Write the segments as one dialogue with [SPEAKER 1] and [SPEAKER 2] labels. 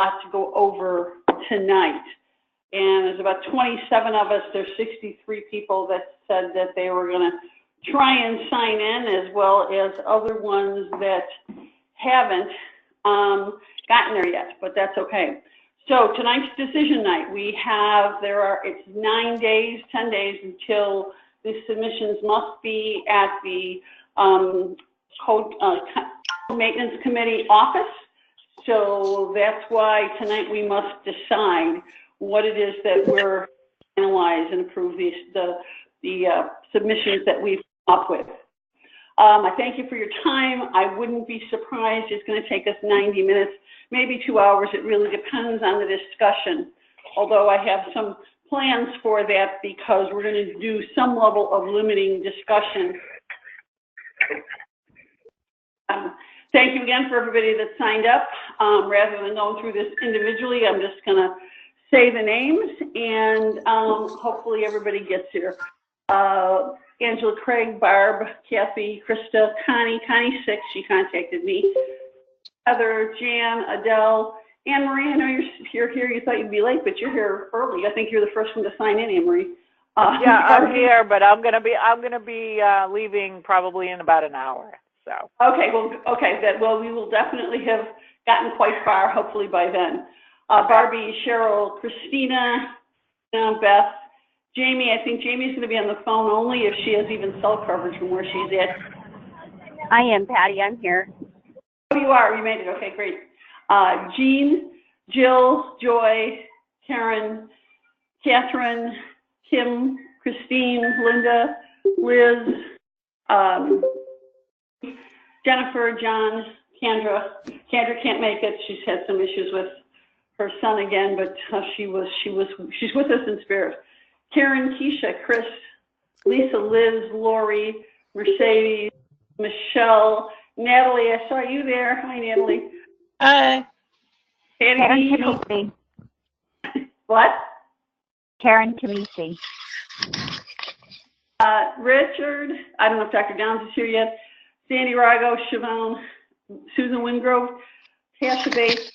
[SPEAKER 1] lot to go over tonight. And there's about 27 of us. There's 63 people that said that they were going to try and sign in, as well as other ones that haven't gotten there yet, but that's okay. So tonight's decision night, it's 9 days, 10 days until the submissions must be at the Code Maintenance Committee office. So that's why tonight we must decide what it is that we're analyze and approve the submissions that we've come up with. I thank you for your time. I wouldn't be surprised. It's going to take us 90 minutes, maybe 2 hours. It really depends on the discussion. Although I have some plans for that because we're going to do some level of limiting discussion. Thank you again for everybody that signed up. Rather than going through this individually, I'm just going to say the names and hopefully everybody gets here. Angela, Craig, Barb, Kathy, Krista, Connie 6, she contacted me. Heather, Jan, Adele, Anne Marie, I know you're here. You thought you'd be late, but you're here early. I think you're the first one to sign in, Anne Marie.
[SPEAKER 2] Yeah, I'm here, but I'm gonna be leaving probably in about an hour. So.
[SPEAKER 1] Okay, well, we will definitely have gotten quite far, hopefully by then. Barbie, Cheryl, Christina, Beth, Jamie. I think Jamie's going to be on the phone only if she has even cell coverage from where she's at.
[SPEAKER 3] I am, Patty. I'm here.
[SPEAKER 1] Oh, you are. You made it. Okay, great. Jean, Jill, Joy, Karen, Catherine, Kim, Christine, Linda, Liz, Jennifer, John, Kendra. Kendra can't make it. She's had some issues with her son again, but she's with us in spirit. Karen, Keisha, Chris, Lisa, Liz, Lori, Mercedes, Michelle, Natalie. I saw you there. Hi, Natalie.
[SPEAKER 4] Hi.
[SPEAKER 3] Karen Kamisi.
[SPEAKER 1] What?
[SPEAKER 3] Karen Kamisi.
[SPEAKER 1] Richard. I don't know if Dr. Downs is here yet. Sandy Rago, Siobhan, Susan Wingrove, Tasha Bates,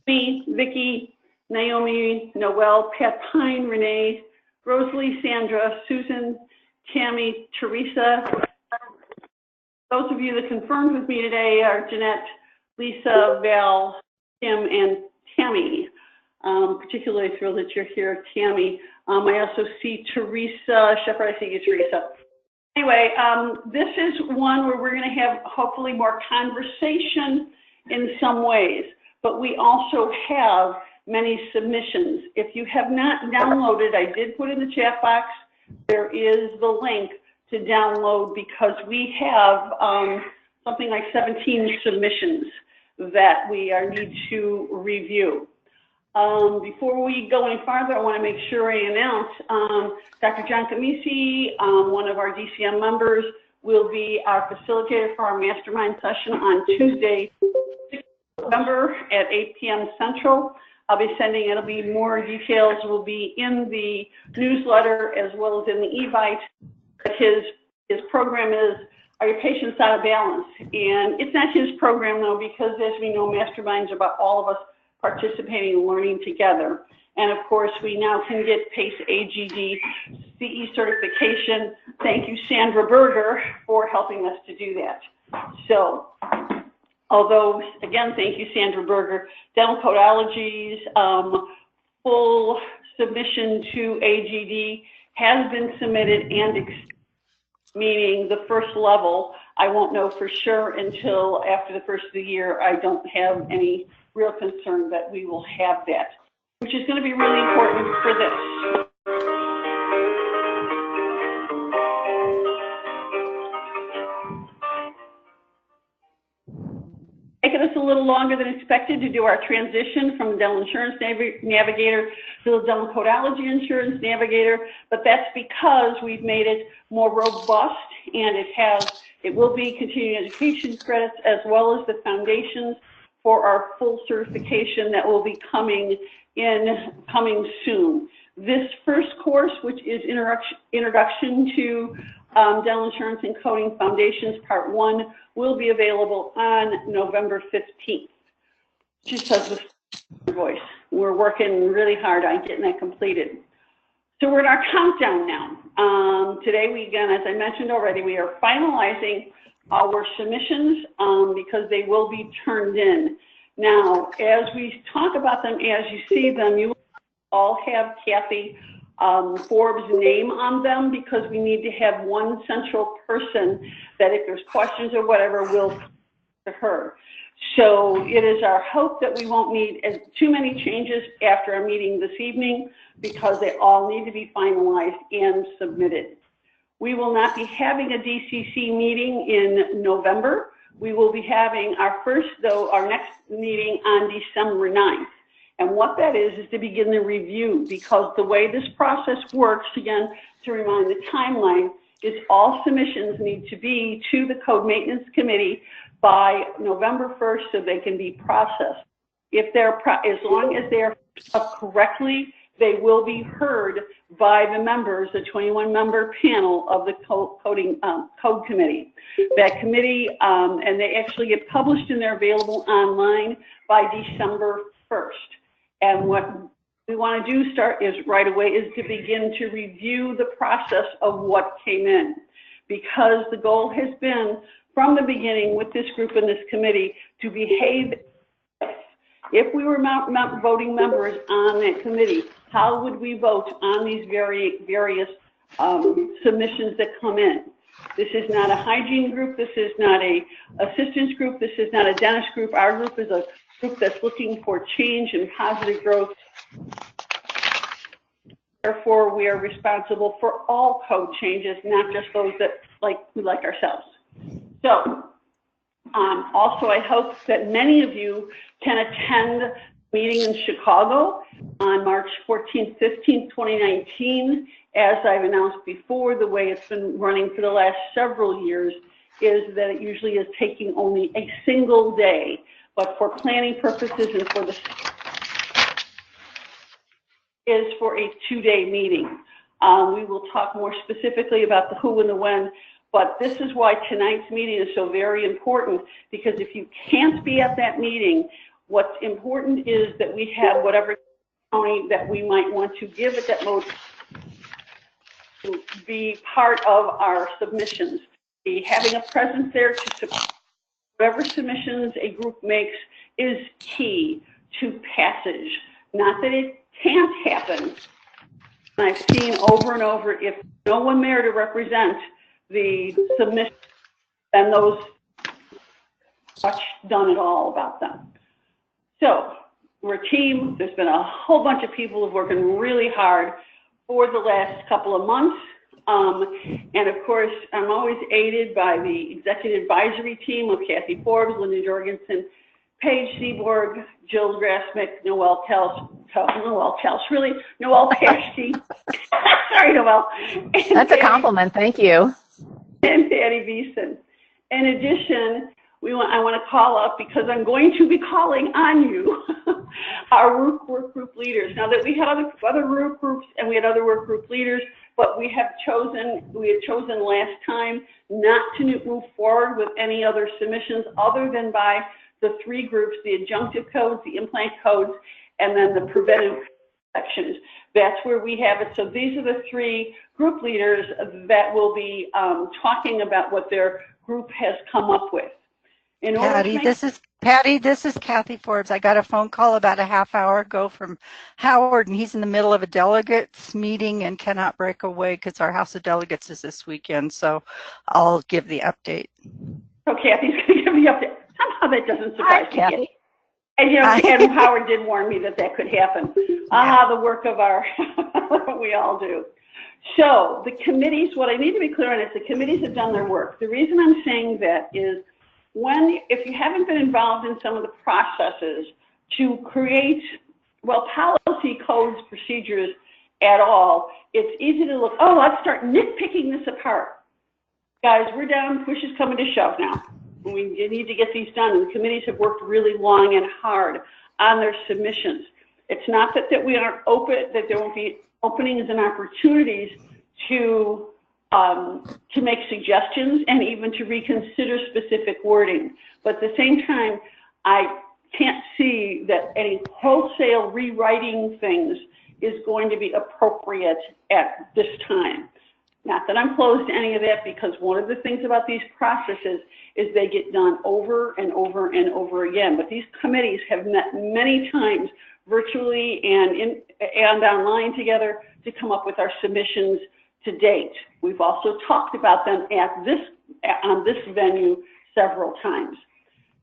[SPEAKER 1] me, Vicki, Naomi, Noel, Pat Pine, Renee, Rosalie, Sandra, Susan, Tammy, Teresa. Those of you that confirmed with me today are Jeanette, Lisa, Val, Kim, and Tammy. Particularly thrilled that you're here, Tammy. I also see Teresa Shepard. I see you, Teresa. Anyway, this is one where we're going to have hopefully more conversation in some ways, but we also have many submissions. If you have not downloaded, I did put in the chat box, there is the link to download because we have something like 17 submissions that we need to review. Before we go any farther, I want to make sure I announce Dr. John Kamisi, one of our DCM members, will be our facilitator for our mastermind session on Tuesday, 6th November at 8 p.m. Central. I'll be sending, it'll be more details will be in the newsletter as well as in the Evite. His program is, Are Your Patients Out of Balance? And it's not his program though, because as we know, masterminds are about all of us participating and learning together. And of course, we now can get PACE AGD CE certification. Thank you, Sandra Berger, for helping us to do that. So, although, again, thank you, Sandra Berger, Dental Codology's full submission to AGD has been submitted and meaning the first level. I won't know for sure until after the first of the year. I don't have any real concern that we will have that, which is going to be really important for this. Taken us a little longer than expected to do our transition from the Dental Insurance Navigator to the Dental Codology Insurance Navigator, but that's because we've made it more robust, and it will be continuing education credits as well as the foundations for our full certification that will be coming soon. This first course, which is Introduction to Dental Insurance and Coding Foundations, Part 1, will be available on November 15th. Just as voice. We're working really hard on getting that completed. So we're in our countdown now. Today we, again, as I mentioned already, we are finalizing our submissions because they will be turned in. Now, as we talk about them, as you see them, you all have Kathy Forbes' name on them because we need to have one central person that if there's questions or whatever, will come to her. So it is our hope that we won't need too many changes after our meeting this evening because they all need to be finalized and submitted. We will not be having a DCC meeting in November. We will be having our next meeting on December 9th. And what that is to begin the review, because the way this process works, again, to remind the timeline, is all submissions need to be to the Code Maintenance Committee by November 1st so they can be processed. If they're, as long as they're correctly, they will be heard by the members, the 21-member panel of the Code Committee. That committee, and they actually get published and they're available online by December 1st. And what we want to do right away is to begin to review the process of what came in, because the goal has been from the beginning with this group and this committee to behave. If we were voting members on that committee, how would we vote on these various submissions that come in? This is not a hygiene group. This is not a assistance group. This is not a dentist group. Our group is a group that's looking for change and positive growth. Therefore, we are responsible for all code changes, not just those that we like ourselves. So, also, I hope that many of you can attend a meeting in Chicago on March 14th, 15th, 2019. As I've announced before, the way it's been running for the last several years is that it usually is taking only a single day, but for planning purposes and for the is for a 2-day meeting. We will talk more specifically about the who and the when, but this is why tonight's meeting is so very important, because if you can't be at that meeting, what's important is that we have whatever testimony that we might want to give at that moment to be part of our submissions. Having a presence there to support whatever submissions a group makes is key to passage. Not that it can't happen. I've seen over and over, if no one there to represent the submission, then those much done at all about them. So we're a team. There's been a whole bunch of people who've working really hard for the last couple of months. And of course, I'm always aided by the executive advisory team of Kathy Forbes, Linda Jorgensen, Paige Seaborg, Jill Grasmick, Noel Pashty. Sorry, Noel.
[SPEAKER 4] That's a compliment. Thank you.
[SPEAKER 1] And Patty Beeson. In addition, I want to call up, because I'm going to be calling on you, our work group leaders. Now that we had other work groups and we had other work group leaders, but we had chosen last time not to move forward with any other submissions other than by the 3 groups, the adjunctive codes, the implant codes, and then the preventive sections. That's where we have it. So these are the 3 group leaders that will be talking about what their group has come up with.
[SPEAKER 5] Patty, this is Kathy Forbes. I got a phone call about a half hour ago from Howard, and he's in the middle of a delegates meeting and cannot break away because our House of Delegates is this weekend. So I'll give the update.
[SPEAKER 1] So Kathy's going to give the update. Somehow that doesn't surprise me.
[SPEAKER 4] Kathy.
[SPEAKER 1] And and Howard did warn me that could happen. The work of we all do. So the committees, what I need to be clear on is the committees have done their work. The reason I'm saying that is if you haven't been involved in some of the processes to create, policy codes, procedures at all, it's easy to look, let's start nitpicking this apart. Guys, we're down, push is coming to shove now. We need to get these done, and the committees have worked really long and hard on their submissions. It's not that we aren't open, that there won't be openings and opportunities to make suggestions and even to reconsider specific wording. But at the same time, I can't see that any wholesale rewriting things is going to be appropriate at this time. Not that I'm closed to any of that, because one of the things about these processes is they get done over and over and over again. But these committees have met many times virtually and online together to come up with our submissions to date. We've also talked about them on this venue several times.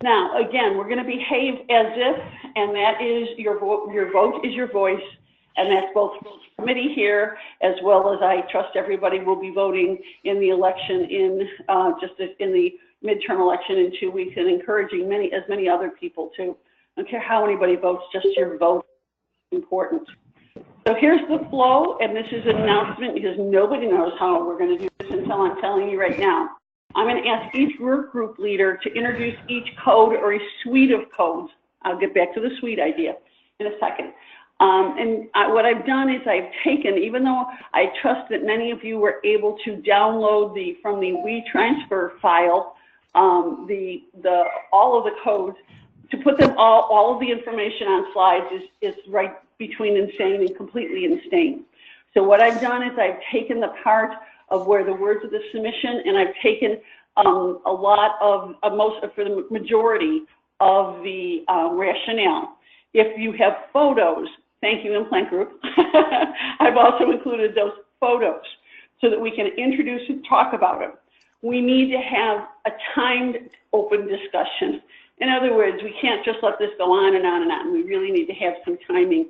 [SPEAKER 1] Now, again, we're going to behave as if, and that is your vote is your voice, and that's both committee here, as well as I trust everybody will be voting in the election in the midterm election in 2 weeks, and encouraging as many other people to. I don't care how anybody votes, just your vote is important. So here's the flow, and this is an announcement because nobody knows how we're going to do this until I'm telling you right now. I'm going to ask each work group leader to introduce each code or a suite of codes. I'll get back to the suite idea in a second. What I've done is I've taken, even though I trust that many of you were able to download from the WeTransfer file, all of the codes, to put them all of the information on slides is right between insane and completely insane. So what I've done is I've taken the part of where the words of the submission, and I've taken a lot of for the majority of the rationale. If you have photos, thank you, Implant Group. I've also included those photos so that we can introduce and talk about them. We need to have a timed open discussion. In other words, we can't just let this go on and on and on. We really need to have some timing.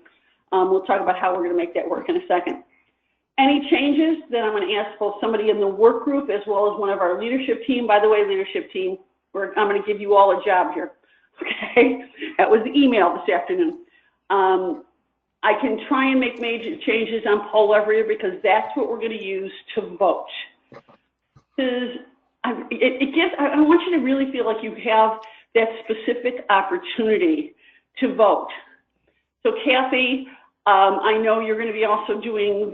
[SPEAKER 1] We'll talk about how we're going to make that work in a second. Any changes, then I'm going to ask both somebody in the work group as well as one of our leadership team. By the way, leadership team, I'm going to give you all a job here. Okay, that was the email this afternoon. I can try and make major changes on poll everywhere because that's what we're going to use to vote. I want you to really feel like you have that specific opportunity to vote. So Kathy, I know you're going to be also doing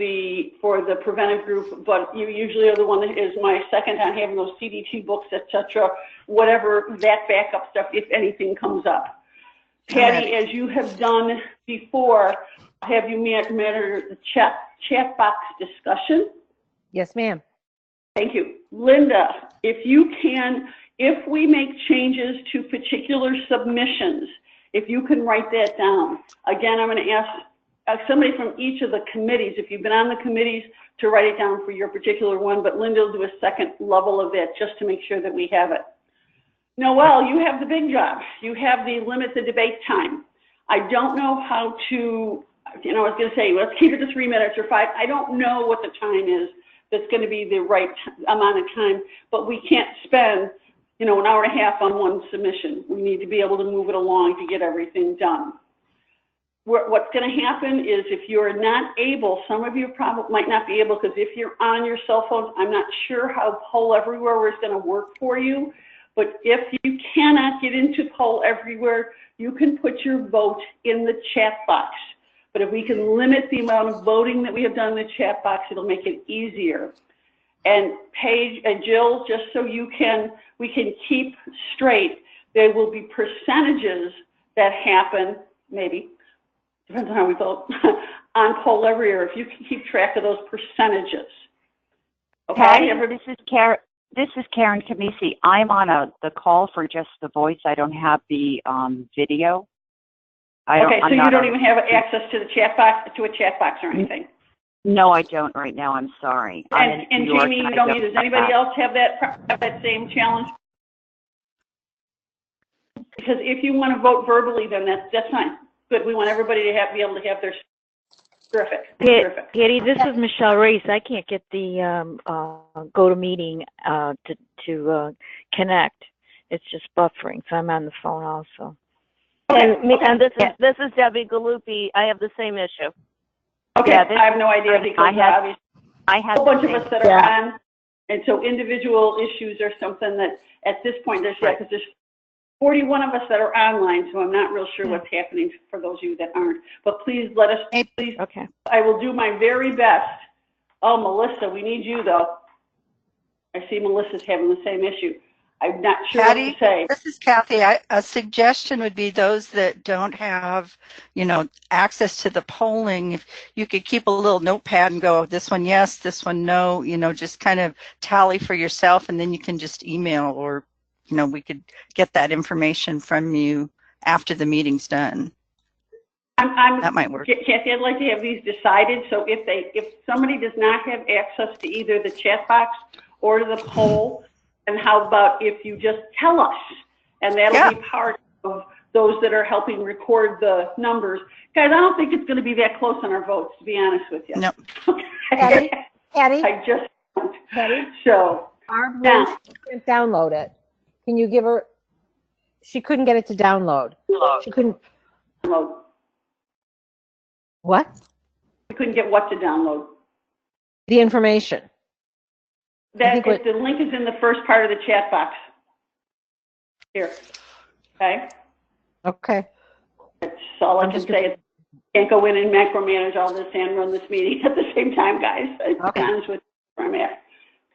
[SPEAKER 1] for the preventive group, but you usually are the one that is my second on having those CDT books, etc., whatever that backup stuff, if anything comes up. Patty, as you have done before, have you monitored the chat box discussion?
[SPEAKER 6] Yes, ma'am.
[SPEAKER 1] Thank you. Linda, if you can, if we make changes to particular submissions, if you can write that down. Again, I'm going to ask somebody from each of the committees, if you've been on the committees, to write it down for your particular one, but Linda will do a second level of that just to make sure that we have it. Noelle, you have the big job. You have the limit the debate time. I don't know how to, I was going to say, let's keep it to 3 minutes or 5. I don't know what the time is that's going to be the right amount of time, but we can't spend, an hour and a half on one submission. We need to be able to move it along to get everything done. What's going to happen is if you're not able, some of you probably might not be able, because if you're on your cell phones, I'm not sure how Poll Everywhere is going to work for you. But if you cannot get into Poll Everywhere, you can put your vote in the chat box. But if we can limit the amount of voting that we have done in the chat box, it'll make it easier. And Paige and Jill, just so we can keep straight, there will be percentages that happen, maybe, depends on how we vote, on Poll Everywhere, if you can keep track of those percentages. Okay,
[SPEAKER 3] Patty, this is Karen Kamisi. I'm on the call for just the voice. I don't have the video.
[SPEAKER 1] Okay, so you don't even have access to the chat box, to a chat box or anything?
[SPEAKER 3] No, I don't right now. I'm sorry.
[SPEAKER 1] And Jamie, you don't either. Does anybody else have that same challenge? Because if you want to vote verbally, then that's fine. Good. We want everybody to be able to have their terrific. Terrific.
[SPEAKER 7] Patty, this is Michelle Race. I can't get the GoToMeeting to connect. It's just buffering, so I'm on the phone also.
[SPEAKER 6] And this is Debbie Galuppi. I have the same issue.
[SPEAKER 1] Okay, yeah, I have no idea because
[SPEAKER 3] I have
[SPEAKER 1] a whole bunch of us that are on, and so individual issues are something that at this point because there's 41 of us that are online, so I'm not real sure what's happening for those of you that aren't. But please let us, please.
[SPEAKER 7] Okay.
[SPEAKER 1] I will do my very best. Oh, Melissa, we need you though. I see Melissa's having the same issue. I'm not sure what
[SPEAKER 5] Patty,
[SPEAKER 1] to say.
[SPEAKER 5] this is Kathy. A suggestion would be those that don't have, access to the polling. If you could keep a little notepad and go, this one yes, this one no, just kind of tally for yourself, and then you can just email, or, we could get that information from you after the meeting's done. That might work.
[SPEAKER 1] Kathy, I'd like to have these decided. So if somebody does not have access to either the chat box or to the poll, and how about if you just tell us, and that'll be part of those that are helping record the numbers. Guys, I don't think it's going to be that close on our votes, to be honest with you.
[SPEAKER 5] No.
[SPEAKER 1] Okay.
[SPEAKER 8] Patty,
[SPEAKER 1] I just don't.
[SPEAKER 8] Patty,
[SPEAKER 1] So,
[SPEAKER 8] Barb
[SPEAKER 1] now,
[SPEAKER 8] can't download it. Can you give her? She couldn't get it to download. She couldn't.
[SPEAKER 1] download.
[SPEAKER 8] What?
[SPEAKER 1] We couldn't get what to download.
[SPEAKER 8] The information.
[SPEAKER 1] The link is in the first part of the chat box. Here. Okay?
[SPEAKER 8] Okay.
[SPEAKER 1] That's all I can say. Can't go in and micromanage all this and run this meeting at the same time, guys. To be honest with where I'm at.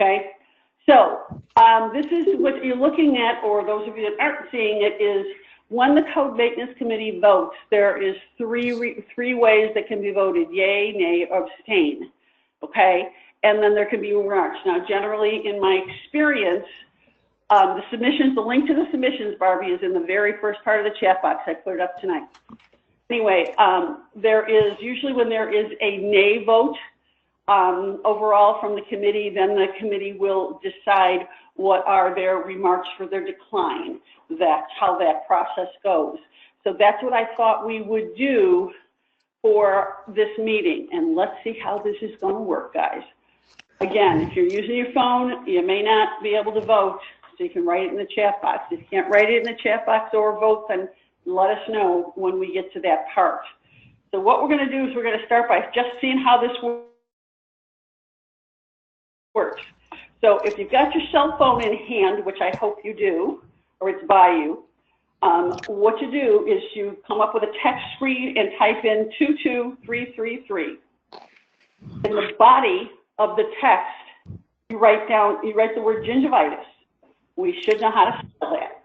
[SPEAKER 1] Okay? So, this is what you're looking at, or those of you that aren't seeing it, is when the Code Maintenance Committee votes, there is three ways that can be voted: yay, nay, or abstain. Okay? And then there can be remarks. Now, generally, in my experience, the link to the submissions, Barbie, is in the very first part of the chat box. I put it up tonight. Anyway, there is usually, when there is a nay vote overall from the committee, then the committee will decide what are their remarks for their decline. That's how that process goes. So that's what I thought we would do for this meeting. And let's see how this is going to work, guys. Again, if you're using your phone, you may not be able to vote, so you can write it in the chat box. If you can't write it in the chat box or vote, then let us know when we get to that part. So what we're going to do is we're going to start by just seeing how this works. So if you've got your cell phone in hand, which I hope you do, or it's by you, what you do is you come up with a text screen and type in 22333. In the body of the text, you write the word gingivitis. We should know how to spell that.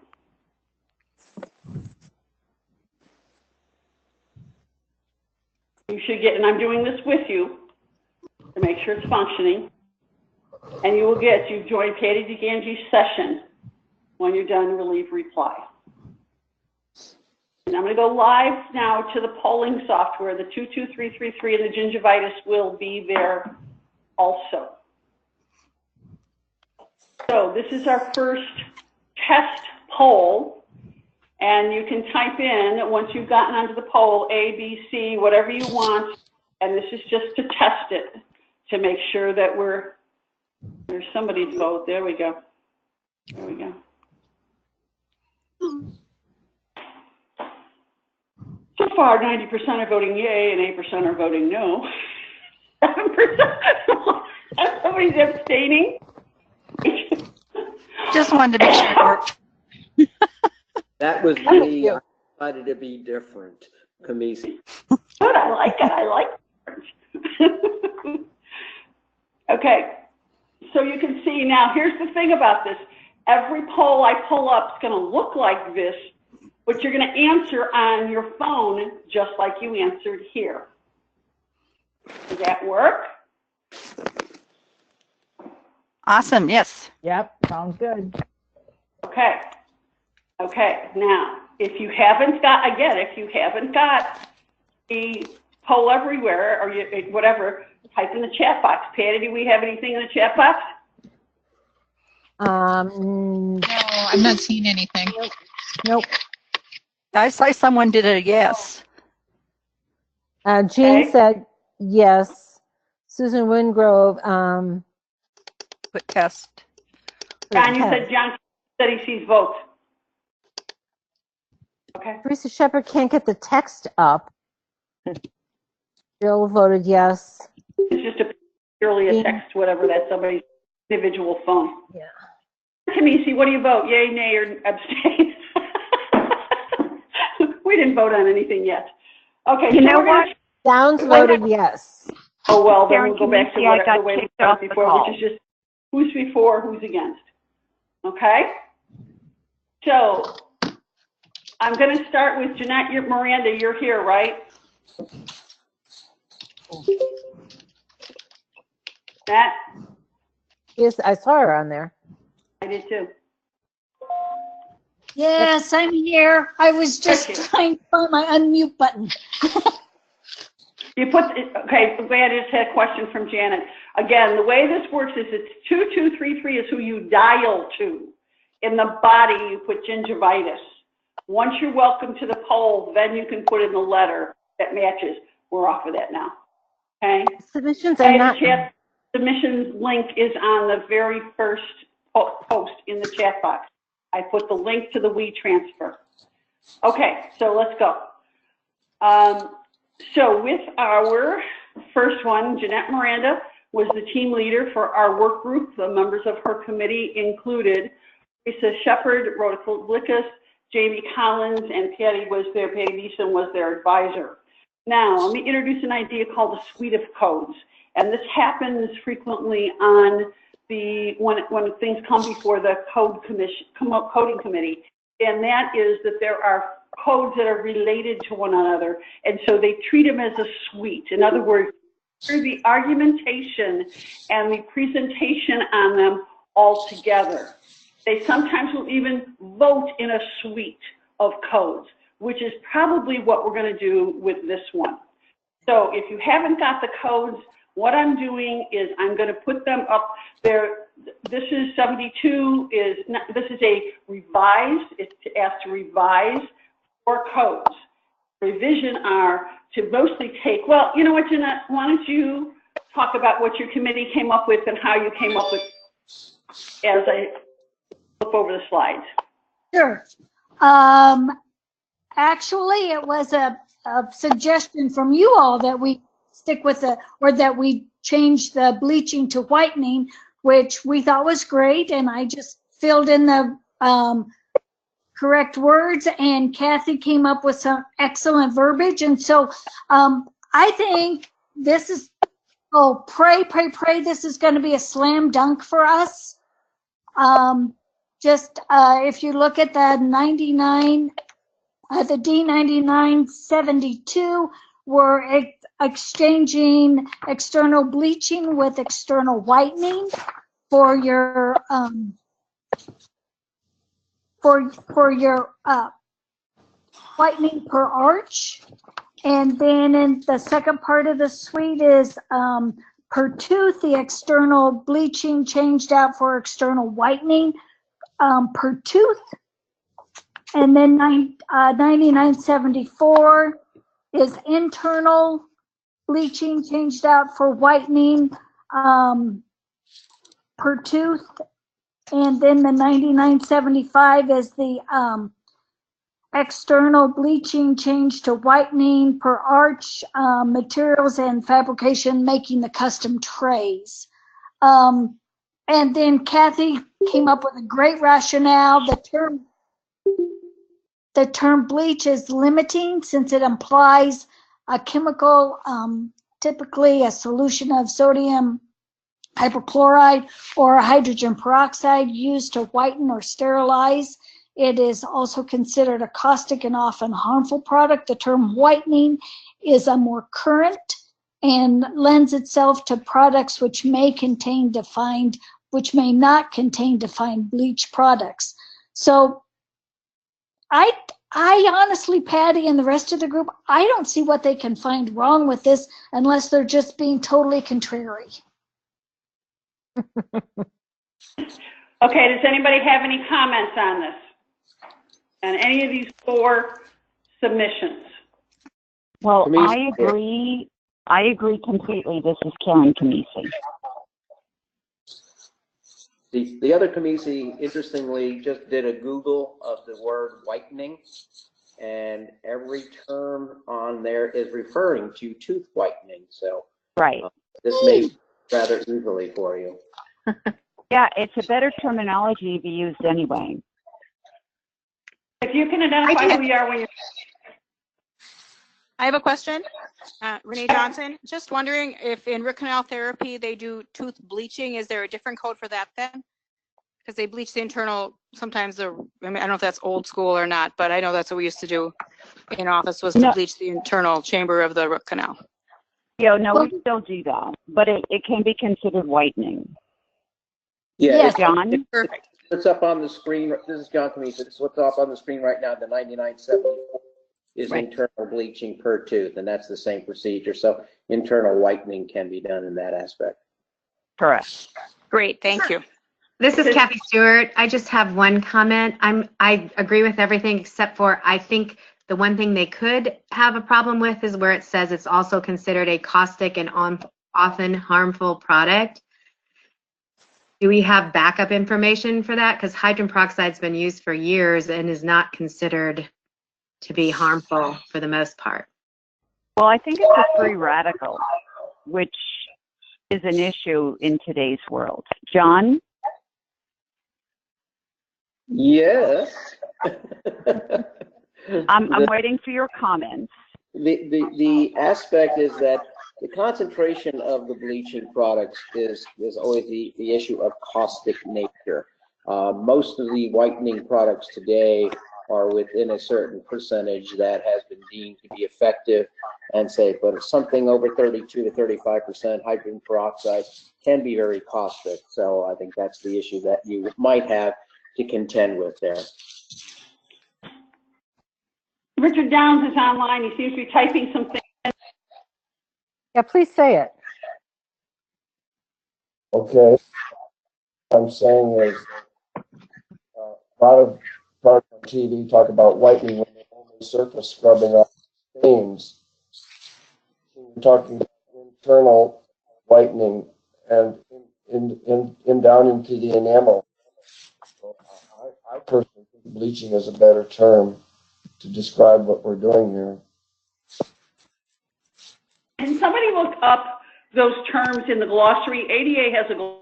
[SPEAKER 1] You should get, and I'm doing this with you to make sure it's functioning, and you've joined Patty DeGangi's session. When you're done, relieve reply. And I'm going to go live now to the polling software. The 22333 and the gingivitis will be there also. So this is our first test poll, and you can type in, once you've gotten onto the poll, A, B, C, whatever you want, and this is just to test it, to make sure that there's somebody's vote. There we go. There we go. So far, 90% are voting yay and 8% are voting no. 7%. Somebody's abstaining.
[SPEAKER 5] Just wanted to be sure.
[SPEAKER 9] That was me. I decided to be different, Kamisi.
[SPEAKER 1] Good, I like it. I like it. Okay, so you can see now, here's the thing about this. Every poll I pull up is going to look like this, but you're going to answer on your phone just like you answered here. Does that work?
[SPEAKER 5] Awesome, yes.
[SPEAKER 8] Yep, sounds good.
[SPEAKER 1] Okay. Okay, now, if you haven't got the poll everywhere, or whatever, type in the chat box. Patty, do we have anything in the chat box?
[SPEAKER 4] No, I'm not seeing anything.
[SPEAKER 8] Nope.
[SPEAKER 5] I saw someone did a yes.
[SPEAKER 8] Jean said yes. Susan Wingrove,
[SPEAKER 5] Put test.
[SPEAKER 1] John, John said he sees votes. Okay.
[SPEAKER 8] Teresa Shepherd can't get the text up. Jill voted yes.
[SPEAKER 1] It's just purely a text, whatever, that's somebody's individual phone.
[SPEAKER 8] Yeah.
[SPEAKER 1] Kamisi, what do you vote? Yay, nay, or abstain? We didn't vote on anything yet. Okay.
[SPEAKER 3] You know what?
[SPEAKER 8] Downs voted yes.
[SPEAKER 1] Oh, well, then
[SPEAKER 3] Karen
[SPEAKER 1] we'll go back to
[SPEAKER 3] Kamisi, I got
[SPEAKER 1] the way we
[SPEAKER 3] kicked off
[SPEAKER 1] started
[SPEAKER 3] the
[SPEAKER 1] before,
[SPEAKER 3] call.
[SPEAKER 1] which is just who's before, who's against. Okay? So I'm going to start with Jeanette Miranda. You're here, right? Jeanette?
[SPEAKER 8] Yes, I saw her on there.
[SPEAKER 1] I did too.
[SPEAKER 10] Yes, I'm here. I was just
[SPEAKER 1] Okay.
[SPEAKER 10] trying to find my unmute button.
[SPEAKER 1] You put, okay, I just had a question from Janet. Again, the way this works is it's 2233 is who you dial to. In the body, you put gingivitis. Once you're welcome to the poll, then you can put in the letter that matches. We're off of that now. Okay?
[SPEAKER 8] Submissions are not.
[SPEAKER 1] Chat submissions link is on the very first post in the chat box. I put the link to the WeTransfer. Okay, so let's go. So with our first one, Jeanette Miranda was the team leader for our work group. The members of her committee included Lisa Shepard, Rhoda Blikas, Jamie Collins, and Patty Beeson was their advisor. Now, let me introduce an idea called a suite of codes. And this happens frequently on when things come before the coding committee. And that is that there are codes that are related to one another. And so they treat them as a suite. In other words, the argumentation and the presentation on them all together. They sometimes will even vote in a suite of codes, which is probably what we're going to do with this one. So if you haven't got the codes, what I'm doing is I'm going to put them up there. This is 72, this is a revised, it's asked to revise 4 codes. Revision are to mostly take, well, you know what, Jeanette, why don't you talk about what your committee came up with and how you came up with as I look over the slides.
[SPEAKER 10] Sure. Actually, it was a suggestion from you all that we stick with that we change the bleaching to whitening, which we thought was great, and I just filled in the correct words, and Kathy came up with some excellent verbiage. And so I think this is, pray, this is going to be a slam dunk for us. If you look at the 99, the D9972, we're exchanging external bleaching with external whitening for your whitening per arch. And then in the second part of the suite is per tooth, the external bleaching changed out for external whitening per tooth. And then 9974 is internal bleaching changed out for whitening per tooth. And then the 9975 is the external bleaching changed to whitening per arch, materials and fabrication, making the custom trays. And then Kathy came up with a great rationale. The term bleach is limiting since it implies a chemical, typically a solution of sodium hypochlorite or hydrogen peroxide used to whiten or sterilize. It is also considered a caustic and often harmful product. The term whitening is a more current and lends itself to products which may not contain defined bleach products. So I honestly, Patty and the rest of the group, I don't see what they can find wrong with this unless they're just being totally contrary.
[SPEAKER 1] Okay, does anybody have any comments on this? On any of these 4 submissions?
[SPEAKER 3] Well, I agree completely. This is Karen Kamisi.
[SPEAKER 9] The other committee, interestingly, just did a Google of the word whitening, and every term on there is referring to tooth whitening. So
[SPEAKER 3] Right.
[SPEAKER 9] This may rather easily for you.
[SPEAKER 3] Yeah, it's a better terminology to be used anyway.
[SPEAKER 1] If you can identify who you are when you're...
[SPEAKER 11] I have a question. Renee Johnson, just wondering if in root canal therapy they do tooth bleaching. Is there a different code for that then? because they bleach the internal, sometimes I mean, I don't know if that's old school or not, but I know that's what we used to do in office, was to
[SPEAKER 3] No.
[SPEAKER 11] bleach the internal chamber of the root canal.
[SPEAKER 3] Yeah, no, we still do that, but it can be considered whitening.
[SPEAKER 9] Yeah,
[SPEAKER 10] Yes.
[SPEAKER 3] John?
[SPEAKER 11] Perfect.
[SPEAKER 9] What's up on the screen, this is John Camisa, this is what's up on the screen right now, the 9974 is
[SPEAKER 3] Right.
[SPEAKER 9] internal bleaching per tooth, and that's the same procedure. So internal whitening can be done in that aspect.
[SPEAKER 3] Correct.
[SPEAKER 11] Great, thank you.
[SPEAKER 12] This is Kathy Stewart. I just have one comment. I agree with everything except for I think the one thing they could have a problem with is where it says it's also considered a caustic and often harmful product. Do we have backup information for that? Because hydrogen peroxide's been used for years and is not considered to be harmful for the most part.
[SPEAKER 3] Well, I think it's a free radical, which is an issue in today's world. John?
[SPEAKER 9] Yes.
[SPEAKER 3] I'm waiting for your comments.
[SPEAKER 9] The aspect is that the concentration of the bleaching products is always the issue of caustic nature. Most of the whitening products today are within a certain percentage that has been deemed to be effective and safe, but something over 32 to 35% hydrogen peroxide can be very caustic. So I think that's the issue that you might have to contend with there.
[SPEAKER 1] Richard Downs is online. He seems to be typing something.
[SPEAKER 8] Yeah, please say it.
[SPEAKER 13] Okay. What I'm saying is a lot of talk on TV talk about whitening when they're only surface scrubbing off stains. We're talking about internal whitening and in down into the enamel. So I personally think bleaching is a better term to describe what we're doing here.
[SPEAKER 1] Can somebody look up those terms in the glossary? ADA has a glossary.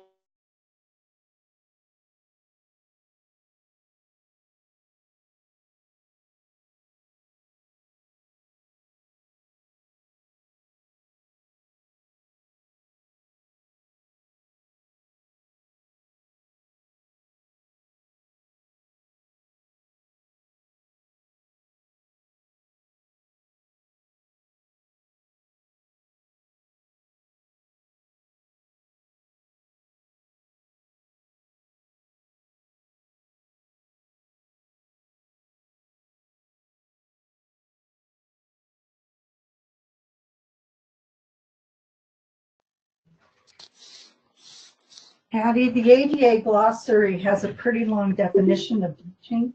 [SPEAKER 5] Patty, the ADA glossary has a pretty long definition of bleaching.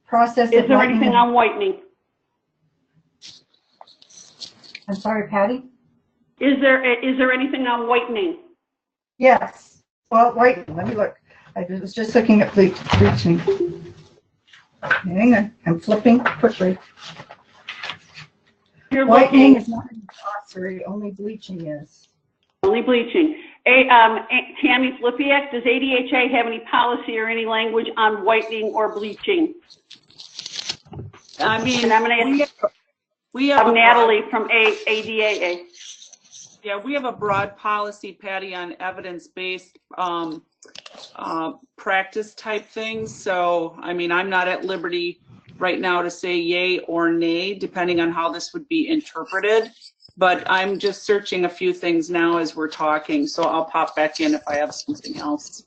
[SPEAKER 5] Process
[SPEAKER 1] Is
[SPEAKER 5] of
[SPEAKER 1] there
[SPEAKER 5] whitening.
[SPEAKER 1] anything on whitening?
[SPEAKER 5] I'm sorry, Patty?
[SPEAKER 1] Is there anything on whitening?
[SPEAKER 5] Yes. Well, wait, let me look. I was just looking at bleaching. Hang on, I'm flipping quickly.
[SPEAKER 1] You're
[SPEAKER 5] Whitening
[SPEAKER 1] looking.
[SPEAKER 5] is not in the glossary, only bleaching is.
[SPEAKER 1] Only bleaching. Tammy Flipiak, does ADHA have any policy or any language on whitening or bleaching?
[SPEAKER 14] I mean,
[SPEAKER 1] And I'm going to ask
[SPEAKER 14] we have
[SPEAKER 1] Natalie from ADAA.
[SPEAKER 14] Yeah, we have a broad policy, Patty, on evidence-based practice type things. So, I mean, I'm not at liberty right now to say yay or nay, depending on how this would be interpreted. But I'm just searching a few things now as we're talking, so I'll pop back in if I have something else.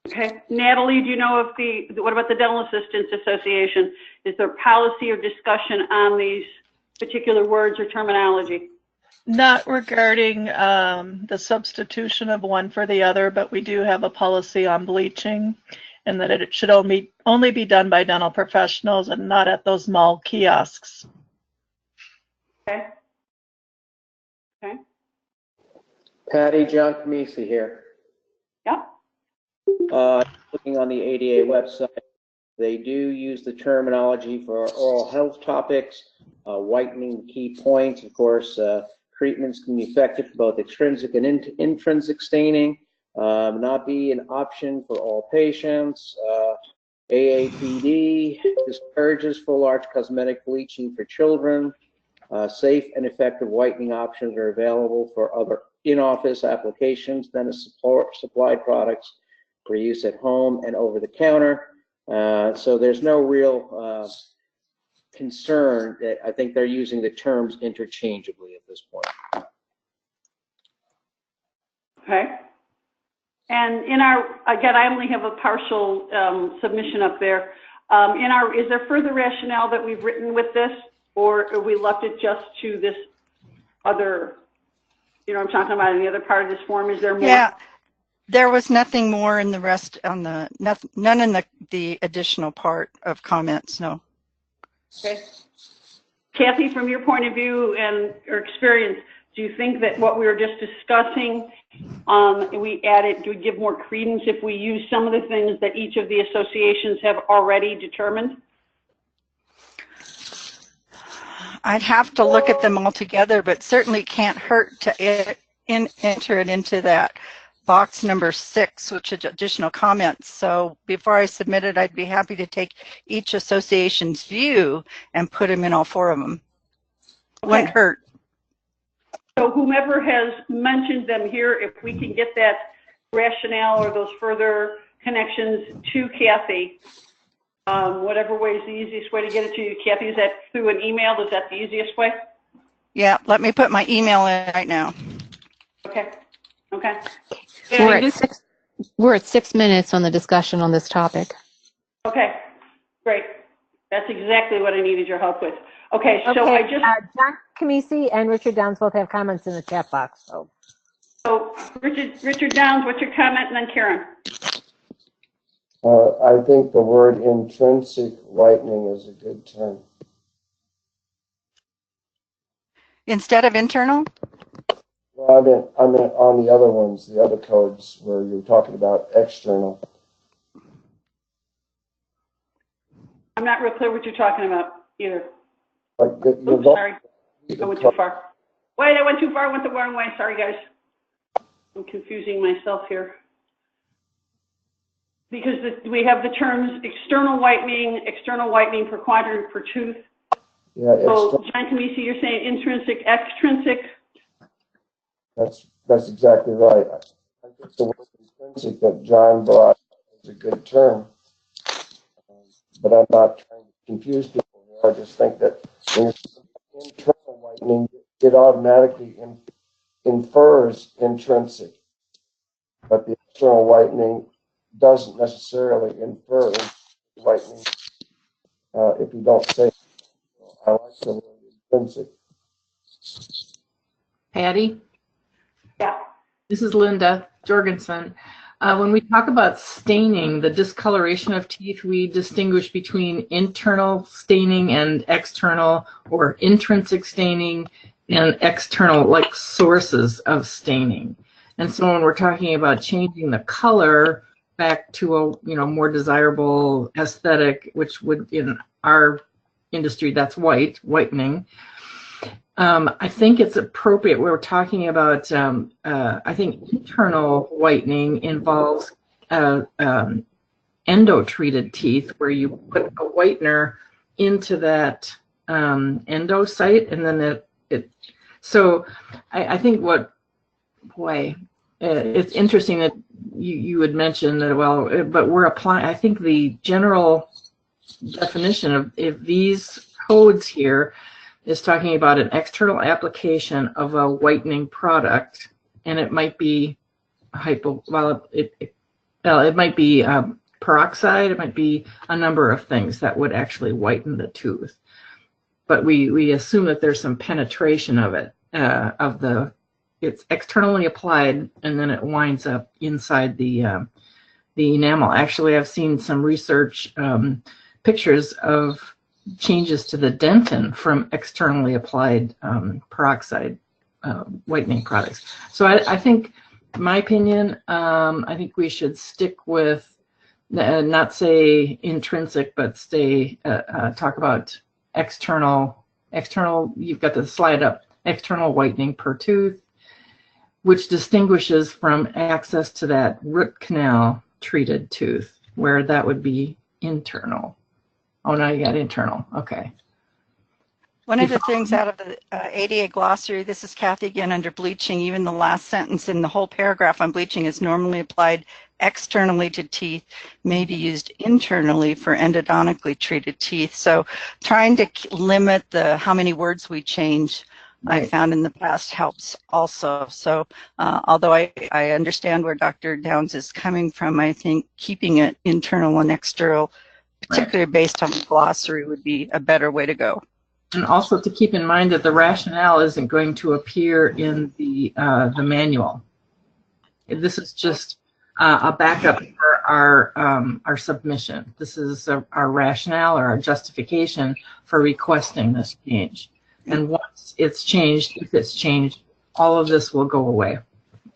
[SPEAKER 1] Okay. Natalie, do you know if what about the Dental Assistants Association? Is there policy or discussion on these particular words or terminology?
[SPEAKER 15] Not regarding the substitution of one for the other, but we do have a policy on bleaching, and that it should only be done by dental professionals and not at those mall kiosks.
[SPEAKER 1] Okay. Okay.
[SPEAKER 9] Patty, John Camisi here.
[SPEAKER 1] Yep.
[SPEAKER 9] Looking on the ADA website, they do use the terminology for oral health topics, whitening key points. Of course, treatments can be effective for both extrinsic and intrinsic staining, not be an option for all patients. AAPD discourages full arch cosmetic bleaching for children. Safe and effective whitening options are available for in-office applications than a supplied products for use at home and over the counter. So there's no real concern that I think they're using the terms interchangeably at this point.
[SPEAKER 1] Okay. And in our, again, I only have a partial submission up there. Is there further rationale that we've written with this, or are we left it just to this other, you know what I'm talking about, in the other part of this form? Is there more?
[SPEAKER 5] Yeah, there was nothing more in the rest on the, none in the additional part of comments, no.
[SPEAKER 1] Okay. Kathy, from your point of view and your experience, do you think that what we were just discussing, do we give more credence if we use some of the things that each of the associations have already determined?
[SPEAKER 5] I'd have to look at them all together, but certainly can't hurt to enter it into that box number 6, which is additional comments. So before I submit it, I'd be happy to take each association's view and put them in all 4 of them. It wouldn't hurt.
[SPEAKER 1] So whomever has mentioned them here, if we can get that rationale or those further connections to Kathy, whatever way is the easiest way to get it to you. Kathy, is that through an email? Is that the easiest way?
[SPEAKER 5] Yeah, let me put my email in right now.
[SPEAKER 1] Okay. Okay.
[SPEAKER 16] We're at 6 minutes on the discussion on this topic.
[SPEAKER 1] Okay, great. That's exactly what I needed your help with. Okay, so I just...
[SPEAKER 8] John Camisi and Richard Downs both have comments in the chat box.
[SPEAKER 1] So Richard Downs, what's your comment? And then Karen.
[SPEAKER 13] I think the word intrinsic whitening is a good term.
[SPEAKER 5] Instead of internal?
[SPEAKER 13] Well, I meant on the other ones, the other codes where you're talking about external.
[SPEAKER 1] I'm not real clear what you're talking about either.
[SPEAKER 13] Like
[SPEAKER 1] Oops, sorry. I went too far. Wait, I went too far. I went the wrong way. Sorry, guys. I'm confusing myself here. Because we have the terms external whitening per quadrant per tooth.
[SPEAKER 13] Yeah,
[SPEAKER 1] so, John Camisi, you're saying intrinsic, extrinsic?
[SPEAKER 13] That's exactly right. I think the word intrinsic that John brought is a good term. But I'm not trying to confuse people here. I just think that when you're internal whitening, it automatically infers intrinsic. But the external whitening doesn't necessarily infer whitening if you don't say it. I like the word intrinsic.
[SPEAKER 17] Patty?
[SPEAKER 1] Yeah.
[SPEAKER 17] This is Linda Jorgensen. When we talk about staining, the discoloration of teeth, we distinguish between internal staining and external, or intrinsic staining and external, like sources of staining. And so when we're talking about changing the color back to a more desirable aesthetic, which would, in our industry, that's whitening. I think it's appropriate. We're talking about, I think internal whitening involves endo-treated teeth, where you put a whitener into that endo site, and then so I think it's interesting that you had mentioned that, well, but we're applying, I think the general definition of if these codes here is talking about an external application of a whitening product, and it might be it might be peroxide, it might be a number of things that would actually whiten the tooth. But we assume that there's some penetration of it, it's externally applied, and then it winds up inside the enamel. Actually, I've seen some research pictures of changes to the dentin from externally applied peroxide whitening products. So I think, in my opinion, I think we should stick with not say intrinsic, but talk about external. You've got the slide up. External whitening per tooth, which distinguishes from access to that root canal treated tooth, where that would be internal. Oh, now you got internal. Okay.
[SPEAKER 5] One of the things out of the ADA glossary, this is Kathy again, under bleaching, even the last sentence in the whole paragraph on bleaching is normally applied externally to teeth, may be used internally for endodontically treated teeth. So trying to limit how many words we change, I found in the past helps also. So although I understand where Dr. Downs is coming from, I think keeping it internal and external, particularly based on the glossary, would be a better way to go.
[SPEAKER 17] And also to keep in mind that the rationale isn't going to appear in the manual. This is just a backup for our submission. This is our rationale or our justification for requesting this change. And once it's changed, if it's changed, all of this will go away.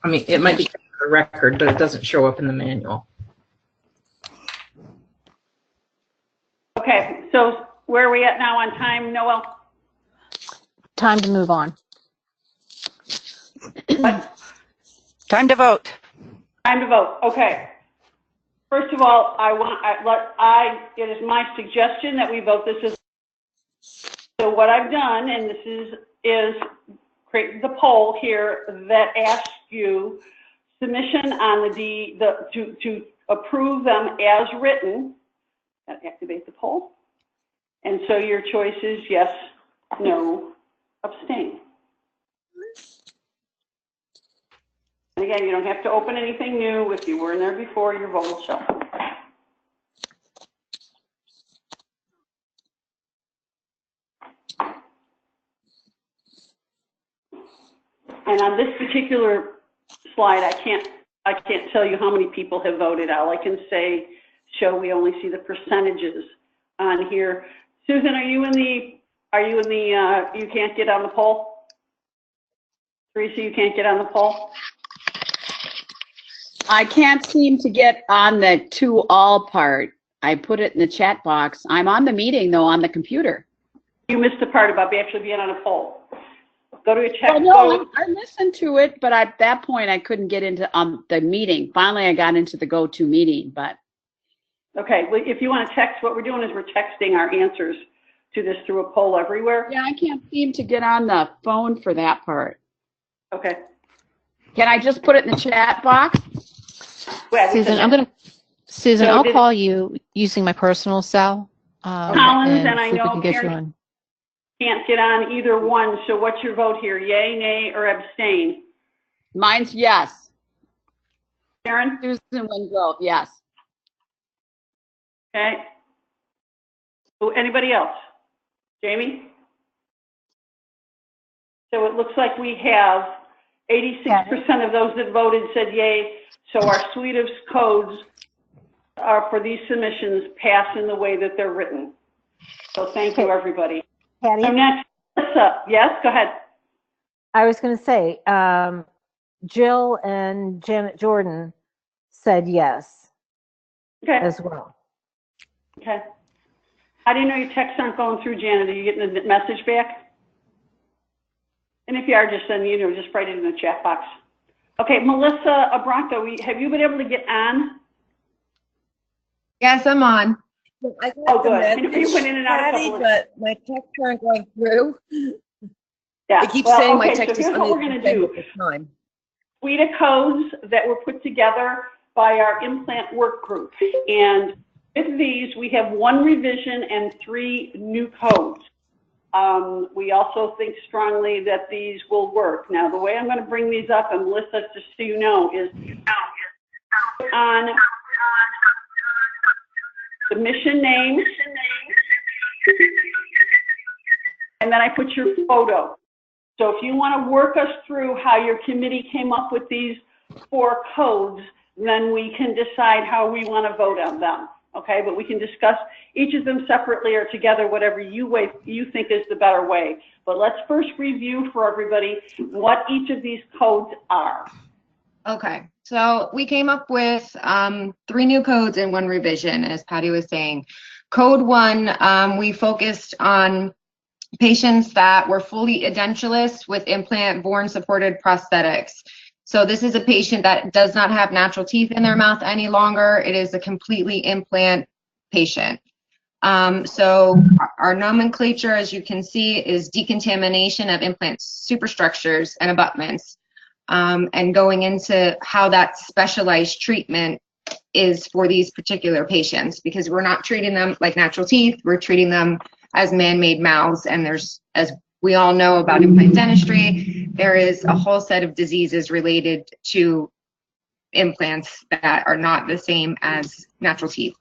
[SPEAKER 17] I mean, it might be a record, but it doesn't show up in the manual.
[SPEAKER 1] Okay, so where are we at now on time, Noel?
[SPEAKER 16] Time to move on.
[SPEAKER 5] Time to vote.
[SPEAKER 1] Time to vote. Okay. First of all, it is my suggestion that we vote this as. So what I've done, and this is create the poll here that asks you submission on to approve them as written. Activate the poll. And so your choice is yes, no, abstain. And again, you don't have to open anything new. If you were in there before, your vote will show. And on this particular slide, I can't tell you how many people have voted. All I can say, we only see the percentages on here. Susan, you can't get on the poll? Teresa, you can't get on the poll?
[SPEAKER 18] I can't seem to get on the to all part. I put it in the chat box. I'm on the meeting though on the computer.
[SPEAKER 1] You missed the part about actually being on a poll. Go to a chat.
[SPEAKER 18] Oh, no, I listened to it, but at that point I couldn't get into the meeting. Finally, I got into the go-to meeting, but.
[SPEAKER 1] Okay, well, if you want to text, what we're doing is we're texting our answers to this through a poll everywhere.
[SPEAKER 18] Yeah, I can't seem to get on the phone for that part.
[SPEAKER 1] Okay.
[SPEAKER 18] Can I just put it in the chat box?
[SPEAKER 16] Susan, I'll call you using my personal cell.
[SPEAKER 1] Collins, and I know
[SPEAKER 16] Karen
[SPEAKER 1] can't get on either one. So what's your vote here? Yay, nay, or abstain?
[SPEAKER 18] Mine's yes.
[SPEAKER 1] Karen?
[SPEAKER 18] Susan Wingrove, yes.
[SPEAKER 1] Okay. So anybody else? Jamie? So it looks like we have 86% of those that voted said yay. So our suite of codes for these submissions pass in the way that they're written. So thank you, everybody.
[SPEAKER 8] Patty?
[SPEAKER 1] So next, Melissa. Yes, go ahead.
[SPEAKER 8] I was going to say, Jill and Janet Jordan said yes as well.
[SPEAKER 1] Okay. How do you know your texts aren't going through, Janet? Are you getting the message back? And if you are, just send just write it in the chat box. Okay, Melissa Abranco, have you been able to get on?
[SPEAKER 19] Yes, I'm on.
[SPEAKER 1] Oh, good. I know you went in and out a couple of...
[SPEAKER 19] But my texts aren't going through.
[SPEAKER 1] Yeah.
[SPEAKER 19] It keeps saying my
[SPEAKER 1] so
[SPEAKER 19] text is
[SPEAKER 1] here's what we're going to do. Suite of codes that were put together by our implant work group. And with these, we have 1 revision and 3 new codes. We also think strongly that these will work. Now, the way I'm going to bring these up, and Melissa, just so you know, is on submission name, and then I put your photo. So if you want to work us through how your committee came up with these 4 codes, then we can decide how we want to vote on them. Okay, but we can discuss each of them separately or together, whatever you think is the better way. But let's first review for everybody what each of these codes are.
[SPEAKER 19] Okay, so we came up with 3 new codes and 1 revision, as Patty was saying. Code 1, we focused on patients that were fully edentulous with implant-borne supported prosthetics. So this is a patient that does not have natural teeth in their mouth any longer. It is a completely implant patient. So our nomenclature, as you can see, is decontamination of implant superstructures and abutments, and going into how that specialized treatment is for these particular patients, because we're not treating them like natural teeth, we're treating them as man-made mouths. And there's, as we all know about implant dentistry, there is a whole set of diseases related to implants that are not the same as natural teeth.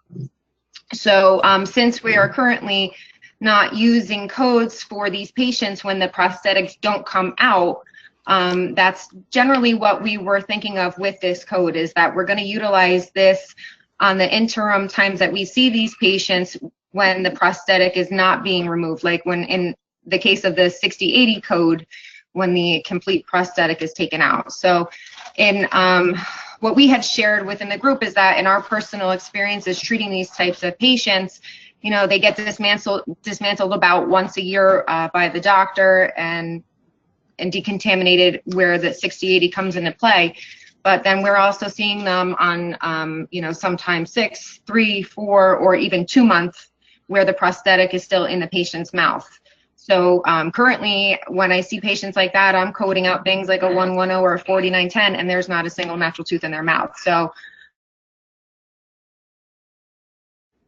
[SPEAKER 19] So since we are currently not using codes for these patients when the prosthetics don't come out, that's generally what we were thinking of with this code, is that we're going to utilize this on the interim times that we see these patients when the prosthetic is not being removed, like when in the case of the 6080 code, when the complete prosthetic is taken out. So in what we had shared within the group is that in our personal experiences treating these types of patients, you know, they get dismantled about once a year by the doctor and decontaminated, where the 6080 comes into play. But then we're also seeing them on, you know, sometimes 6, 3, 4, or even 2 months, where the prosthetic is still in the patient's mouth. So currently, when I see patients like that, I'm coding out things like a 110 or a 4910, and there's not a single natural tooth in their mouth. So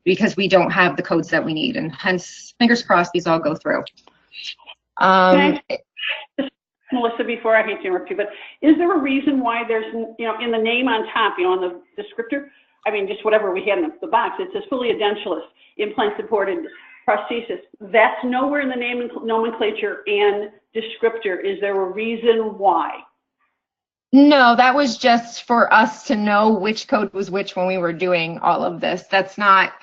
[SPEAKER 19] because we don't have the codes that we need, and hence, fingers crossed, these all go through.
[SPEAKER 1] Melissa, before I hate to interrupt you, but is there a reason why there's, you know, in the name on top, you know, on the descriptor, I mean, just whatever we had in the box, it says fully edentulous, implant supported prosthesis. That's nowhere in the name nomenclature and descriptor. Is there a reason why?
[SPEAKER 19] No, that was just for us to know which code was which when we were doing all of this. That's not,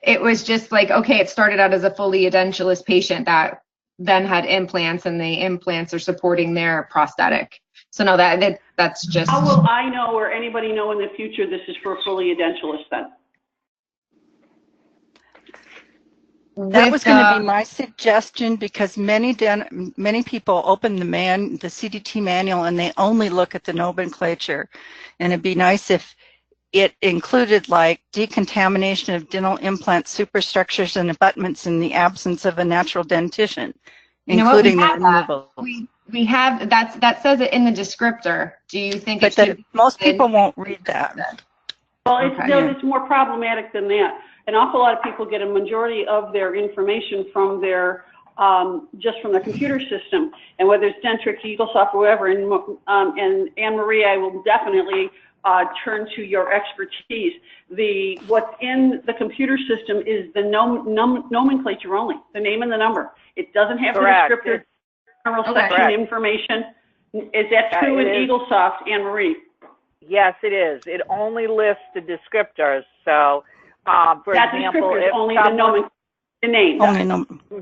[SPEAKER 19] it was just like, okay, it started out as a fully edentulous patient that then had implants, and the implants are supporting their prosthetic. So no, that's just.
[SPEAKER 1] How will I know, or anybody know in the future, this is for fully edentulous then?
[SPEAKER 5] That was going to be my suggestion, because many people open the CDT manual and they only look at the nomenclature, and it'd be nice if it included like decontamination of dental implant superstructures and abutments in the absence of a natural dentition, including the removal.
[SPEAKER 19] We have that says it in the descriptor. Do you think?
[SPEAKER 5] But most people won't read that.
[SPEAKER 1] Well, it's more problematic than that. An awful lot of people get a majority of their information from their just from their computer system, and whether it's Dentrix, Eaglesoft, or whatever. And Anne-Marie, I will definitely turn to your expertise. What's in the computer system is the nomenclature only, the name and the number. It doesn't have
[SPEAKER 2] Correct.
[SPEAKER 1] the descriptor, general section information. Is that true in Eaglesoft, Anne-Marie?
[SPEAKER 2] Yes, it is. It only lists the descriptors. So, for example, if
[SPEAKER 1] only the name.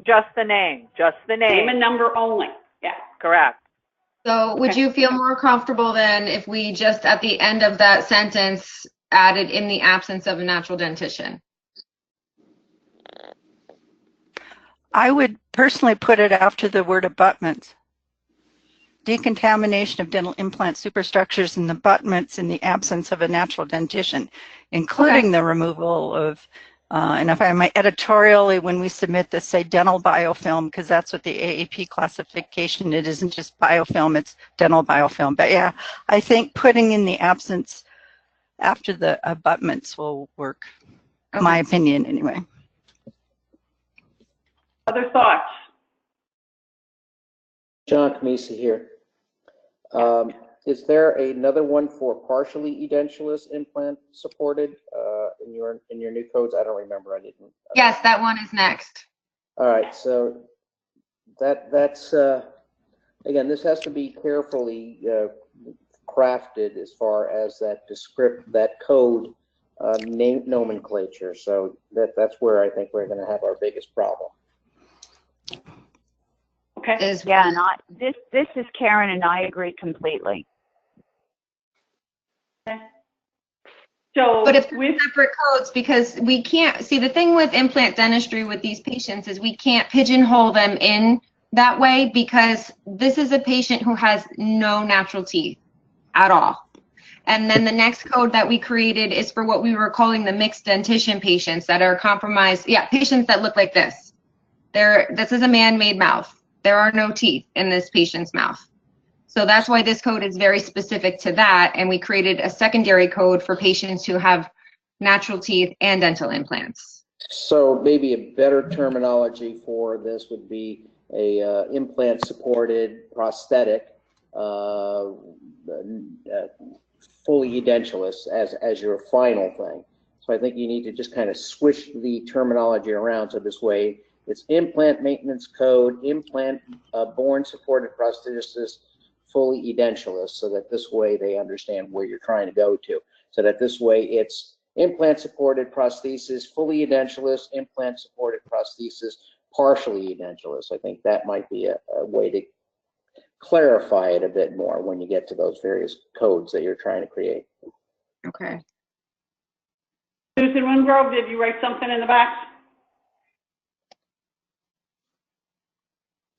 [SPEAKER 2] Just the name.
[SPEAKER 1] Name and number only. Yeah.
[SPEAKER 2] Correct.
[SPEAKER 19] So would you feel more comfortable then if we just at the end of that sentence added in the absence of a natural dentition?
[SPEAKER 5] I would personally put it after the word abutments. Decontamination of dental implant superstructures and abutments in the absence of a natural dentition, including the removal of, and if I might editorially, when we submit this, say dental biofilm, because that's what the AAP classification, it isn't just biofilm, it's dental biofilm. But yeah, I think putting in the absence after the abutments will work, my opinion anyway.
[SPEAKER 1] Other thoughts?
[SPEAKER 9] John Kamisi here. Is there another one for partially edentulous implant supported in your new codes? I don't remember. I didn't.
[SPEAKER 19] Yes, that one is next.
[SPEAKER 9] All right, so that's again, this has to be carefully crafted as far as that code name nomenclature. So that's where I think we're going to have our biggest problem.
[SPEAKER 1] Okay.
[SPEAKER 3] Yeah, and this is Karen, and I agree completely.
[SPEAKER 1] Okay. So,
[SPEAKER 19] but if they're separate codes, because we can't see, the thing with implant dentistry with these patients is we can't pigeonhole them in that way, because this is a patient who has no natural teeth at all. And then the next code that we created is for what we were calling the mixed dentition patients that are compromised. Yeah, patients that look like this. This is a man-made mouth. There are no teeth in this patient's mouth. So that's why this code is very specific to that. And we created a secondary code for patients who have natural teeth and dental implants.
[SPEAKER 9] So maybe a better terminology for this would be a implant-supported prosthetic, fully edentulous as your final thing. So I think you need to just kind of switch the terminology around, so this way it's implant maintenance code, implant born supported prosthesis, fully edentulous, so that this way they understand where you're trying to go to. So that this way it's implant supported prosthesis, fully edentulous, implant supported prosthesis, partially edentulous. I think that might be a way to clarify it a bit more when you get to those various codes that you're trying to create.
[SPEAKER 19] Okay.
[SPEAKER 1] Susan Wingrove, did you write something in the box?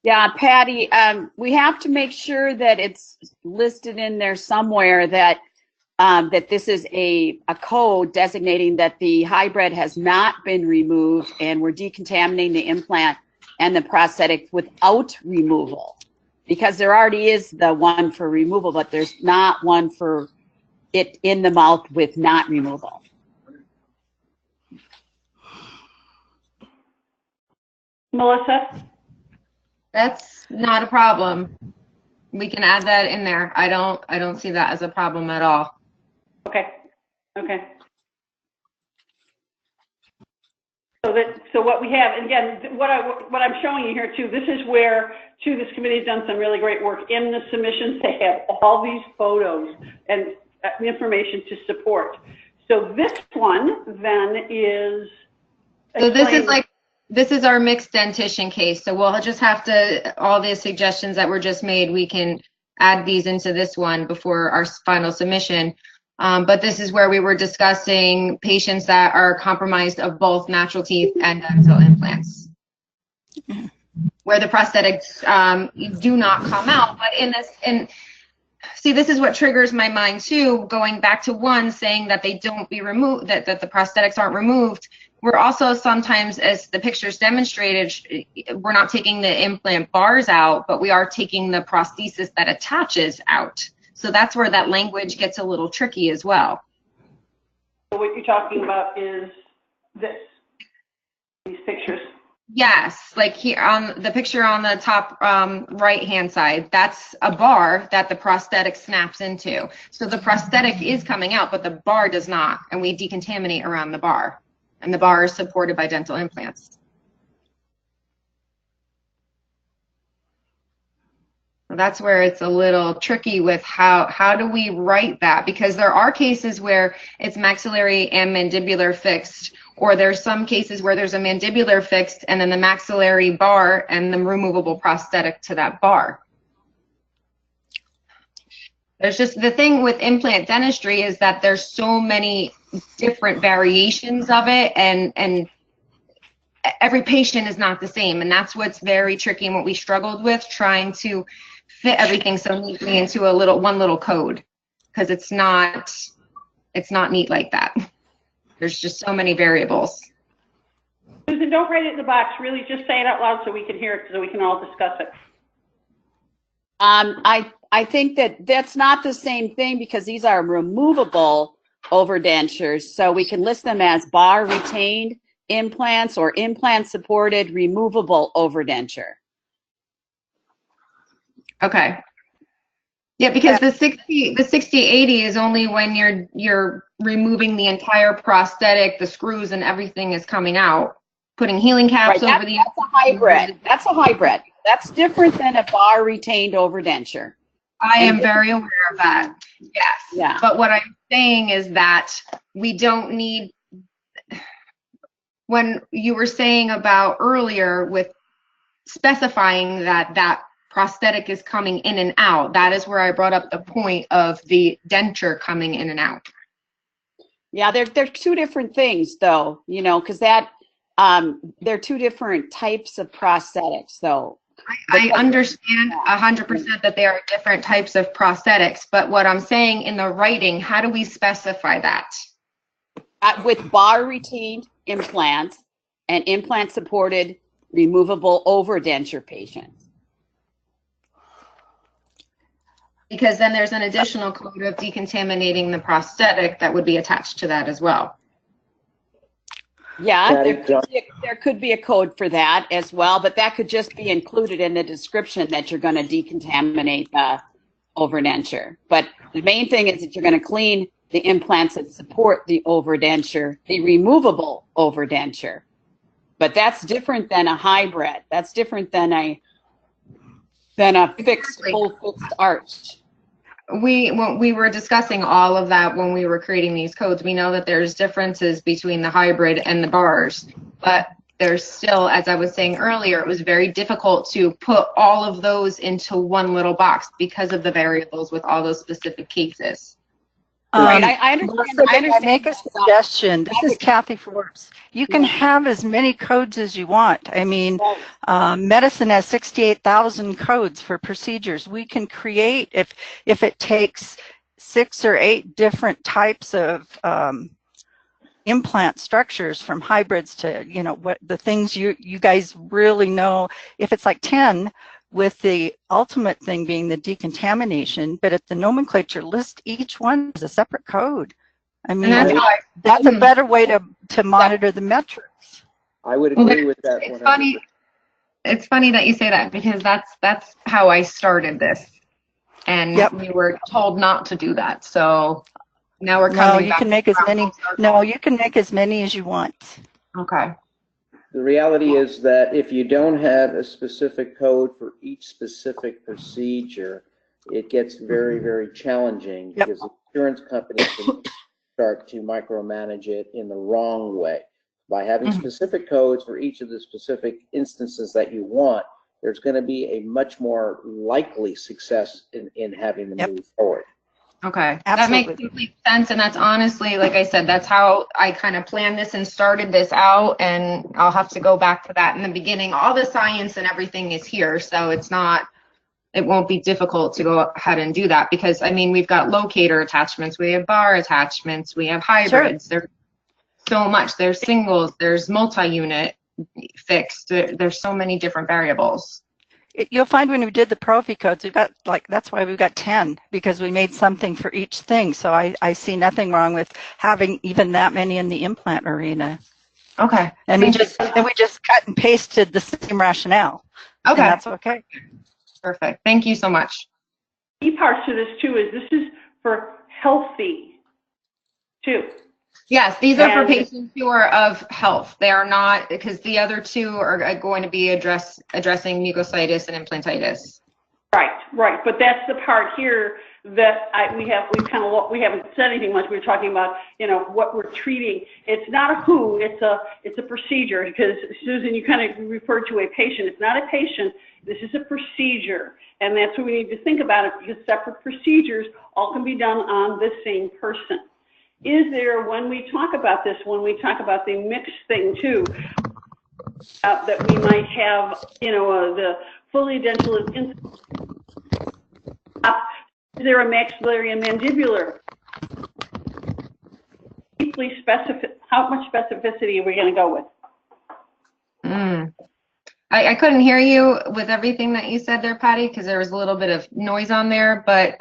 [SPEAKER 18] Yeah, Patty, we have to make sure that it's listed in there somewhere that that this is a code designating that the hybrid has not been removed and we're decontaminating the implant and the prosthetic without removal. Because there already is the one for removal, but there's not one for it in the mouth with not removal.
[SPEAKER 1] Melissa?
[SPEAKER 19] That's not a problem. We can add that in there. I don't see that as a problem at all.
[SPEAKER 1] Okay. Okay. So what we have, and again, what I'm showing you here too, this is where this committee has done some really great work in the submissions. They have all these photos and information to support. So this one then is.
[SPEAKER 19] So this is our mixed dentition case. So we'll just have to, all the suggestions that were just made, we can add these into this one before our final submission. But this is where we were discussing patients that are compromised of both natural teeth and dental implants, where the prosthetics do not come out. But see, this is what triggers my mind too, going back to one saying that they don't be removed, that the prosthetics aren't removed. We're also sometimes, as the pictures demonstrated, we're not taking the implant bars out, but we are taking the prosthesis that attaches out. So that's where that language gets a little tricky as well.
[SPEAKER 1] So what you're talking about is these pictures.
[SPEAKER 19] Yes, like here on the picture on the top right-hand side, that's a bar that the prosthetic snaps into. So the prosthetic is coming out, but the bar does not, and we decontaminate around the bar. And the bar is supported by dental implants. That's where it's a little tricky with how do we write that, because there are cases where it's maxillary and mandibular fixed, or there's some cases where there's a mandibular fixed and then the maxillary bar and the removable prosthetic to that bar. There's just the thing with implant dentistry is that there's so many different variations of it, and every patient is not the same, and that's what's very tricky and what we struggled with, trying to fit everything so neatly into one little code, because it's not neat like that. There's just so many variables.
[SPEAKER 1] Susan, don't write it in the box. Really, just say it out loud so we can hear it, so we can all discuss it.
[SPEAKER 18] I think that's not the same thing, because these are removable overdentures, so we can list them as bar retained implants or implant supported removable overdenture.
[SPEAKER 19] Okay. Yeah, because the 60/80 is only when you're removing the entire prosthetic, the screws and everything is coming out, putting healing caps over the.
[SPEAKER 18] That's a hybrid. That's a hybrid. That's different than a bar retained overdenture.
[SPEAKER 19] I am very aware of that. Yes.
[SPEAKER 18] Yeah.
[SPEAKER 19] But what I'm saying is that we don't need, when you were saying about earlier with specifying that prosthetic is coming in and out, that is where I brought up the point of the denture coming in and out.
[SPEAKER 18] Yeah, they're two different things though, because they're two different types of prosthetics though.
[SPEAKER 19] I understand 100% that there are different types of prosthetics, but what I'm saying in the writing, how do we specify that?
[SPEAKER 18] With bar retained implants and implant supported removable overdenture patients.
[SPEAKER 19] Because then there's an additional code of decontaminating the prosthetic that would be attached to that as well.
[SPEAKER 18] Yeah, there could be a code for that as well, but that could just be included in the description that you're going to decontaminate the overdenture. But the main thing is that you're going to clean the implants that support the overdenture, the removable overdenture. But that's different than a hybrid. That's different than a fixed, full fixed arch.
[SPEAKER 19] We were discussing all of that when we were creating these codes. We know that there's differences between the hybrid and the bars, but there's still, as I was saying earlier, it was very difficult to put all of those into one little box because of the variables with all those specific cases.
[SPEAKER 18] Right, I understand.
[SPEAKER 5] I make a suggestion. This is Kathy Forbes. You can have as many codes as you want. I mean, medicine has 68,000 codes for procedures. We can create, if it takes 6 or 8 different types of implant structures, from hybrids to, you know, what the things you guys really know. If it's like 10, with the ultimate thing being the decontamination, but at the nomenclature, list each one as a separate code. I mean, that's a better way to monitor the metrics.
[SPEAKER 9] I would agree with that.
[SPEAKER 19] It's funny. It's funny that you say that, because that's how I started this, and we were told not to do that. So now we're coming.
[SPEAKER 5] No, you can make as many. No, you can make as many as you want.
[SPEAKER 19] Okay.
[SPEAKER 9] The reality is that if you don't have a specific code for each specific procedure, it gets very, very challenging because the insurance companies can start to micromanage it in the wrong way. By having specific codes for each of the specific instances that you want, there's going to be a much more likely success in having them move forward.
[SPEAKER 19] Okay, that makes complete sense, and that's honestly, like I said, that's how I kind of planned this and started this out, and I'll have to go back to that in the beginning. All the science and everything is here, so it won't be difficult to go ahead and do that, because, I mean, we've got locator attachments, we have bar attachments, we have hybrids, there's so much, there's singles, there's multi-unit fixed, there's so many different variables.
[SPEAKER 5] You'll find when we did the Profi codes, we've got that's why we've got 10, because we made something for each thing. So I see nothing wrong with having even that many in the implant arena.
[SPEAKER 19] Okay.
[SPEAKER 5] And we just cut and pasted the same rationale.
[SPEAKER 19] Okay.
[SPEAKER 5] And that's okay.
[SPEAKER 19] Perfect. Thank you so much.
[SPEAKER 1] Key parts to this too is this is for healthy too.
[SPEAKER 19] Yes, these are for patients who are of health. They are not, because the other two are going to be addressing mucositis and implantitis.
[SPEAKER 1] Right. But that's the part here that we haven't said anything much. We're talking about, you know, what we're treating. It's not a who, it's a procedure, because Susan, you kind of referred to a patient. It's not a patient. This is a procedure. And that's what we need to think about it, because separate procedures all can be done on the same person. Is there, when we talk about this, when we talk about the mixed thing too, that we might have, you know, the fully dental is there a maxillary and mandibular? Deeply specific. How much specificity are we going to go with?
[SPEAKER 19] I couldn't hear you with everything that you said there, Patty, because there was a little bit of noise on there, but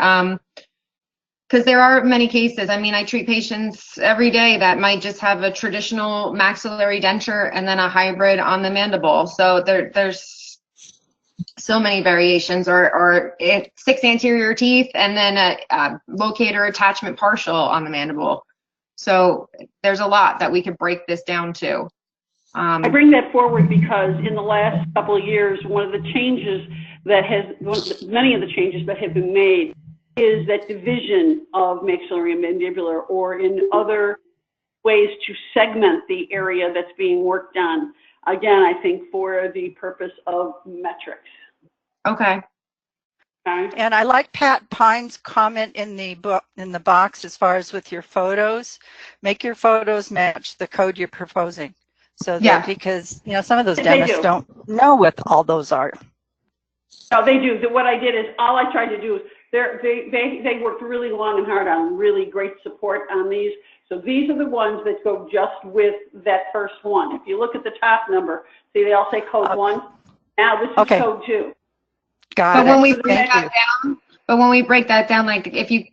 [SPEAKER 19] because there are many cases. I mean, I treat patients every day that might just have a traditional maxillary denture and then a hybrid on the mandible. So there's so many variations, or 6 anterior teeth and then a locator attachment partial on the mandible. So there's a lot that we could break this down to.
[SPEAKER 1] I bring that forward because in the last couple of years, one of the changes that many of the changes that have been made is that division of maxillary and mandibular, or in other ways to segment the area that's being worked on. Again, I think for the purpose of metrics.
[SPEAKER 19] Okay.
[SPEAKER 5] And I like Pat Pine's comment in the book, in the box, as far as with your photos. Make your photos match the code you're proposing. So that, because, you know, some of those dentists don't know what all those are.
[SPEAKER 1] No, they do. What I did is, all I tried to do is, they worked really long and hard on really great support on these. So these are the ones that go just with that first one. If you look at the top number, see they all say code 1. Now this is code 2.
[SPEAKER 19] But when we break that down, like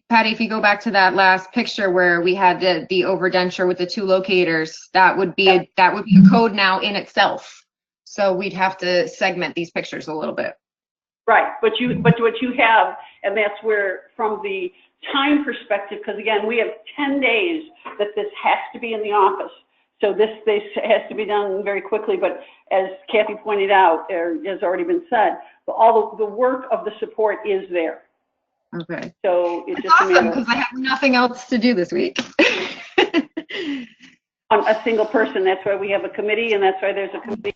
[SPEAKER 19] Patty, if you go back to that last picture where we had the overdenture with the 2 locators, that would be a code now in itself. So we'd have to segment these pictures a little bit.
[SPEAKER 1] Right, but what you have, and that's where, from the time perspective, because again, we have 10 days that this has to be in the office. So this has to be done very quickly, but as Kathy pointed out, or has already been said, all the work of the support is there.
[SPEAKER 19] Okay.
[SPEAKER 1] So it's
[SPEAKER 19] That's
[SPEAKER 1] just
[SPEAKER 19] awesome, because I have nothing else to do this week.
[SPEAKER 1] On a single person. That's why we have a committee, and that's why there's a committee.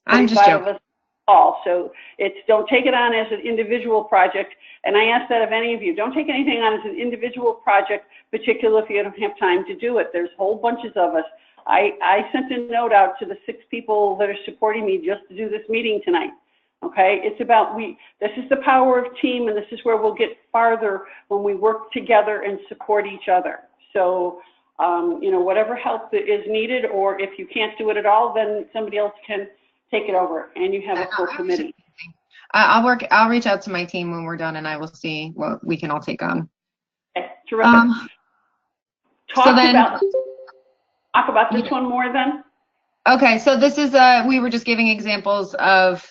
[SPEAKER 19] I'm just joking.
[SPEAKER 1] All. So don't take it on as an individual project. And I ask that of any of you. Don't take anything on as an individual project, particularly if you don't have time to do it. There's whole bunches of us. I sent a note out to the 6 people that are supporting me just to do this meeting tonight. Okay, it's about this is the power of team, and this is where we'll get farther when we work together and support each other. So, whatever help is needed, or if you can't do it at all, then somebody else can take it over, and you have a full committee.
[SPEAKER 19] I'll reach out to my team when we're done, and I will see what we can all take on.
[SPEAKER 1] Okay, terrific. Talk about this one more then.
[SPEAKER 19] Okay, so this is we were just giving examples of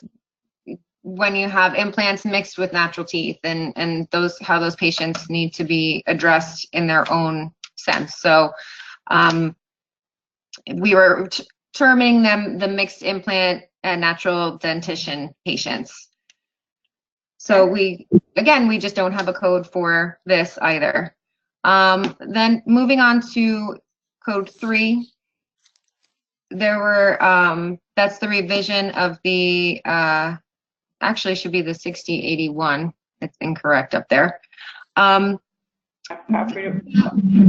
[SPEAKER 19] when you have implants mixed with natural teeth, and how those patients need to be addressed in their own sense. So we were terming them the mixed implant and natural dentition patients. So we just don't have a code for this either. Then moving on to code 3, there were, that's the revision of the, actually should be the 6081. It's incorrect up there.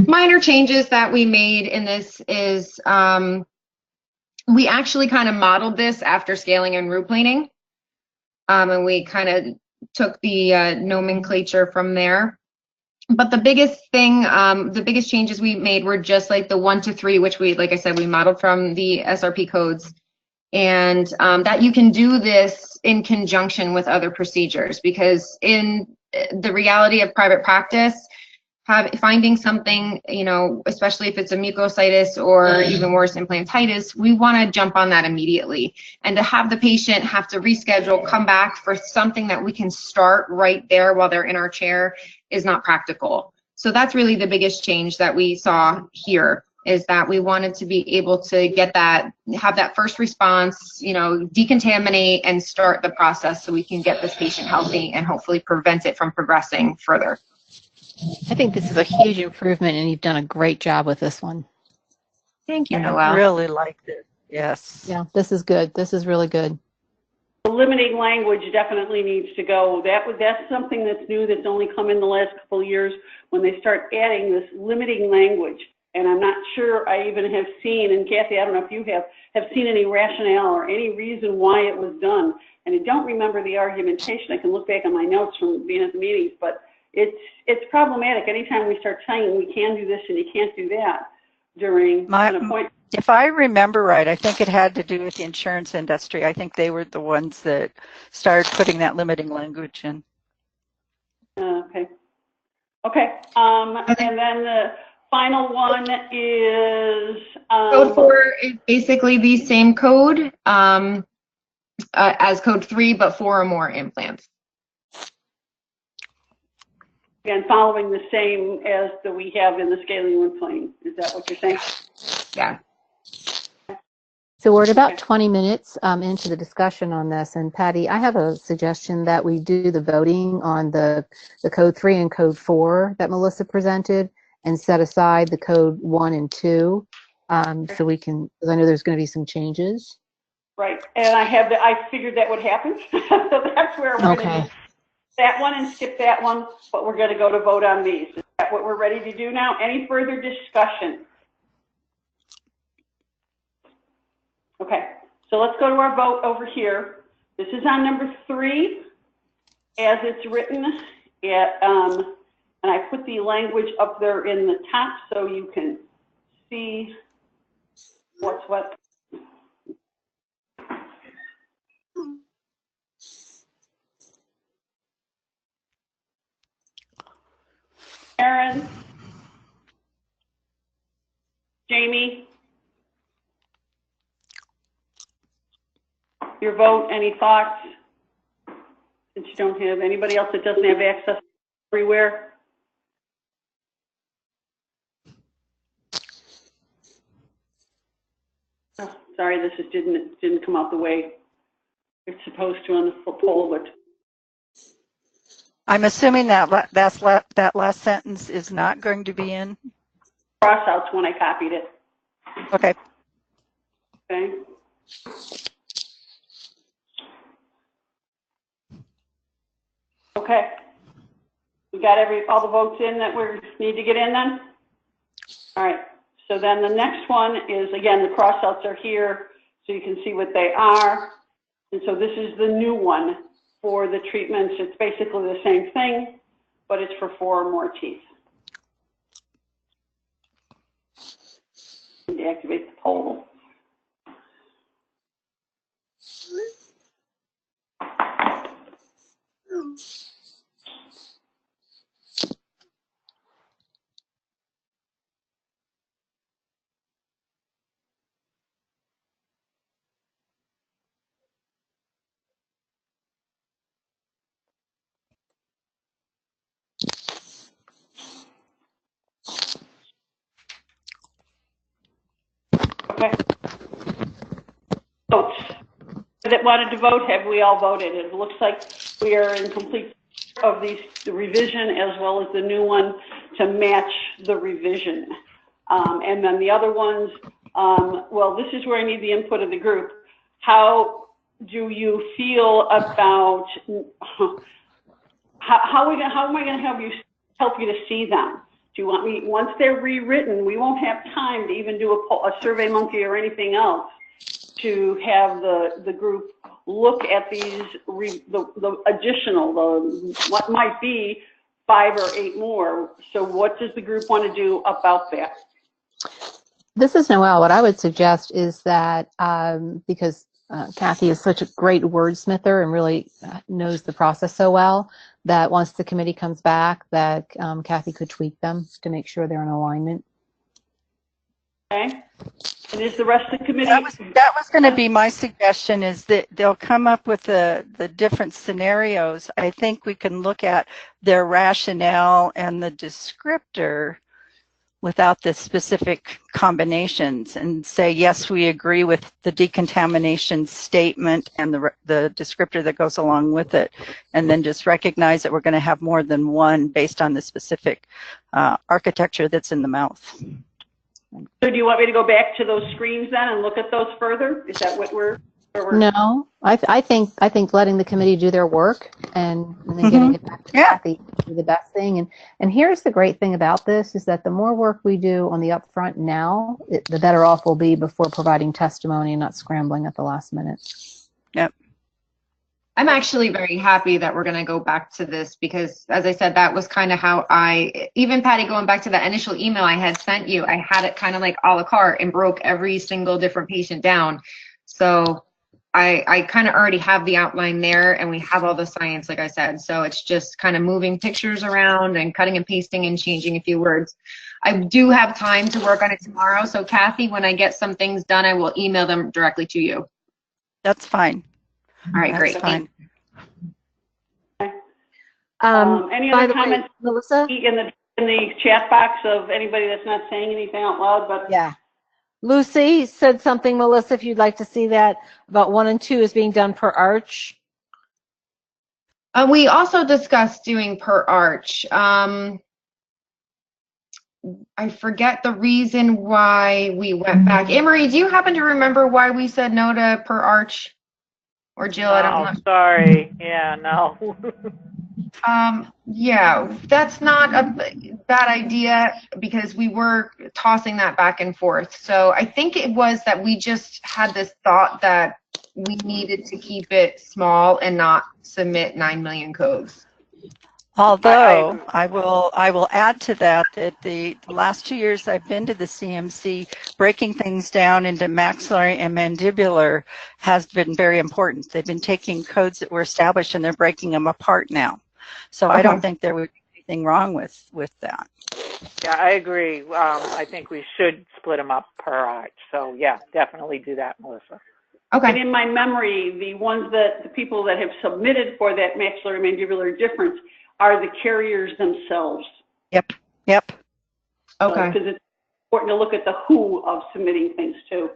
[SPEAKER 19] Minor changes that we made in this is, we actually kind of modeled this after scaling and root planing. And we kind of took the nomenclature from there. But the biggest thing, the biggest changes we made were just like the 1 to 3, which we, like I said, we modeled from the SRP codes. And that you can do this in conjunction with other procedures, because in the reality of private practice, finding something, especially if it's a mucositis or even worse, implantitis, we want to jump on that immediately. And to have the patient have to reschedule, come back for something that we can start right there while they're in our chair is not practical. So that's really the biggest change that we saw here, is that we wanted to be able to get that, have that first response, decontaminate and start the process so we can get this patient healthy and hopefully prevent it from progressing further.
[SPEAKER 16] I think this is a huge improvement, and you've done a great job with this one.
[SPEAKER 19] Thank you,
[SPEAKER 5] Noelle. I really liked it. Yes.
[SPEAKER 16] Yeah, this is good. This is really good.
[SPEAKER 1] The limiting language definitely needs to go. That's something that's new, that's only come in the last couple of years, when they start adding this limiting language. And I'm not sure I even have seen, and Kathy, I don't know if you have seen any rationale or any reason why it was done. And I don't remember the argumentation. I can look back on my notes from being at the meetings, but it's problematic anytime we start saying we can do this and you can't do that during an appointment.
[SPEAKER 5] If I remember right, I think it had to do with the insurance industry. I think they were the ones that started putting that limiting language in.
[SPEAKER 1] Okay. And then the final one is
[SPEAKER 19] code 4 is basically the same code as code 3, but 4 or more implants.
[SPEAKER 1] Again, following the same as that we have in the scaling and plane. Is that what you're saying?
[SPEAKER 19] Yeah.
[SPEAKER 16] So we're at about 20 minutes into the discussion on this. And Patty, I have a suggestion that we do the voting on the code 3 and code 4 that Melissa presented, and set aside the code 1 and 2, so we can, because I know there's going to be some changes.
[SPEAKER 1] Right, and I figured that would happen. So that's where we're going to do that one and skip that one, but we're going to go to vote on these. Is that what we're ready to do now? Any further discussion? Okay, so let's go to our vote over here. This is on number 3, as it's written. And I put the language up there in the top so you can see what's what. Aaron, Jamie, your vote, any thoughts? Since you don't have anybody else that doesn't have access everywhere. Oh, sorry, this is, didn't come out the way it's supposed to on the poll, but
[SPEAKER 5] I'm assuming that that last sentence is not going to be in.
[SPEAKER 1] Crossouts when I copied it.
[SPEAKER 5] Okay.
[SPEAKER 1] Okay. Okay. We got all the votes in that we need to get in then? All right. So then the next one is, again, the crossouts are here so you can see what they are. And so this is the new one for the treatments. It's basically the same thing, but it's for 4 or more teeth. Deactivate the poll. Okay. Votes. That wanted to vote, have we all voted? It looks like we are in complete of the revision as well as the new one to match the revision. And then the other ones, well, this is where I need the input of the group. How do you feel about, how am I going to help you to see them? Do you want me, once they're rewritten, we won't have time to even do a SurveyMonkey or anything else to have the group look at these, the additional, what might be 5 or 8 more. So what does the group want to do about that?
[SPEAKER 16] This is Noelle. What I would suggest is that because Kathy is such a great wordsmither and really knows the process so well, that once the committee comes back, that Kathy could tweak them to make sure they're in alignment.
[SPEAKER 1] Okay. And is the rest of the committee?
[SPEAKER 5] That was going to be my suggestion, is that they'll come up with the different scenarios. I think we can look at their rationale and the descriptor without the specific combinations and say, yes, we agree with the decontamination statement and the descriptor that goes along with it, and then just recognize that we're going to have more than one based on the specific architecture that's in the mouth.
[SPEAKER 1] So do you want me to go back to those screens then and look at those further? Is that what we're?
[SPEAKER 16] No, I think letting the committee do their work and then getting it back to Kathy would be the best thing. And here's the great thing about this is that the more work we do on the upfront now, the better off we'll be before providing testimony and not scrambling at the last minute.
[SPEAKER 5] Yep.
[SPEAKER 19] I'm actually very happy that we're going to go back to this because, as I said, that was kind of how even Patty, going back to that initial email I had sent you, I had it kind of like a la carte and broke every single different patient down. So I kind of already have the outline there and we have all the science, like I said. So it's just kind of moving pictures around and cutting and pasting and changing a few words. I do have time to work on it tomorrow. So Kathy, when I get some things done, I will email them directly to you.
[SPEAKER 5] That's fine.
[SPEAKER 19] All right,
[SPEAKER 5] That's
[SPEAKER 19] great.
[SPEAKER 5] fine.
[SPEAKER 1] Any other comments,
[SPEAKER 8] Melissa?
[SPEAKER 1] In the chat box of anybody that's not saying anything out loud? But
[SPEAKER 8] yeah, Lucy said something. Melissa, if you'd like to see that, about 1 and 2 is being done per arch.
[SPEAKER 19] We also discussed doing per arch. I forget the reason why we went back. Anne-Marie, do you happen to remember why we said no to per arch? Or Jill, I don't know.
[SPEAKER 2] Sorry. Yeah, no.
[SPEAKER 19] Yeah, that's not a bad idea because we were tossing that back and forth. So I think it was that we just had this thought that we needed to keep it small and not submit 9 million codes.
[SPEAKER 5] Although I will add to that the last 2 years I've been to the CMC, breaking things down into maxillary and mandibular has been very important. They've been taking codes that were established and they're breaking them apart now. So I don't think there would be anything wrong with that.
[SPEAKER 2] Yeah, I agree. I think we should split them up per arch. So yeah, definitely do that, Melissa.
[SPEAKER 19] Okay.
[SPEAKER 1] And in my memory, the people that have submitted for that maxillary mandibular difference are the carriers themselves.
[SPEAKER 5] Yep.
[SPEAKER 19] Okay.
[SPEAKER 1] Because it's important to look at the who of submitting things too.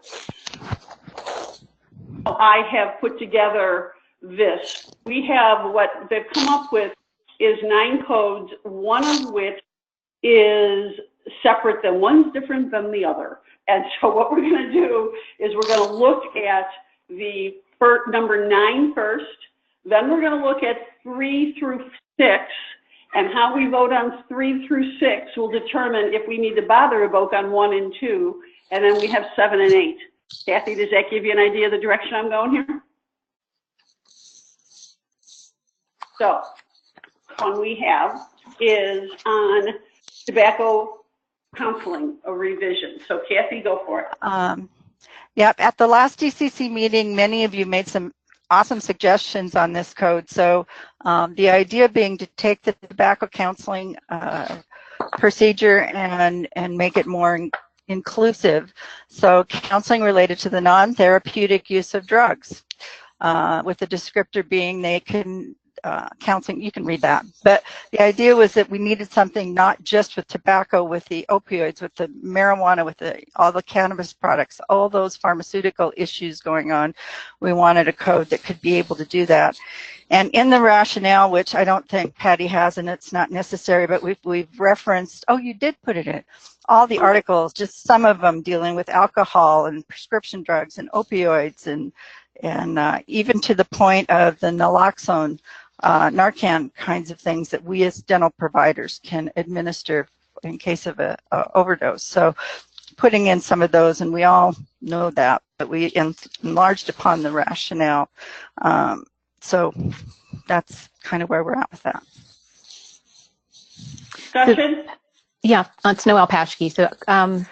[SPEAKER 1] I have put together this. We have what they've come up with is 9 codes, one of which is separate, than one's different than the other. And so what we're going to do is we're going to look at the number 9 first, then we're going to look at 3 through 6, and how we vote on 3 through 6 will determine if we need to bother a vote on 1 and 2, and then we have 7 and 8. Kathy, does that give you an idea of the direction I'm going here? So, one we have is on tobacco counseling, a revision. So Kathy, go for it.
[SPEAKER 5] Yep, at the last DCC meeting, many of you made some awesome suggestions on this code. So the idea being to take the tobacco counseling procedure and make it more inclusive. So counseling related to the non-therapeutic use of drugs, with the descriptor being they can counseling, you can read that. But the idea was that we needed something not just with tobacco, with the opioids, with the marijuana, with all the cannabis products, all those pharmaceutical issues going on. We wanted a code that could be able to do that. And in the rationale, which I don't think Patty has, and it's not necessary, but we've referenced, oh, you did put it in, all the articles, just some of them dealing with alcohol and prescription drugs and opioids and even to the point of the naloxone, Narcan kinds of things that we as dental providers can administer in case of a overdose. So putting in some of those, and we all know that, but we enlarged upon the rationale. So that's kind of where we're at with that.
[SPEAKER 1] Discussion?
[SPEAKER 16] Yeah, it's Noelle Paschke. So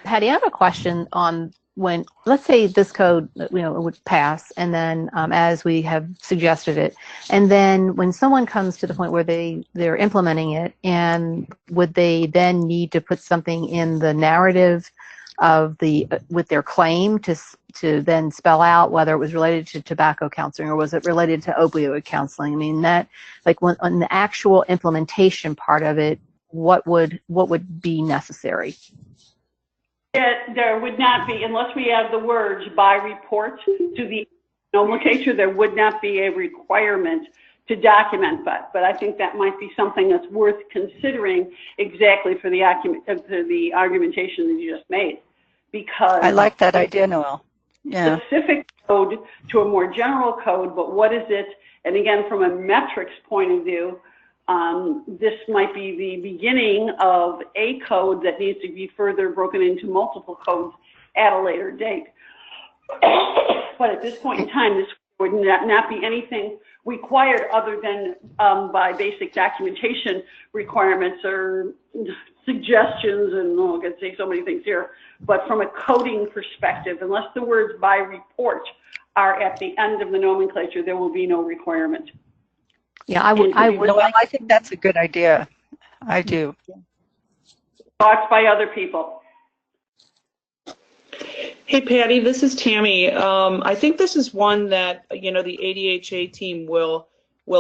[SPEAKER 16] Patty, I have a question on when, let's say this code, would pass, and then as we have suggested it, and then when someone comes to the point where they're implementing it, and would they then need to put something in the narrative of with their claim to then spell out whether it was related to tobacco counseling or was it related to opioid counseling? I mean, that, like, on the actual implementation part of it, what would be necessary?
[SPEAKER 1] There would not be, unless we add the words by report to the nomenclature, there would not be a requirement to document that. But I think that might be something that's worth considering exactly for the argumentation that you just made. Because
[SPEAKER 5] I like that idea, Noelle. Yeah.
[SPEAKER 1] Specific code to a more general code, but what is it? And again, from a metrics point of view, this might be the beginning of a code that needs to be further broken into multiple codes at a later date. But at this point in time, this would not be anything required other than by basic documentation requirements or suggestions, and I'm going to say so many things here, but from a coding perspective, unless the words by report are at the end of the nomenclature, there will be no requirement.
[SPEAKER 16] Yeah, I
[SPEAKER 5] think that's a good idea. I do.
[SPEAKER 1] Thoughts by other people?
[SPEAKER 14] Hey, Patty, this is Tammy. I think this is one that, the ADHA team will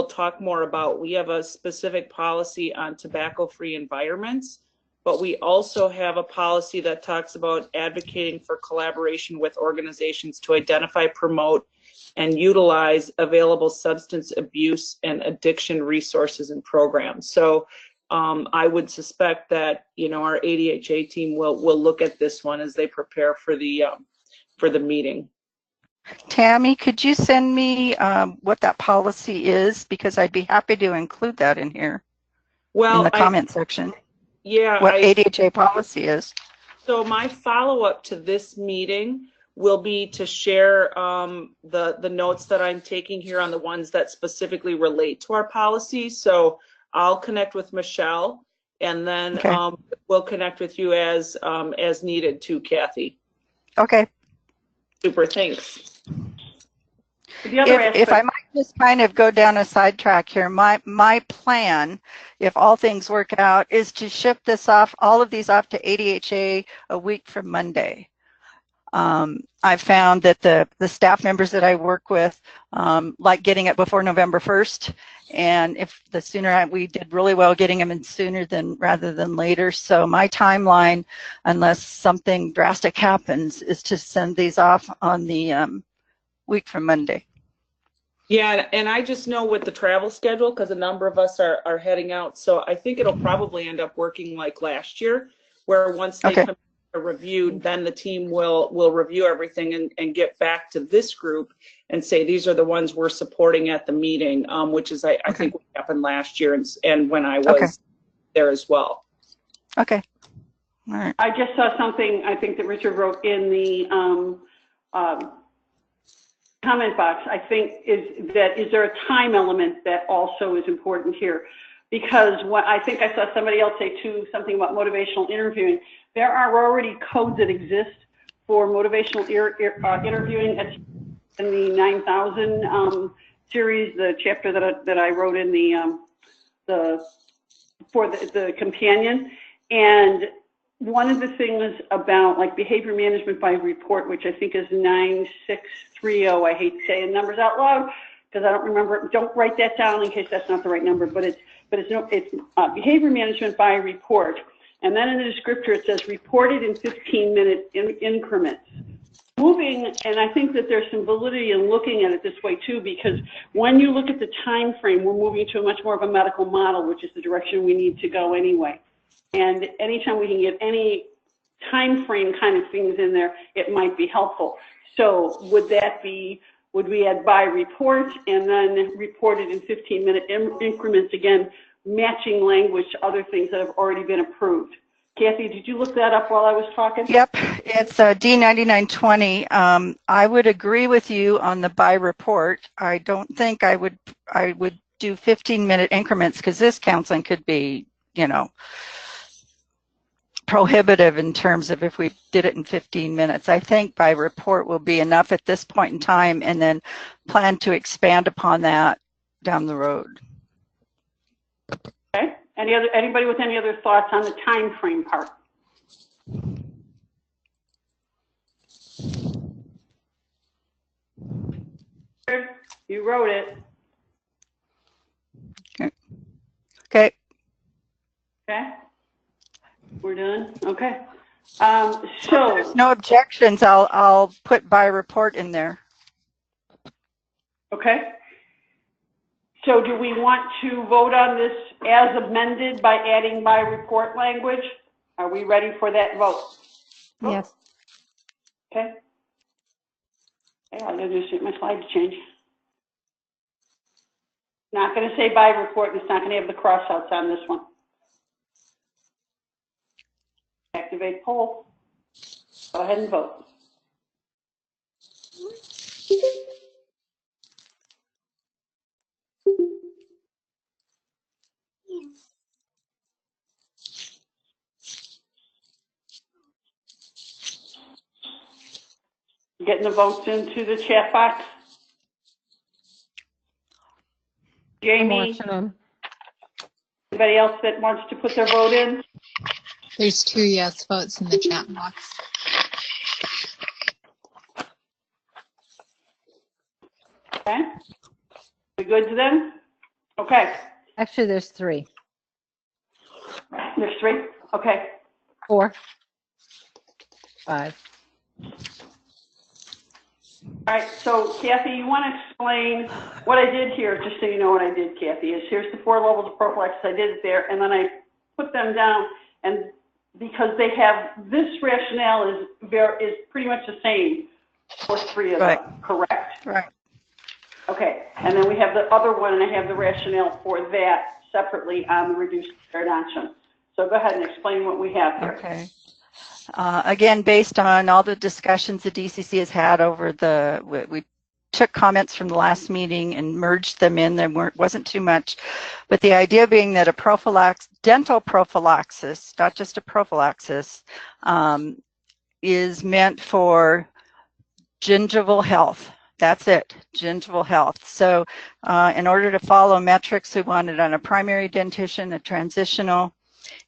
[SPEAKER 14] talk more about. We have a specific policy on tobacco-free environments, but we also have a policy that talks about advocating for collaboration with organizations to identify, promote, and utilize available substance abuse and addiction resources and programs. So I would suspect that our ADHA team will look at this one as they prepare for the meeting.
[SPEAKER 5] Tammy, could you send me what that policy is, because I'd be happy to include that in here. Well, in the comment section.
[SPEAKER 14] Yeah.
[SPEAKER 5] What ADHA policy is.
[SPEAKER 14] So my follow-up to this meeting will be to share the notes that I'm taking here on the ones that specifically relate to our policy. So I'll connect with Michelle, and then we'll connect with you as needed too, Kathy.
[SPEAKER 5] Okay.
[SPEAKER 14] Super, thanks.
[SPEAKER 5] If I might just kind of go down a sidetrack here, my plan, if all things work out, is to ship this off, all of these off to ADHA a week from Monday. I found that the staff members that I work with like getting it before November 1st, and if the sooner we did really well getting them in sooner rather than later. So my timeline, unless something drastic happens, is to send these off on the week from Monday.
[SPEAKER 14] Yeah, and I just know with the travel schedule, because a number of us are heading out, so I think it'll probably end up working like last year, where once they come reviewed, then the team will review everything and get back to this group and say these are the ones we're supporting at the meeting, which is I think what happened last year and when I was there as well.
[SPEAKER 5] Okay. All right.
[SPEAKER 1] I just saw something I think that Richard wrote in the comment box. I think is there a time element that also is important here? Because what I think I saw somebody else say too, something about motivational interviewing. There are already codes that exist for motivational interviewing in the 9000 series, the chapter that I wrote in for the companion. And one of the things about like behavior management by report, which I think is 9630. I hate saying numbers out loud because I don't remember. Don't write that down in case that's not the right number. But it's behavior management by report. And then in the descriptor, it says reported in 15-minute increments. Moving, and I think that there's some validity in looking at it this way too, because when you look at the time frame, we're moving to a much more of a medical model, which is the direction we need to go anyway. And anytime we can get any time frame kind of things in there, it might be helpful. So would we add by report and then reported in 15-minute increments, again, matching language to other things that have already been approved. Kathy, did you look that up while I was talking?
[SPEAKER 5] Yep, it's D9920. I would agree with you on the by report. I don't think I would do 15-minute increments because this counseling could be, prohibitive in terms of if we did it in 15 minutes. I think by report will be enough at this point in time, and then plan to expand upon that down the road.
[SPEAKER 1] Okay. Anybody with any other thoughts on the time frame part? You wrote it.
[SPEAKER 5] Okay.
[SPEAKER 1] Okay. We're done. Okay. So
[SPEAKER 5] there's no objections. I'll put by report in there.
[SPEAKER 1] Okay. So do we want to vote on this as amended by adding by report language? Are we ready for that vote?
[SPEAKER 8] Yes.
[SPEAKER 1] Okay. I'm going to just get my slide to change. Not going to say by report, and it's not going to have the crossouts on this one. Activate poll. Go ahead and vote. Getting the votes into the chat box. Jamie, anybody else that wants to put their vote in?
[SPEAKER 4] There's 2 yes votes in the chat box.
[SPEAKER 1] Okay. We good then? Okay.
[SPEAKER 8] Actually, there's 3.
[SPEAKER 1] There's 3? Okay.
[SPEAKER 8] 4. 5.
[SPEAKER 1] All right, so Kathy, you want to explain what I did here, just so you know what I did, Kathy, is here's the 4 levels of prophylaxis. I did it there, and then I put them down, and because they have, this rationale is pretty much the same for 3 of them, correct?
[SPEAKER 5] Right.
[SPEAKER 1] Okay, and then we have the other one, and I have the rationale for that separately on the reduced periodontium. So go ahead and explain what we have here.
[SPEAKER 5] Okay. Again, based on all the discussions the DCC has had over we took comments from the last meeting and merged them in. There wasn't too much, but the idea being that a dental prophylaxis, not just a prophylaxis, is meant for gingival health. That's it, gingival health. So in order to follow metrics, we wanted on a primary dentition, a transitional,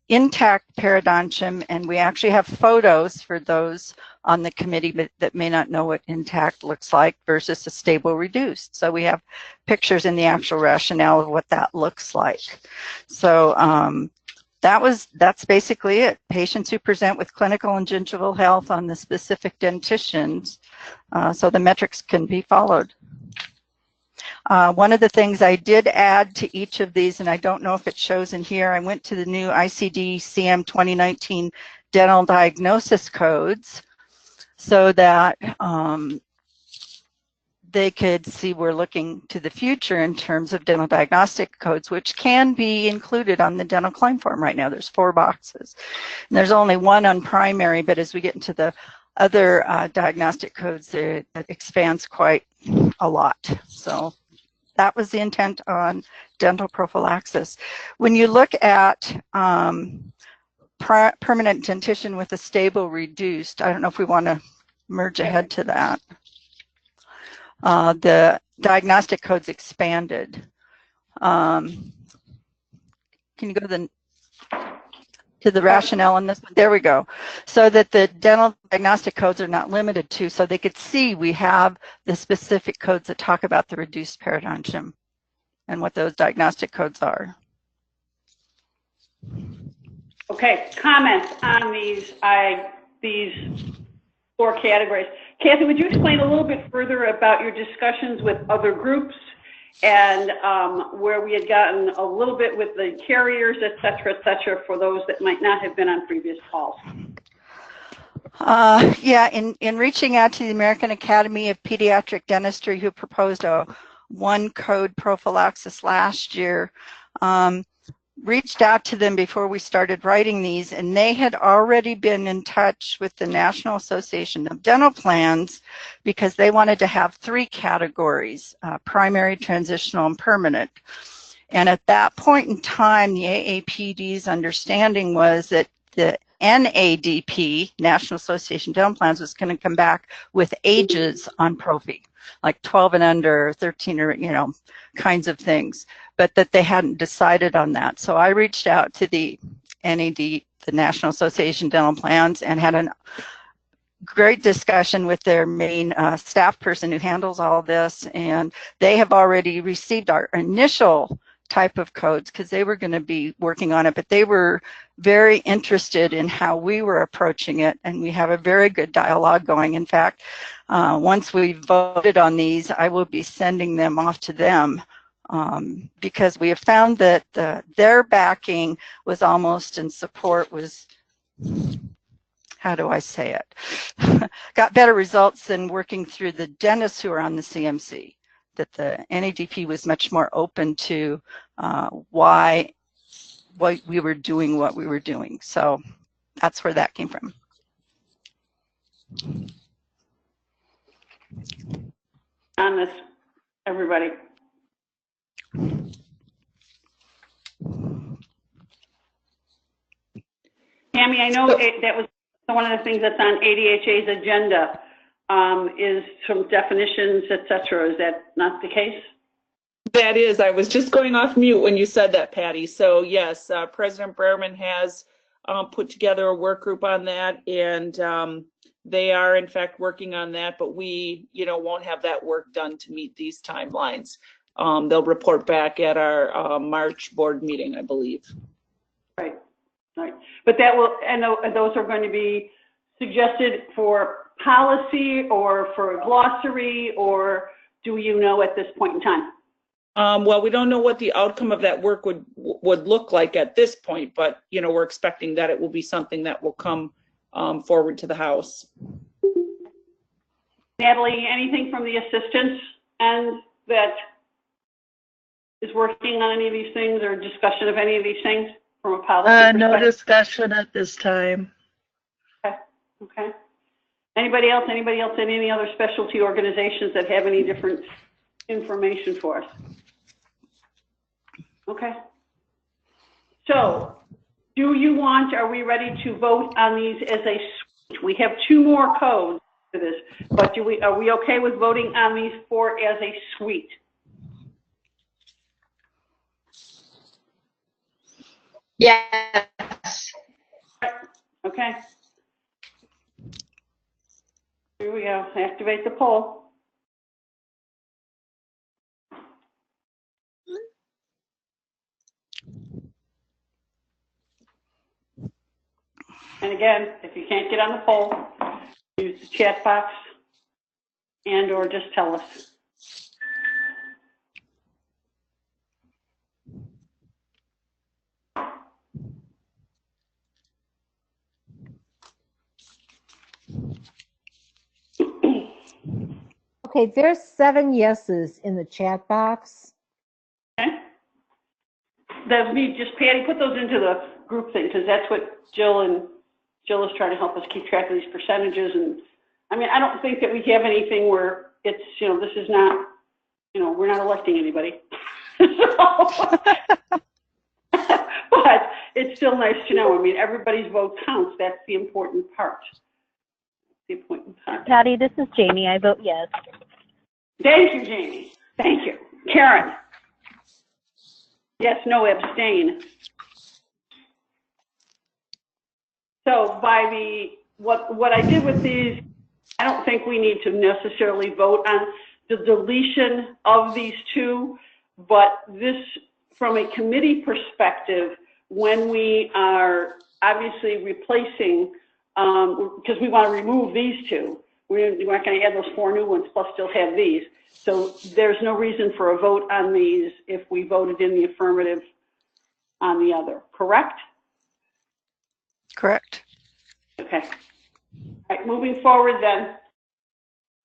[SPEAKER 5] intact periodontium, and we actually have photos for those on the committee that may not know what intact looks like versus a stable reduced. So we have pictures in the actual rationale of what that looks like. So that's basically it. Patients who present with clinical and gingival health on the specific dentitions, so the metrics can be followed. One of the things I did add to each of these, and I don't know if it shows in here, I went to the new ICD-CM 2019 dental diagnosis codes so that they could see we're looking to the future in terms of dental diagnostic codes, which can be included on the dental claim form right now. There's 4 boxes. And there's only 1 on primary, but as we get into the other diagnostic codes, it expands quite a lot. So that was the intent on dental prophylaxis. When you look at permanent dentition with a stable reduced, I don't know if we want to merge ahead to that. The diagnostic codes expanded. Can you go to the rationale on this one? There we go. So that the dental diagnostic codes are not limited to, so they could see we have the specific codes that talk about the reduced periodontium and what those diagnostic codes are.
[SPEAKER 1] Okay, comments on these 4 categories. Kathy, would you explain a little bit further about your discussions with other groups and where we had gotten a little bit with the carriers, et cetera, for those that might not have been on previous calls?
[SPEAKER 5] Yeah, in reaching out to the American Academy of Pediatric Dentistry, who proposed a 1-code prophylaxis last year, reached out to them before we started writing these, and they had already been in touch with the National Association of Dental Plans because they wanted to have 3 categories, primary, transitional, and permanent. And at that point in time, the AAPD's understanding was that the NADP, National Association of Dental Plans, was going to come back with ages on prophy, like 12 and under, 13, or kinds of things, but that they hadn't decided on that. So I reached out to the NAD, the National Association of Dental Plans, and had a great discussion with their main staff person who handles all this, and they have already received our initial type of codes because they were going to be working on it, but they were very interested in how we were approaching it, and we have a very good dialogue going. In fact, once we voted on these, I will be sending them off to them because we have found that their backing was almost in support was, how do I say it, got better results than working through the dentists who are on the CMC, that the NADP was much more open to why we were doing what we were doing. So that's where that came from.
[SPEAKER 1] On this, everybody. Tammy, I know that was one of the things that's on ADHA's agenda, is some definitions, et cetera. Is that not the case?
[SPEAKER 14] That is. I was just going off mute when you said that, Patty. So yes, President Behrman has put together a work group on that, and they are in fact working on that, but we, won't have that work done to meet these timelines. They'll report back at our March board meeting, I believe.
[SPEAKER 1] Right. But that will, and those are going to be suggested for policy or for a glossary, or do you know at this point in time?
[SPEAKER 14] Well, we don't know what the outcome of that work would look like at this point, but we're expecting that it will be something that will come forward to the House.
[SPEAKER 1] Natalie, anything from the assistants and that is working on any of these things or discussion of any of these things from a policy perspective?
[SPEAKER 15] No discussion at this time.
[SPEAKER 1] Okay. Okay. Anybody else? Anybody else in any other specialty organizations that have any different information for us? Okay. So, are we ready to vote on these as a suite? We have 2 more codes for this, but are we okay with voting on these 4 as a suite?
[SPEAKER 20] Yes.
[SPEAKER 1] Okay. Here we go. Activate the poll. And again, if you can't get on the poll, use the chat box and/or just tell us.
[SPEAKER 8] Okay, there's 7 yeses in the chat box.
[SPEAKER 1] Okay. That's me. Just Patty, put those into the group thing because that's what Jill is trying to help us keep track of these percentages. And I mean, I don't think that we have anything where it's, this is not, we're not electing anybody. But it's still nice to know. I mean, everybody's vote counts. That's the important part. The important part.
[SPEAKER 6] Patty, this is Jamie. I vote yes.
[SPEAKER 1] Thank you, Jamie. Thank you. Karen? Yes, no, abstain. So what I did with these, I don't think we need to necessarily vote on the deletion of these 2, but this, from a committee perspective, when we are obviously replacing, because we want to remove these 2, we're not going to add those 4 new ones, plus still have these. So there's no reason for a vote on these if we voted in the affirmative on the other, correct?
[SPEAKER 5] Correct.
[SPEAKER 1] Okay. All right, moving forward then,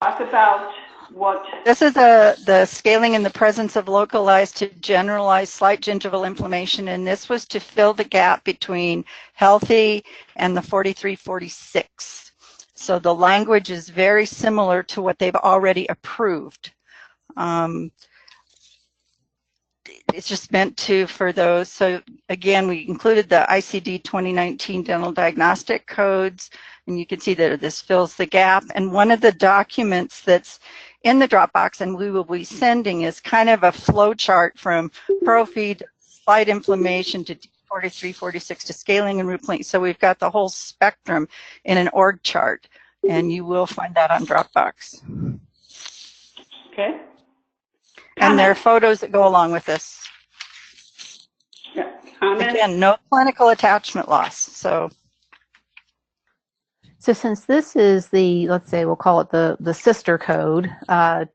[SPEAKER 1] talk about what...
[SPEAKER 5] This is the scaling in the presence of localized to generalized slight gingival inflammation, and this was to fill the gap between healthy and the 43-46. So the language is very similar to what they've already approved. It's just meant to for those. So again, we included the ICD 2019 dental diagnostic codes, and you can see that this fills the gap. And one of the documents that's in the Dropbox and we will be sending is kind of a flow chart from ProFeed, slight inflammation to 43-46 to scaling and root plane. So we've got the whole spectrum in an org chart, and you will find that on Dropbox.
[SPEAKER 1] Okay.
[SPEAKER 5] And there are photos that go along with this.
[SPEAKER 1] Yeah. Comment?
[SPEAKER 5] Again, no clinical attachment loss. So
[SPEAKER 16] since this is the, let's say we'll call it the sister code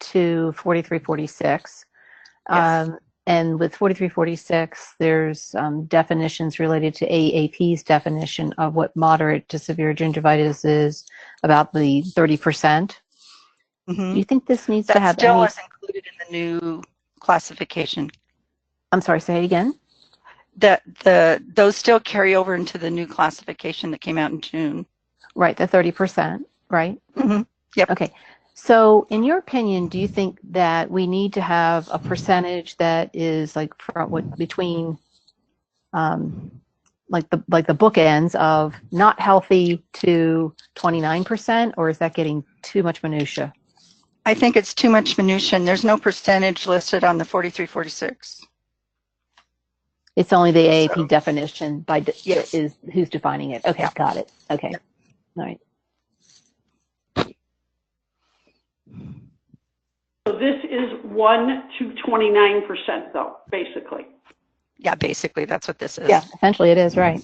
[SPEAKER 16] to 4346,
[SPEAKER 5] yes.
[SPEAKER 16] And with 4346, there's definitions related to AAP's definition of what moderate to severe gingivitis is, about the 30%. Do you think this needs to have
[SPEAKER 5] still
[SPEAKER 16] any...
[SPEAKER 5] is included in the new classification.
[SPEAKER 16] I'm sorry, say it again.
[SPEAKER 5] Those still carry over into the new classification that came out in June.
[SPEAKER 16] Right, the 30%, right?
[SPEAKER 5] Mm-hmm. Yep.
[SPEAKER 16] Okay. So in your opinion, do you think that we need to have a percentage that is like between like the bookends of not healthy to 29%, or is that getting too much minutia?
[SPEAKER 5] I think it's too much minutia, and there's no percentage listed on the 4346.
[SPEAKER 16] It's only the AAP definition yes. Is who's defining it. Okay, got it. Okay, all right.
[SPEAKER 1] So this is 1 to 29% though, basically.
[SPEAKER 5] Yeah, basically that's what this is.
[SPEAKER 16] Yeah, essentially it is, right.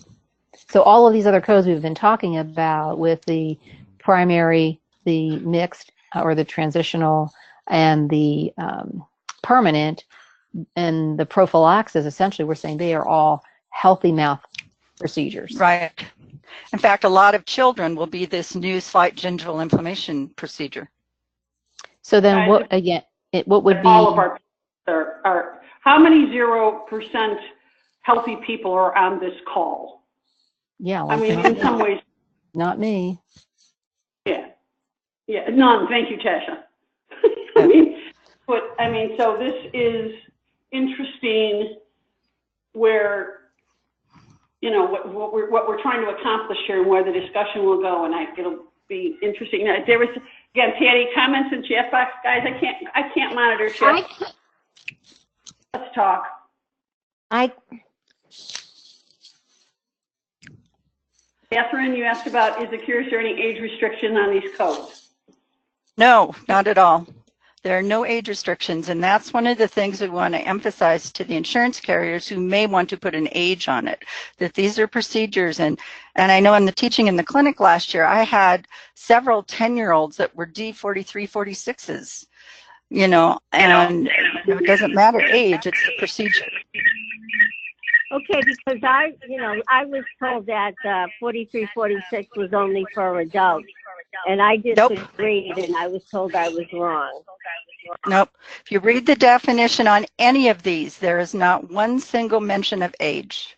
[SPEAKER 16] So all of these other codes we've been talking about with the primary, the mixed, or the transitional, and the permanent, and the prophylaxis, essentially we're saying they are all healthy mouth procedures.
[SPEAKER 5] Right. In fact, a lot of children will be this new slight gingival inflammation procedure.
[SPEAKER 16] So then what, again, what would be...
[SPEAKER 1] All of our are how many 0% healthy people are on this call?
[SPEAKER 16] Yeah.
[SPEAKER 1] Well, I mean, in some ways...
[SPEAKER 16] Not me.
[SPEAKER 1] Yeah, none, thank you, Tasha. I mean, so this is interesting where, you know, what we're trying to accomplish here and where the discussion will go, and it'll be interesting. Now, there was, again, Patty, comments in chat box, guys, I can't monitor chat. Let's talk. Catherine, you asked about, is there any age restriction on these codes?
[SPEAKER 5] No, not at all. There are no age restrictions, and that's one of the things we want to emphasize to the insurance carriers who may want to put an age on it, that these are procedures. And I know in the teaching in the clinic last year, I had several 10-year-olds that were D43, 46s, you know, and it doesn't matter age, it's the procedure.
[SPEAKER 20] Okay, because I was told that 43, 46 was only for adults, and I disagreed, and I was told I was wrong.
[SPEAKER 5] Nope. If you read the definition on any of these, there is not one single mention of age.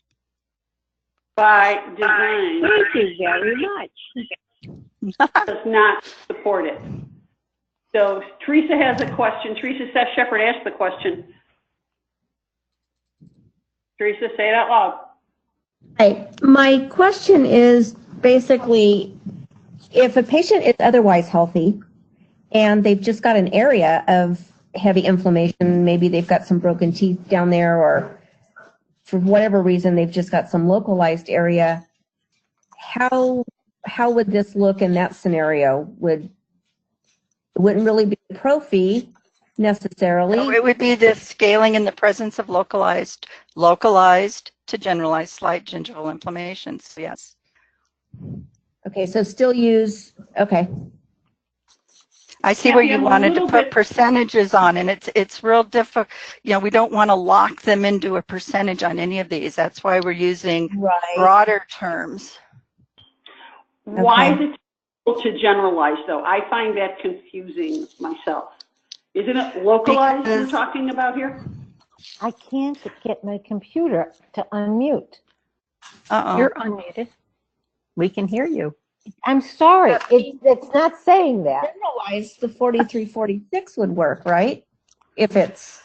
[SPEAKER 1] By design.
[SPEAKER 20] Thank you very much.
[SPEAKER 1] Does not support it. So Teresa has a question. Teresa Shepherd asked the question. Teresa, say it out loud.
[SPEAKER 21] Hi. My question is basically, if a patient is otherwise healthy and they've just got an area of heavy inflammation, maybe they've got some broken teeth down there, or for whatever reason they've just got some localized area, how would this look in that scenario? It wouldn't really be a prophy necessarily.
[SPEAKER 5] No, it would be the scaling in the presence of localized to generalized slight gingival inflammations. Yes.
[SPEAKER 21] Okay, so still use, okay.
[SPEAKER 5] I see where you wanted to put percentages on, and it's real difficult. You know, we don't want to lock them into a percentage on any of these. That's why we're using broader terms.
[SPEAKER 1] Why is it difficult to generalize, though? I find that confusing myself. Isn't it localized we're talking about here?
[SPEAKER 8] I can't get my computer to unmute.
[SPEAKER 5] Uh-oh.
[SPEAKER 8] You're unmuted.
[SPEAKER 16] We can hear you.
[SPEAKER 8] I'm sorry. It's not saying that.
[SPEAKER 21] Generalize the 43, 46 would work, right? If it's,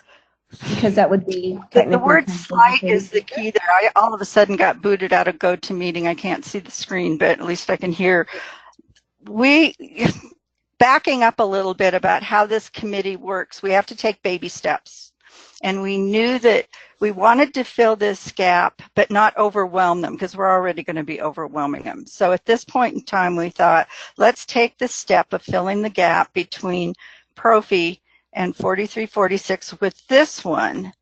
[SPEAKER 21] because that would be
[SPEAKER 5] the word slight is the key there. I all of a sudden got booted out of GoToMeeting. I can't see the screen, but at least I can hear. Backing up a little bit about how this committee works, we have to take baby steps. And we knew that we wanted to fill this gap, but not overwhelm them, because we're already going to be overwhelming them. So at this point in time, we thought, let's take the step of filling the gap between Prophy and 43, 46 with this one.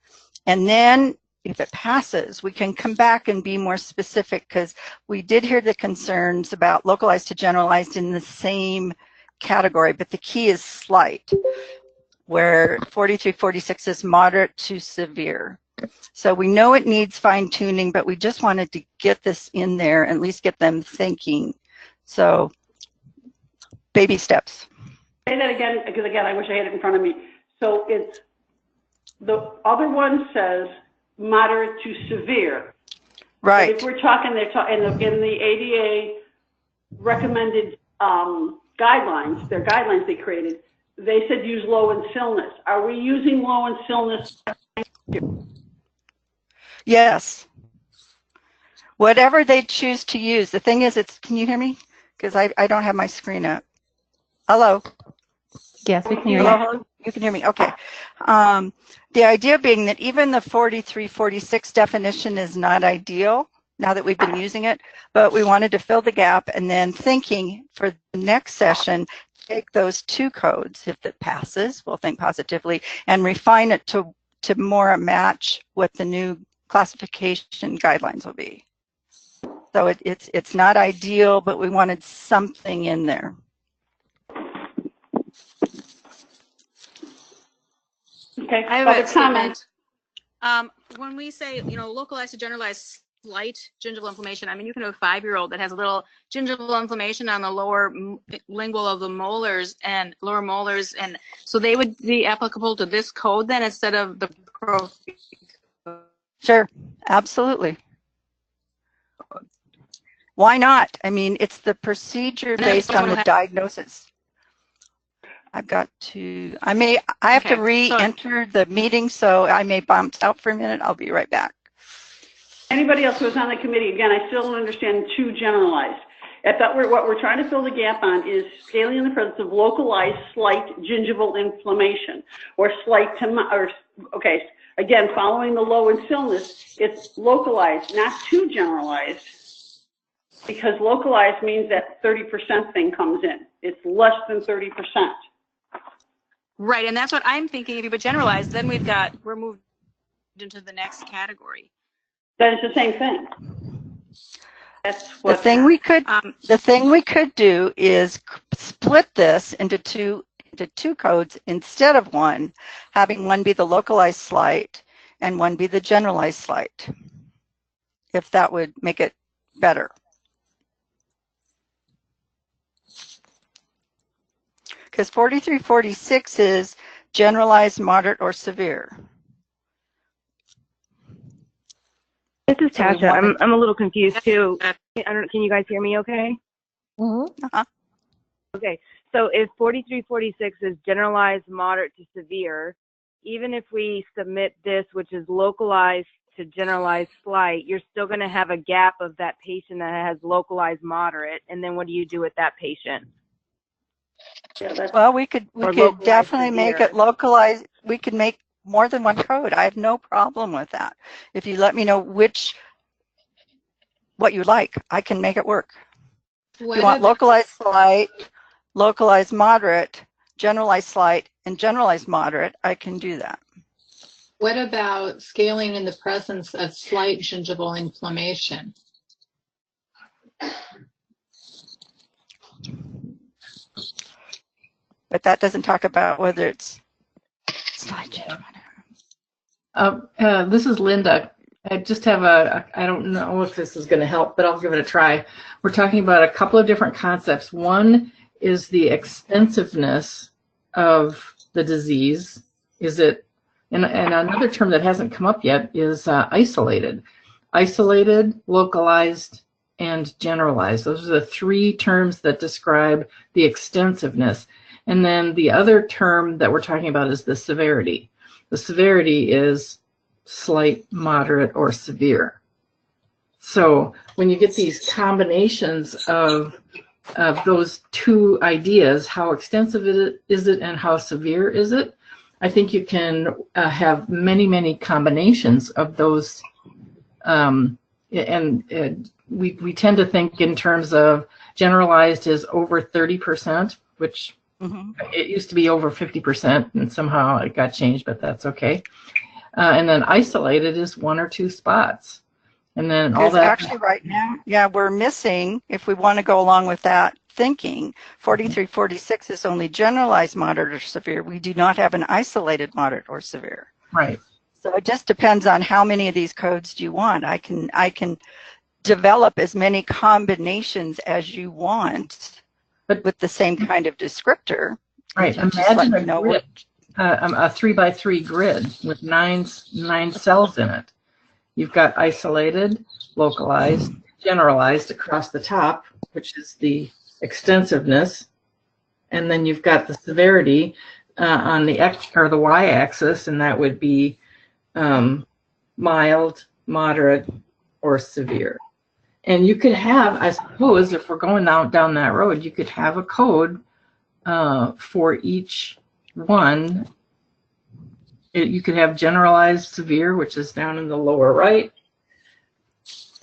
[SPEAKER 5] And then if it passes, we can come back and be more specific, because we did hear the concerns about localized to generalized in the same category, but the key is slight, where 43, 46 is moderate to severe. So we know it needs fine tuning, but we just wanted to get this in there and at least get them thinking. So baby steps.
[SPEAKER 1] Say that again, because again, I wish I had it in front of me. So it's, the other one says moderate to severe.
[SPEAKER 5] Right.
[SPEAKER 1] But if we're talking, in the ADA recommended guidelines, their guidelines they created, they said use low in stillness. Are we using low in stillness?
[SPEAKER 5] Yes. Whatever they choose to use. The thing is, can you hear me? Because I don't have my screen up. Hello?
[SPEAKER 16] Yes, we can hear you.
[SPEAKER 5] You can hear me, okay. The idea being that even the 43, 46 definition is not ideal now that we've been using it, but we wanted to fill the gap, and then thinking for the next session, take those two codes. If it passes, we'll think positively and refine it to more match what the new classification guidelines will be. So it's not ideal, but we wanted something in there.
[SPEAKER 1] Okay,
[SPEAKER 11] I have
[SPEAKER 1] other
[SPEAKER 11] a
[SPEAKER 1] comments.
[SPEAKER 11] When we say, localized to generalized slight gingival inflammation, I mean, you can have a 5-year-old that has a little gingival inflammation on the lower lingual of the molars and lower molars, and so they would be applicable to this code then instead of the
[SPEAKER 5] Sure, absolutely. Why not? I mean, it's the procedure based on the diagnosis. I've got to, I have to re-enter the meeting, so I may bounce out for a minute. I'll be right back.
[SPEAKER 1] Anybody else who's on the committee, again, I still don't understand too generalized. I thought what we're trying to fill the gap on is scaling in the presence of localized slight gingival inflammation or slight, okay, again, following the low in stillness, it's localized, not too generalized, because localized means that 30% thing comes in. It's less than 30%.
[SPEAKER 11] Right, and that's what I'm thinking. If you would generalize, then we're moved into the next category.
[SPEAKER 1] That is the same thing. That's what
[SPEAKER 5] the thing we could do is split this into two codes instead of one, having one be the localized slight and one be the generalized slight, if that would make it better. Because 4346 is generalized, moderate, or severe.
[SPEAKER 6] This is Tasha. I'm a little confused too. Can you guys hear me okay?
[SPEAKER 8] Mm-hmm.
[SPEAKER 6] Okay, so if 4346 is generalized, moderate to severe, even if we submit this, which is localized to generalized slight, you're still going to have a gap of that patient that has localized moderate, and then what do you do with that patient?
[SPEAKER 5] Well, we could definitely make it localized. We could make more than one code. I have no problem with that. If you let me know what you like, I can make it work. If you want localized slight, localized moderate, generalized slight, and generalized moderate, I can do that.
[SPEAKER 4] What about scaling in the presence of slight gingival inflammation?
[SPEAKER 5] But that doesn't talk about whether it's slight gingival.
[SPEAKER 17] This is Linda. I just have I don't know if this is going to help, but I'll give it a try. We're talking about a couple of different concepts. One is the extensiveness of the disease. Is it, and another term that hasn't come up yet is isolated. Isolated, localized, and generalized. Those are the three terms that describe the extensiveness. And then the other term that we're talking about is the severity. The severity is slight, moderate, or severe. So when you get these combinations of those two ideas, how extensive is it and how severe is it, I think you can have many, many combinations of those. We tend to think in terms of generalized is over 30%, which it used to be over 50%, and somehow it got changed, but that's okay. And then isolated is 1 or 2 spots. And then all that.
[SPEAKER 5] Actually, right now, yeah, we're missing, if we want to go along with that thinking, 4346 is only generalized moderate or severe. We do not have an isolated moderate or severe.
[SPEAKER 17] Right.
[SPEAKER 5] So it just depends on how many of these codes do you want. I can develop as many combinations as you want, but with the same kind of descriptor.
[SPEAKER 17] Right. Imagine a 3x3 grid with nine cells in it. You've got isolated, localized, generalized across the top, which is the extensiveness, and then you've got the severity on the X or the Y-axis, and that would be mild, moderate, or severe. And you could have, I suppose, if we're going down that road, you could have a code for each one. You could have generalized severe, which is down in the lower right.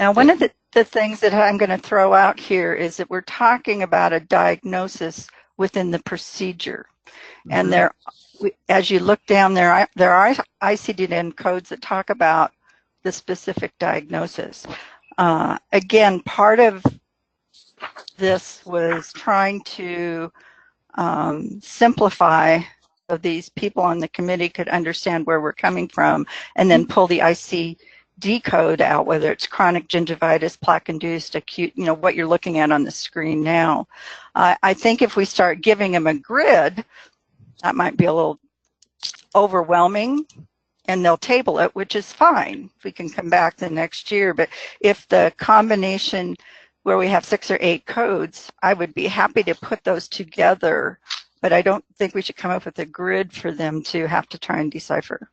[SPEAKER 5] Now, one of the things that I'm going to throw out here is that we're talking about a diagnosis within the procedure. And there, as you look down there are ICD-10 codes that talk about the specific diagnosis. Again, part of this was trying to simplify so these people on the committee could understand where we're coming from, and then pull the ICD code out, whether it's chronic gingivitis, plaque-induced, acute, what you're looking at on the screen now. I think if we start giving them a grid, that might be a little overwhelming, and they'll table it, which is fine. We can come back the next year. But if the combination where we have 6 or 8 codes, I would be happy to put those together, but I don't think we should come up with a grid for them to have to try and decipher.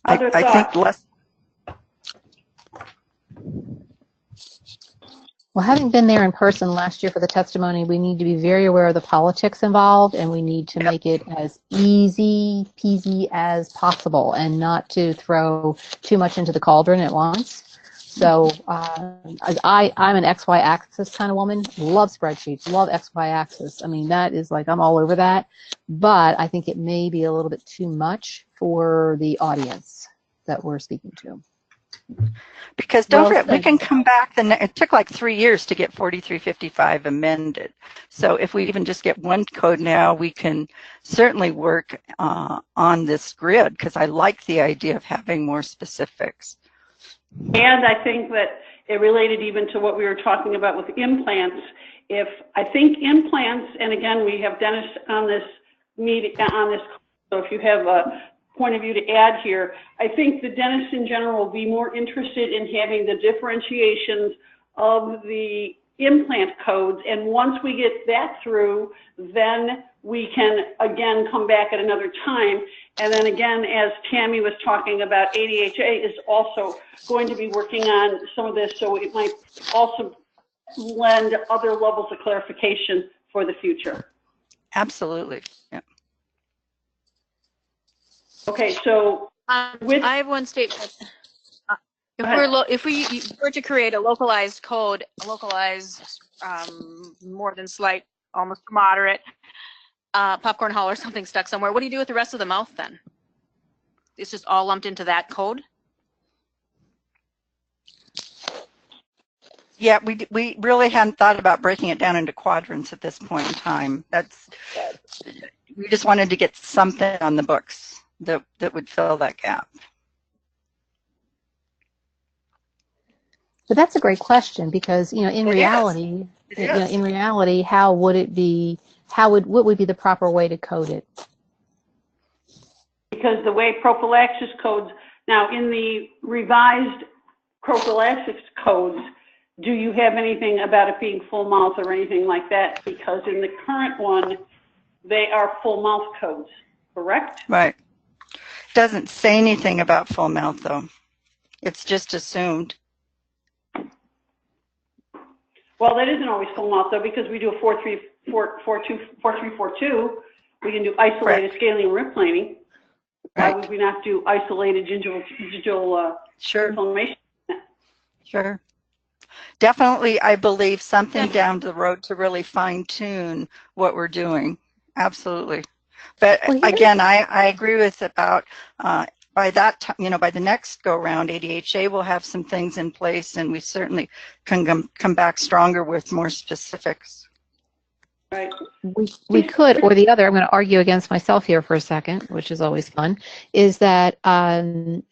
[SPEAKER 5] I think less.
[SPEAKER 16] Well, having been there in person last year for the testimony, we need to be very aware of the politics involved, and we need to make it as easy peasy as possible and not to throw too much into the cauldron at once. So I'm an XY axis kind of woman, love spreadsheets, love XY axis. I mean, that is like, I'm all over that, but I think it may be a little bit too much for the audience that we're speaking to.
[SPEAKER 5] Because don't forget, we can come back. It took like 3 years to get 4355 amended. So if we even just get one code now, we can certainly work on this grid, because I like the idea of having more specifics.
[SPEAKER 1] And I think that it related even to what we were talking about with implants. I think implants, and again, we have Dennis on this meeting, so if you have a point of view to add here, I think the dentists in general will be more interested in having the differentiations of the implant codes, and once we get that through, then we can again come back at another time. And then again, as Tammy was talking about, ADHA is also going to be working on some of this, so it might also lend other levels of clarification for the future.
[SPEAKER 5] Absolutely. Yeah.
[SPEAKER 1] Okay, so
[SPEAKER 11] I have one statement. If we were to create a localized code, more than slight, almost moderate, popcorn hull or something stuck somewhere, what do you do with the rest of the mouth then? It's just all lumped into that code?
[SPEAKER 5] Yeah, we really hadn't thought about breaking it down into quadrants at this point in time. We just wanted to get something on the books that would fill that gap.
[SPEAKER 16] But that's a great question, because in reality, how would it be? What would be the proper way to code it?
[SPEAKER 1] Because the way prophylaxis codes now, in the revised prophylaxis codes, do you have anything about it being full mouth or anything like that? Because in the current one, they are full mouth codes, correct?
[SPEAKER 5] Right. Doesn't say anything about full mouth though. It's just assumed.
[SPEAKER 1] Well, that isn't always full mouth though, because we do a 4342. We can do isolated scaling and rib planing. Why would we not do isolated gingival inflammation?
[SPEAKER 5] Sure. Definitely, I believe something down the road to really fine tune what we're doing. Absolutely. But again, I agree with about by that time, by the next go round, ADHA will have some things in place, and we certainly can come back stronger with more specifics.
[SPEAKER 1] Right.
[SPEAKER 16] We could, or the other, I'm going to argue against myself here for a second, which is always fun, is that by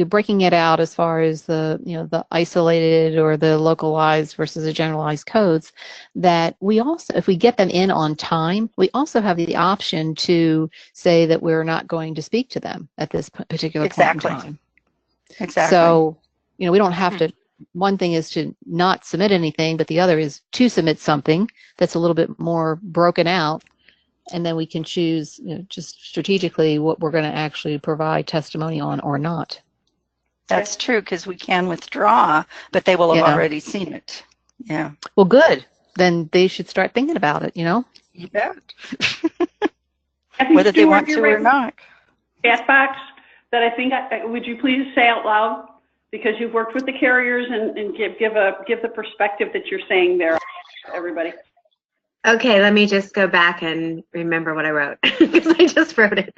[SPEAKER 16] breaking it out as far as the isolated or the localized versus the generalized codes, that we also, if we get them in on time, we also have the option to say that we're not going to speak to them at this particular point in time.
[SPEAKER 5] Exactly.
[SPEAKER 16] So, we don't have to. One thing is to not submit anything, but the other is to submit something that's a little bit more broken out, and then we can choose, just strategically what we're going to actually provide testimony on or not.
[SPEAKER 5] That's true, because we can withdraw, but they will have already seen it. Yeah.
[SPEAKER 16] Well, good. Then they should start thinking about it,
[SPEAKER 5] You bet. Whether they want to or not.
[SPEAKER 1] Chat box that I think, would you please say out loud? Because you've worked with the carriers and give the perspective that you're saying there, everybody.
[SPEAKER 12] Okay, let me just go back and remember what I wrote, because I just wrote it.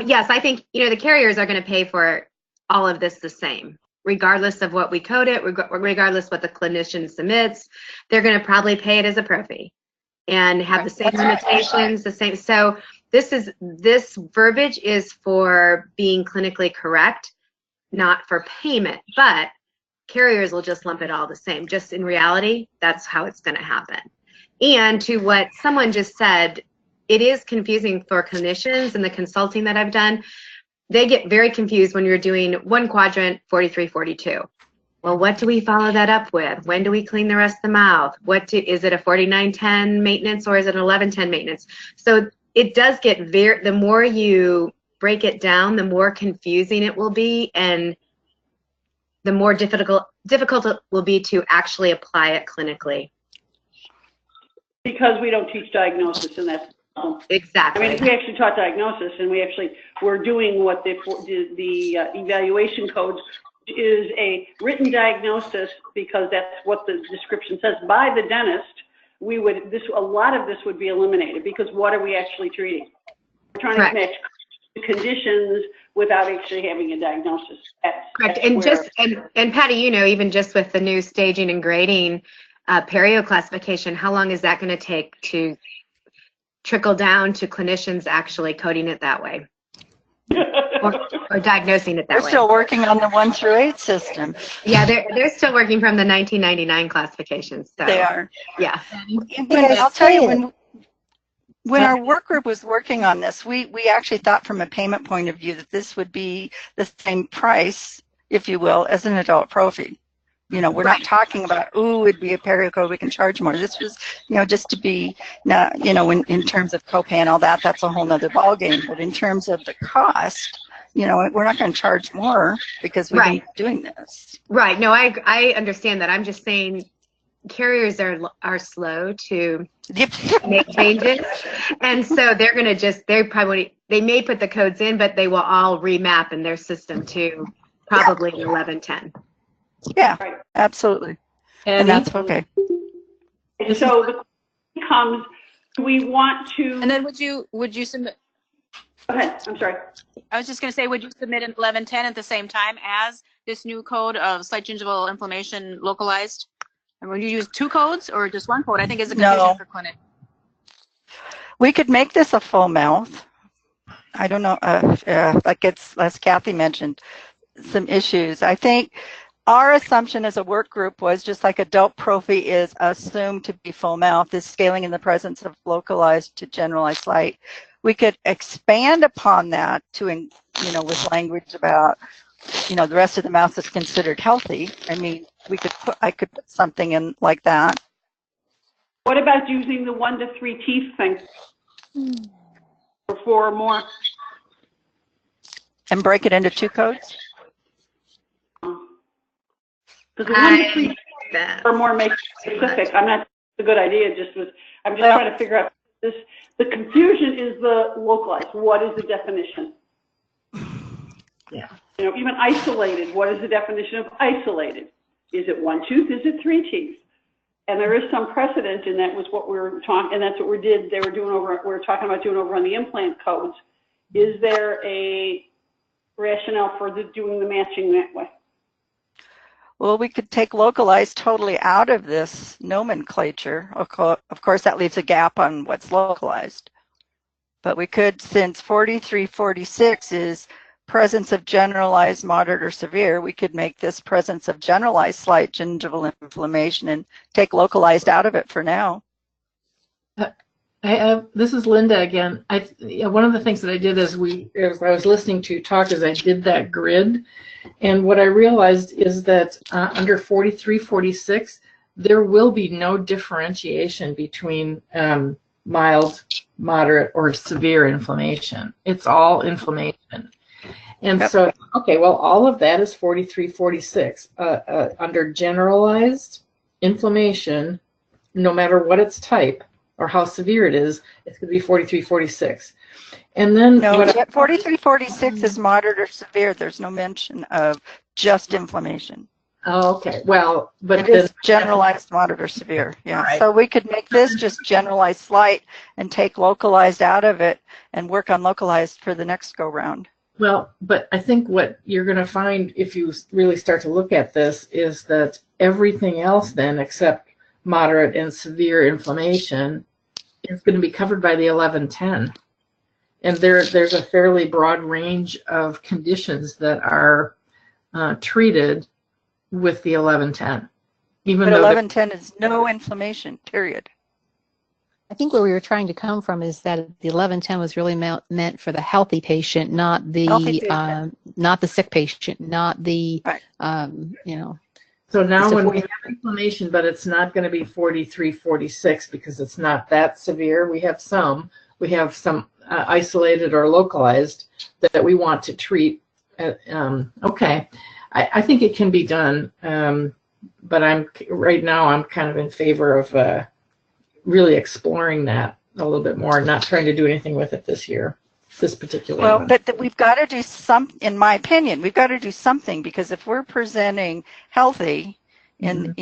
[SPEAKER 12] Yes, I think, the carriers are going to pay for all of this the same, regardless of what we code it, regardless what the clinician submits. They're going to probably pay it as a pro fee and have the same limitations, the same. So this verbiage is for being clinically correct, not for payment, but carriers will just lump it all the same. Just in reality, that's how it's going to happen. And to what someone just said, it is confusing for clinicians in the consulting that I've done. they get very confused when you're doing one quadrant, 4342. Well, what do we follow that up with? When do we clean the rest of the mouth? Is it a 4910 maintenance or is it an 1110 maintenance? So it does get the more you break it down, the more confusing it will be, and the more difficult it will be to actually apply it clinically.
[SPEAKER 1] Because we don't teach diagnosis, and that's
[SPEAKER 12] exactly.
[SPEAKER 1] I mean, if we actually taught diagnosis, and we actually were doing what the evaluation codes is a written diagnosis, because that's what the description says by the dentist, a lot of this would be eliminated, because what are we actually treating? We're trying
[SPEAKER 12] Correct.
[SPEAKER 1] to match conditions without actually having a diagnosis.
[SPEAKER 12] Correct. And Patty, even just with the new staging and grading perio classification, how long is that going to take to trickle down to clinicians actually coding it that way? or diagnosing it that way.
[SPEAKER 5] We're still working on the 1 through 8 system.
[SPEAKER 12] Yeah, they're still working from the 1999 classifications. So,
[SPEAKER 5] they are.
[SPEAKER 12] Yeah.
[SPEAKER 5] I'll tell you, when our work group was working on this, we actually thought from a payment point of view that this would be the same price, if you will, as an adult prophy. We're not talking about, it'd be a perio code, we can charge more. This was, just to be, in terms of copay and all that, that's a whole nother ballgame. But in terms of the cost, we're not going to charge more because we've been doing this.
[SPEAKER 12] Right. No, I understand that. I'm just saying carriers are slow to make changes. And so they're going to they may put the codes in, but they will all remap in their system to probably 1110.
[SPEAKER 5] Yeah, absolutely. And that's okay.
[SPEAKER 1] And so the question comes, do we want to...
[SPEAKER 11] And then would you submit...
[SPEAKER 1] Go ahead, I'm sorry.
[SPEAKER 11] I was just going to say, would you submit an 1110 at the same time as this new code of slight gingival inflammation localized? And would you use 2 codes or just 1 code? I think is a confusion for clinic.
[SPEAKER 5] We could make this a full mouth. I don't know, like as Kathy mentioned, some issues. I think our assumption as a work group was just like adult prophy is assumed to be full mouth, is scaling in the presence of localized to generalized slight. We could expand upon that to, with language about, the rest of the mouth is considered healthy. I mean, I could put something in like that.
[SPEAKER 1] What about using the 1 to 3 teeth thing? Or 4 or more?
[SPEAKER 5] And break it into 2 codes?
[SPEAKER 1] Because the 1 to 3 or more makes it specific. I'm not a good idea. I'm just trying to figure out this. The confusion is the localized. What is the definition?
[SPEAKER 17] Yeah.
[SPEAKER 1] Even isolated. What is the definition of isolated? Is it 1 tooth? Is it 3 teeth? And there is some precedent, and that was what we were talking. And that's what we did. We were talking about doing over on the implant codes. Is there a rationale for doing the matching that way?
[SPEAKER 5] Well, we could take localized totally out of this nomenclature. Of course, that leaves a gap on what's localized. But we could, since 4346 is presence of generalized, moderate, or severe, we could make this presence of generalized slight gingival inflammation and take localized out of it for now.
[SPEAKER 17] This is Linda again. One of the things that I did as I was listening to you talk is I did that grid. And what I realized is that under 4346, there will be no differentiation between mild, moderate, or severe inflammation. It's all inflammation. And so, okay, well, all of that is 4346. Under generalized inflammation, no matter what its type or how severe it is, it's going to be 4346. And then
[SPEAKER 5] 4346 is moderate or severe. There's no mention of just inflammation.
[SPEAKER 17] Oh, okay. Well, but
[SPEAKER 5] it is generalized, moderate, or severe. Yeah. Right. So we could make this just generalized slight and take localized out of it and work on localized for the next go round.
[SPEAKER 17] Well, but I think what you're going to find if you really start to look at this is that everything else then except moderate and severe inflammation is going to be covered by the 1110. And there's a fairly broad range of conditions that are treated with the 1110.
[SPEAKER 5] But 1110 is no inflammation, period.
[SPEAKER 16] I think where we were trying to come from is that the 1110 was really meant for the healthy patient, not the sick patient, not the you know.
[SPEAKER 17] So now
[SPEAKER 16] it's a
[SPEAKER 17] when we
[SPEAKER 16] 40
[SPEAKER 17] have inflammation, but it's not going to be 43, 46 because it's not that severe. We have some isolated or localized that we want to treat. Okay, I think it can be done, but right now I'm kind of in favor of really exploring that a little bit more, not trying to do anything with it this year, this particular one.
[SPEAKER 5] But we've got to do in my opinion, we've got to do something, because if we're presenting healthy in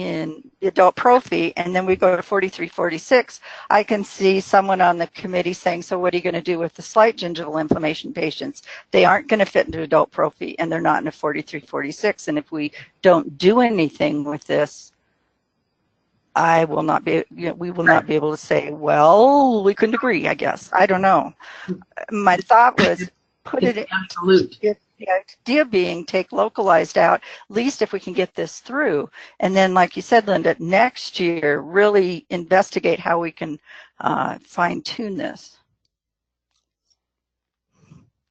[SPEAKER 5] the adult prophy and then we go to 43, 46, I can see someone on the committee saying, so what are you going to do with the slight gingival inflammation patients? They aren't going to fit into adult prophy and they're not in a 43, 46. And if we don't do anything with this, we will not be able to say, well, we couldn't agree, I guess. I don't know. My thought was put it in.
[SPEAKER 17] Absolute.
[SPEAKER 5] The idea being take localized out, at least if we can get this through. And then, like you said, Linda, next year, really investigate how we can fine tune this.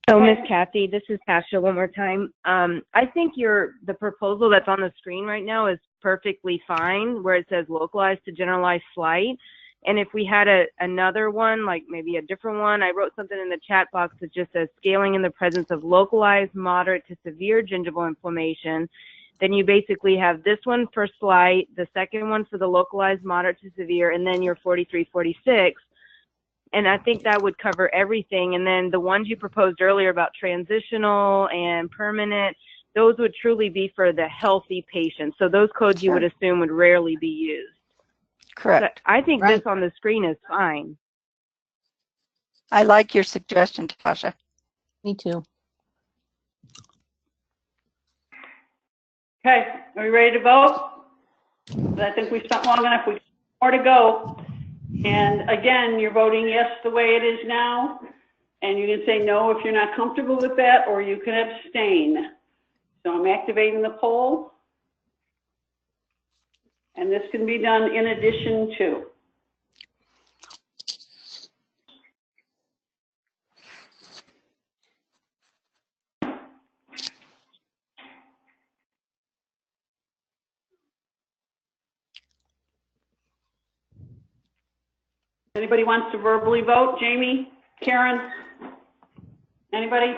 [SPEAKER 6] So, Miss Kathy, this is Tasha one more time. I think the proposal that's on the screen right now is perfectly fine, where it says localized to generalized slight. And if we had another one, like maybe a different one, I wrote something in the chat box that just says scaling in the presence of localized, moderate to severe gingival inflammation. Then you basically have this one for slight, the second one for the localized, moderate to severe, and then your 43, 46. And I think that would cover everything. And then the ones you proposed earlier about transitional and permanent, those would truly be for the healthy patients. So those codes you would assume would rarely be used.
[SPEAKER 5] Correct.
[SPEAKER 6] So I think this on the screen is fine.
[SPEAKER 5] I like your suggestion, Tasha.
[SPEAKER 16] Me too.
[SPEAKER 1] Okay, are we ready to vote? I think we spent long enough. We have more to go. And again, you're voting yes the way it is now. And you can say no if you're not comfortable with that, or you can abstain. So I'm activating the poll. And this can be done in addition to. Anybody wants to verbally vote? Jamie, Karen, anybody?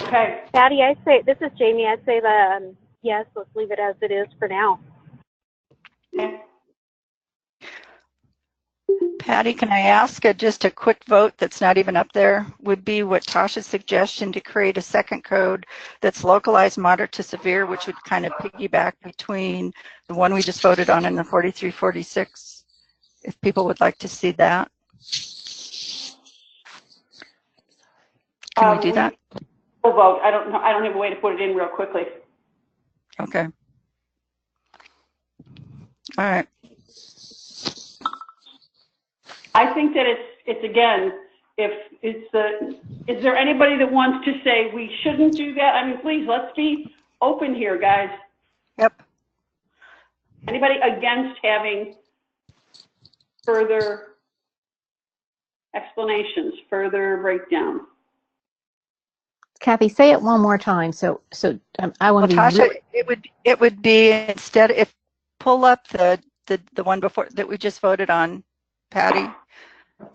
[SPEAKER 1] Okay.
[SPEAKER 7] Patty, I say, this is Jamie. I'd say that yes, let's leave it as it is for now.
[SPEAKER 1] Okay.
[SPEAKER 5] Patty, can I ask just a quick vote that's not even up there? Would be what Tasha's suggestion to create a second code that's localized, moderate to severe, which would kind of piggyback between the one we just voted on and the 43, 46, if people would like to see that. Can we do that?
[SPEAKER 1] We'll vote. I don't know. I don't have a way to put it in real quickly.
[SPEAKER 5] Okay. All right.
[SPEAKER 1] I think that it's again, is there anybody that wants to say we shouldn't do that? I mean, please, let's be open here, guys.
[SPEAKER 5] Yep.
[SPEAKER 1] Anybody against having further explanations, further breakdown?
[SPEAKER 16] Kathy, say it one more time. So I want to be.
[SPEAKER 5] Tasha, it would be instead, if pull up the one before that we just voted on, Patty.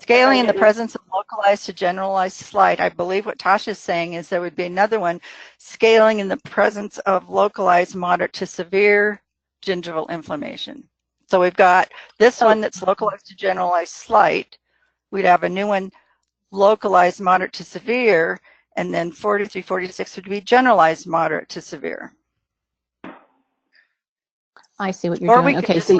[SPEAKER 5] Scaling in the presence of localized to generalized slight. I believe what Tasha is saying is there would be another one, scaling in the presence of localized moderate to severe gingival inflammation. So we've got this one that's localized to generalized slight. We'd have a new one, localized moderate to severe, and then 43, 46 would be generalized moderate to severe.
[SPEAKER 16] I see what you're doing. Okay, so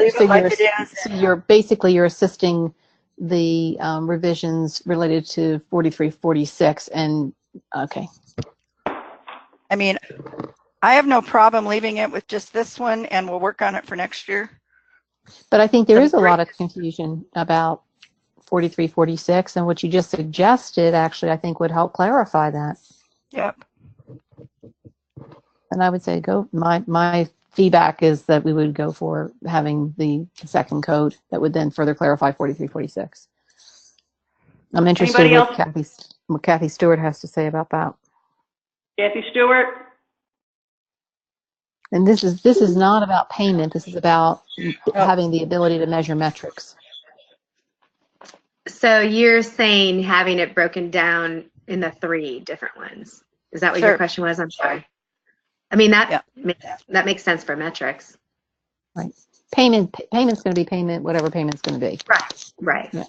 [SPEAKER 16] you're basically you're assisting the revisions related to 43, 46, and okay.
[SPEAKER 5] I mean, I have no problem leaving it with just this one, and we'll work on it for next year.
[SPEAKER 16] But I think there is a lot of confusion about 43, 46, and what you just suggested actually I think would help clarify that.
[SPEAKER 5] Yep.
[SPEAKER 16] And I would say go, my feedback is that we would go for having the second code that would then further clarify 4346. I'm interested
[SPEAKER 1] Anybody
[SPEAKER 16] in what Kathy Stewart has to say about that.
[SPEAKER 1] Kathy Stewart?
[SPEAKER 16] And this is not about payment. This is about having the ability to measure metrics.
[SPEAKER 12] So you're saying having it broken down in the 3 different ones. Is that what your question was? I'm sorry. I mean, that makes sense for metrics.
[SPEAKER 16] Right. Payment's going to be payment, whatever payment's going to be.
[SPEAKER 12] Right.
[SPEAKER 1] Yeah.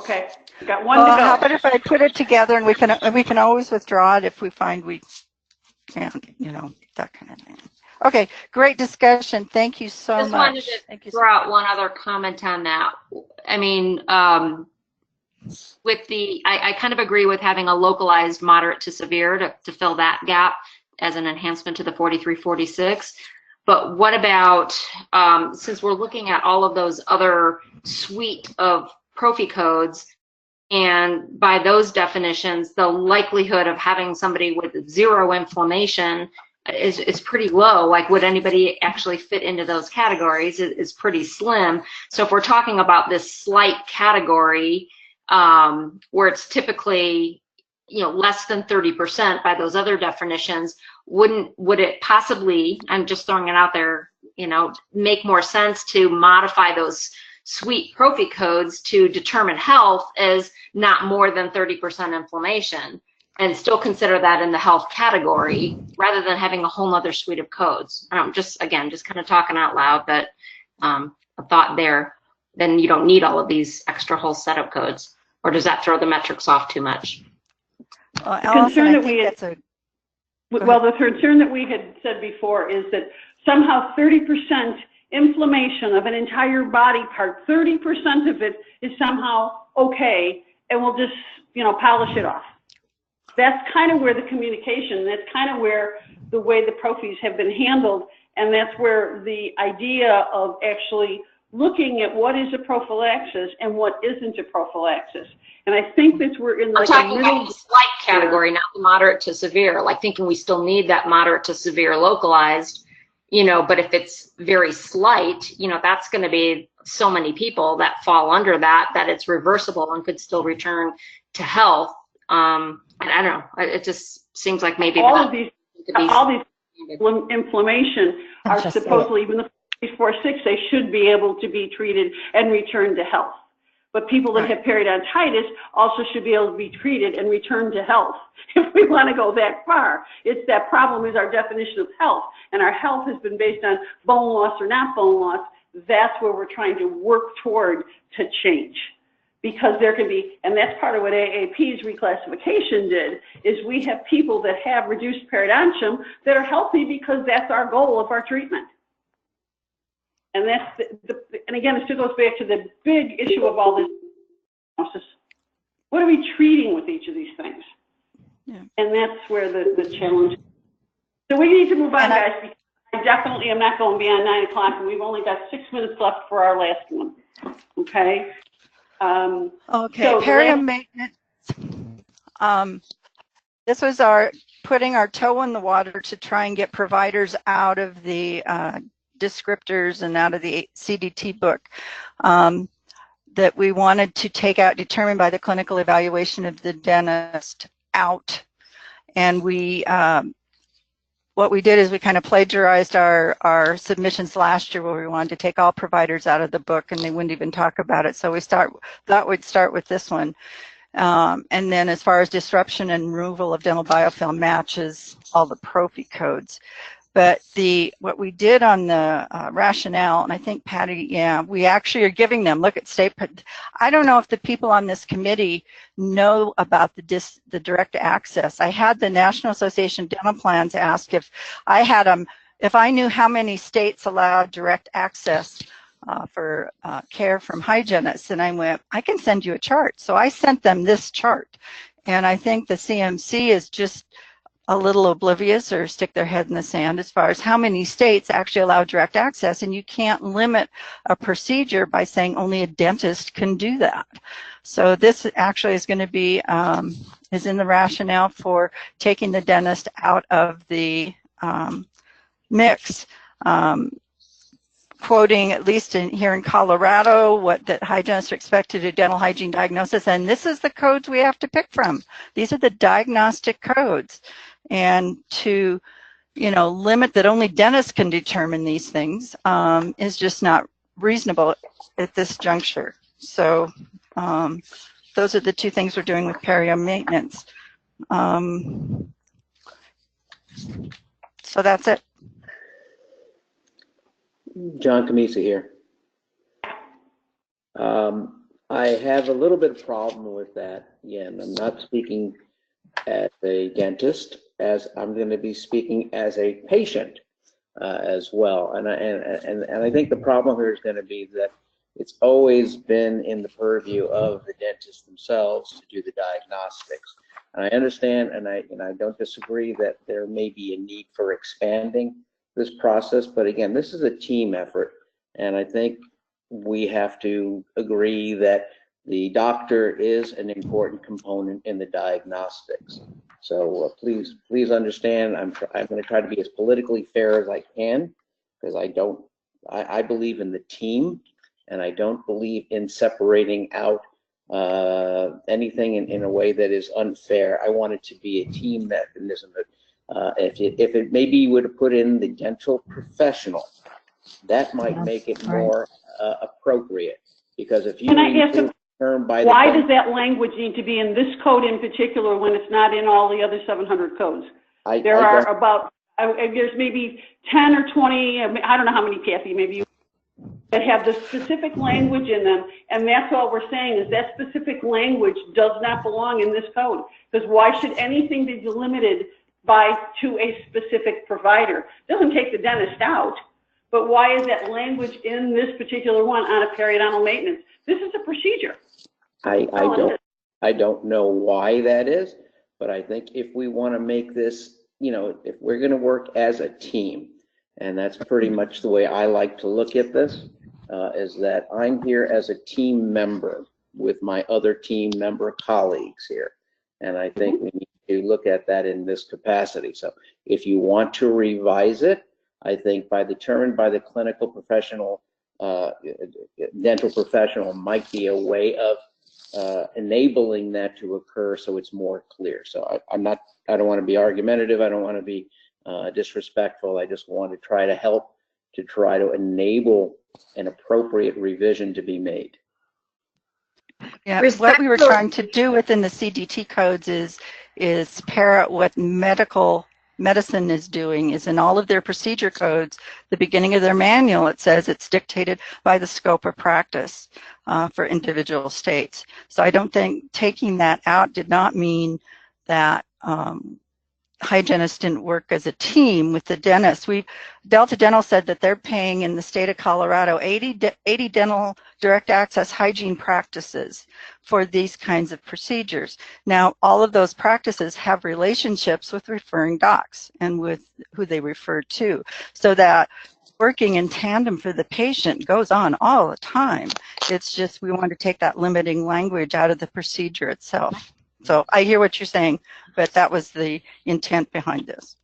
[SPEAKER 1] Okay, we got one to go.
[SPEAKER 5] How about if I put it together and we can always withdraw it if we find we can't, that kind of thing. Okay, great discussion. Thank you so much.
[SPEAKER 10] Just wanted to throw out one other comment on that. I mean, I kind of agree with having a localized moderate to severe to fill that gap as an enhancement to the 4346. But what about, since we're looking at all of those other suite of Prophy codes, and by those definitions, the likelihood of having somebody with 0 inflammation is pretty low. Like, would anybody actually fit into those categories is pretty slim. So if we're talking about this slight category, where it's typically, less than 30% by those other definitions, would it possibly, I'm just throwing it out there, make more sense to modify those suite Prophy codes to determine health as not more than 30% inflammation, and still consider that in the health category rather than having a whole nother suite of codes? Just kind of talking out loud, but a thought there. Then you don't need all of these extra whole set of codes, or does that throw the metrics off too much?
[SPEAKER 1] The concern that the concern that we had said before is that somehow 30% inflammation of an entire body part, 30% of it is somehow okay, and we'll just, polish it off. That's kind of where the communication, that's kind of where the way the Prophys have been handled, and that's where the idea of actually looking at what is a prophylaxis and what isn't a prophylaxis. And I think that we're in
[SPEAKER 10] I'm talking about the slight category, not the moderate to severe, like thinking we still need that moderate to severe localized, but if it's very slight, that's going to be so many people that fall under that it's reversible and could still return to health. And I don't know, it just seems like maybe
[SPEAKER 1] all these inflammation are supposedly, even the 446, they should be able to be treated and return to health. But people that have periodontitis also should be able to be treated and return to health. If we want to go that far, it's that problem is our definition of health. And our health has been based on bone loss or not bone loss. That's where we're trying to work toward to change. Because there can be, and that's part of what AAP's reclassification did, is we have people that have reduced periodontium that are healthy because that's our goal of our treatment. And that's and again, it still goes back to the big issue of all this. What are we treating with each of these things? Yeah. And that's where the challenge is. So we need to move on, guys, because I definitely am not going beyond 9 o'clock, and we've only got 6 minutes left for our last one. Okay?
[SPEAKER 5] Okay,
[SPEAKER 1] so
[SPEAKER 5] period maintenance. This was putting our toe in the water to try and get providers out of the descriptors and out of the CDT book that we wanted to take out, determined by the clinical evaluation of the dentist, out. And we, what we did is we kind of plagiarized our submissions last year, where we wanted to take all providers out of the book and they wouldn't even talk about it. So we thought we'd start with this one. And then as far as disruption and removal of dental biofilm matches all the Prophy codes. But what we did on the rationale, and I think Patty, we actually are giving them, look at state, I don't know if the people on this committee know about the direct access. I had the National Association of Dental Plans ask if I knew how many states allowed direct access for care from hygienists, and I went, I can send you a chart. So I sent them this chart, and I think the CMC is just a little oblivious or stick their head in the sand as far as how many states actually allow direct access, and you can't limit a procedure by saying only a dentist can do that. So this actually is going to be, is in the rationale for taking the dentist out of the mix. Quoting, at least here in Colorado, what that hygienists are expected to do dental hygiene diagnosis, and this is the codes we have to pick from. These are the diagnostic codes, and to limit that only dentists can determine these things is just not reasonable at this juncture. So those are the two things we're doing with perio maintenance. So that's it.
[SPEAKER 9] John Camisi here. I have a little bit of problem with that. Again, I'm not speaking as a dentist, as I'm going to be speaking as a patient as well. And I think the problem here is going to be that it's always been in the purview of the dentists themselves to do the diagnostics. And I understand, and I don't disagree that there may be a need for expanding this process, but again, this is a team effort, and I think we have to agree that the doctor is an important component in the diagnostics. So please understand, I'm going to try to be as politically fair as I can, because I believe in the team, and I don't believe in separating out anything in a way that is unfair. I want it to be a team mechanism. If it maybe you would have put in the dental professional, that might make it more appropriate. Because if you
[SPEAKER 1] why does that language need to be in this code in particular when it's not in all the other 700 codes? There's maybe 10 or 20, I don't know how many, Kathy, maybe you, that have the specific language in them, and that's all we're saying is that specific language does not belong in this code. Because why should anything be limited to a specific provider? It doesn't take the dentist out, but why is that language in this particular one on a periodontal maintenance? This is a procedure.
[SPEAKER 9] I don't know why that is, but I think if we want to make this, if we're going to work as a team, and that's pretty much the way I like to look at this, is that I'm here as a team member with my other team member colleagues here. And I think we need to look at that in this capacity. So if you want to revise it, I think determined by the clinical professional, dental professional might be a way of enabling that to occur so it's more clear. So I don't want to be argumentative. I don't want to be disrespectful. I just want to try to help to try to enable an appropriate revision to be made.
[SPEAKER 5] Yeah, what we were trying to do within the CDT codes is parrot what medicine is doing. Is in all of their procedure codes, the beginning of their manual, it says it's dictated by the scope of practice for individual states. So I don't think taking that out did not mean that hygienists didn't work as a team with the dentists. Delta Dental said that they're paying in the state of Colorado 80 dental direct access hygiene practices for these kinds of procedures. Now, all of those practices have relationships with referring docs and with who they refer to, so that working in tandem for the patient goes on all the time. It's just we want to take that limiting language out of the procedure itself. So I hear what you're saying, but that was the intent behind this.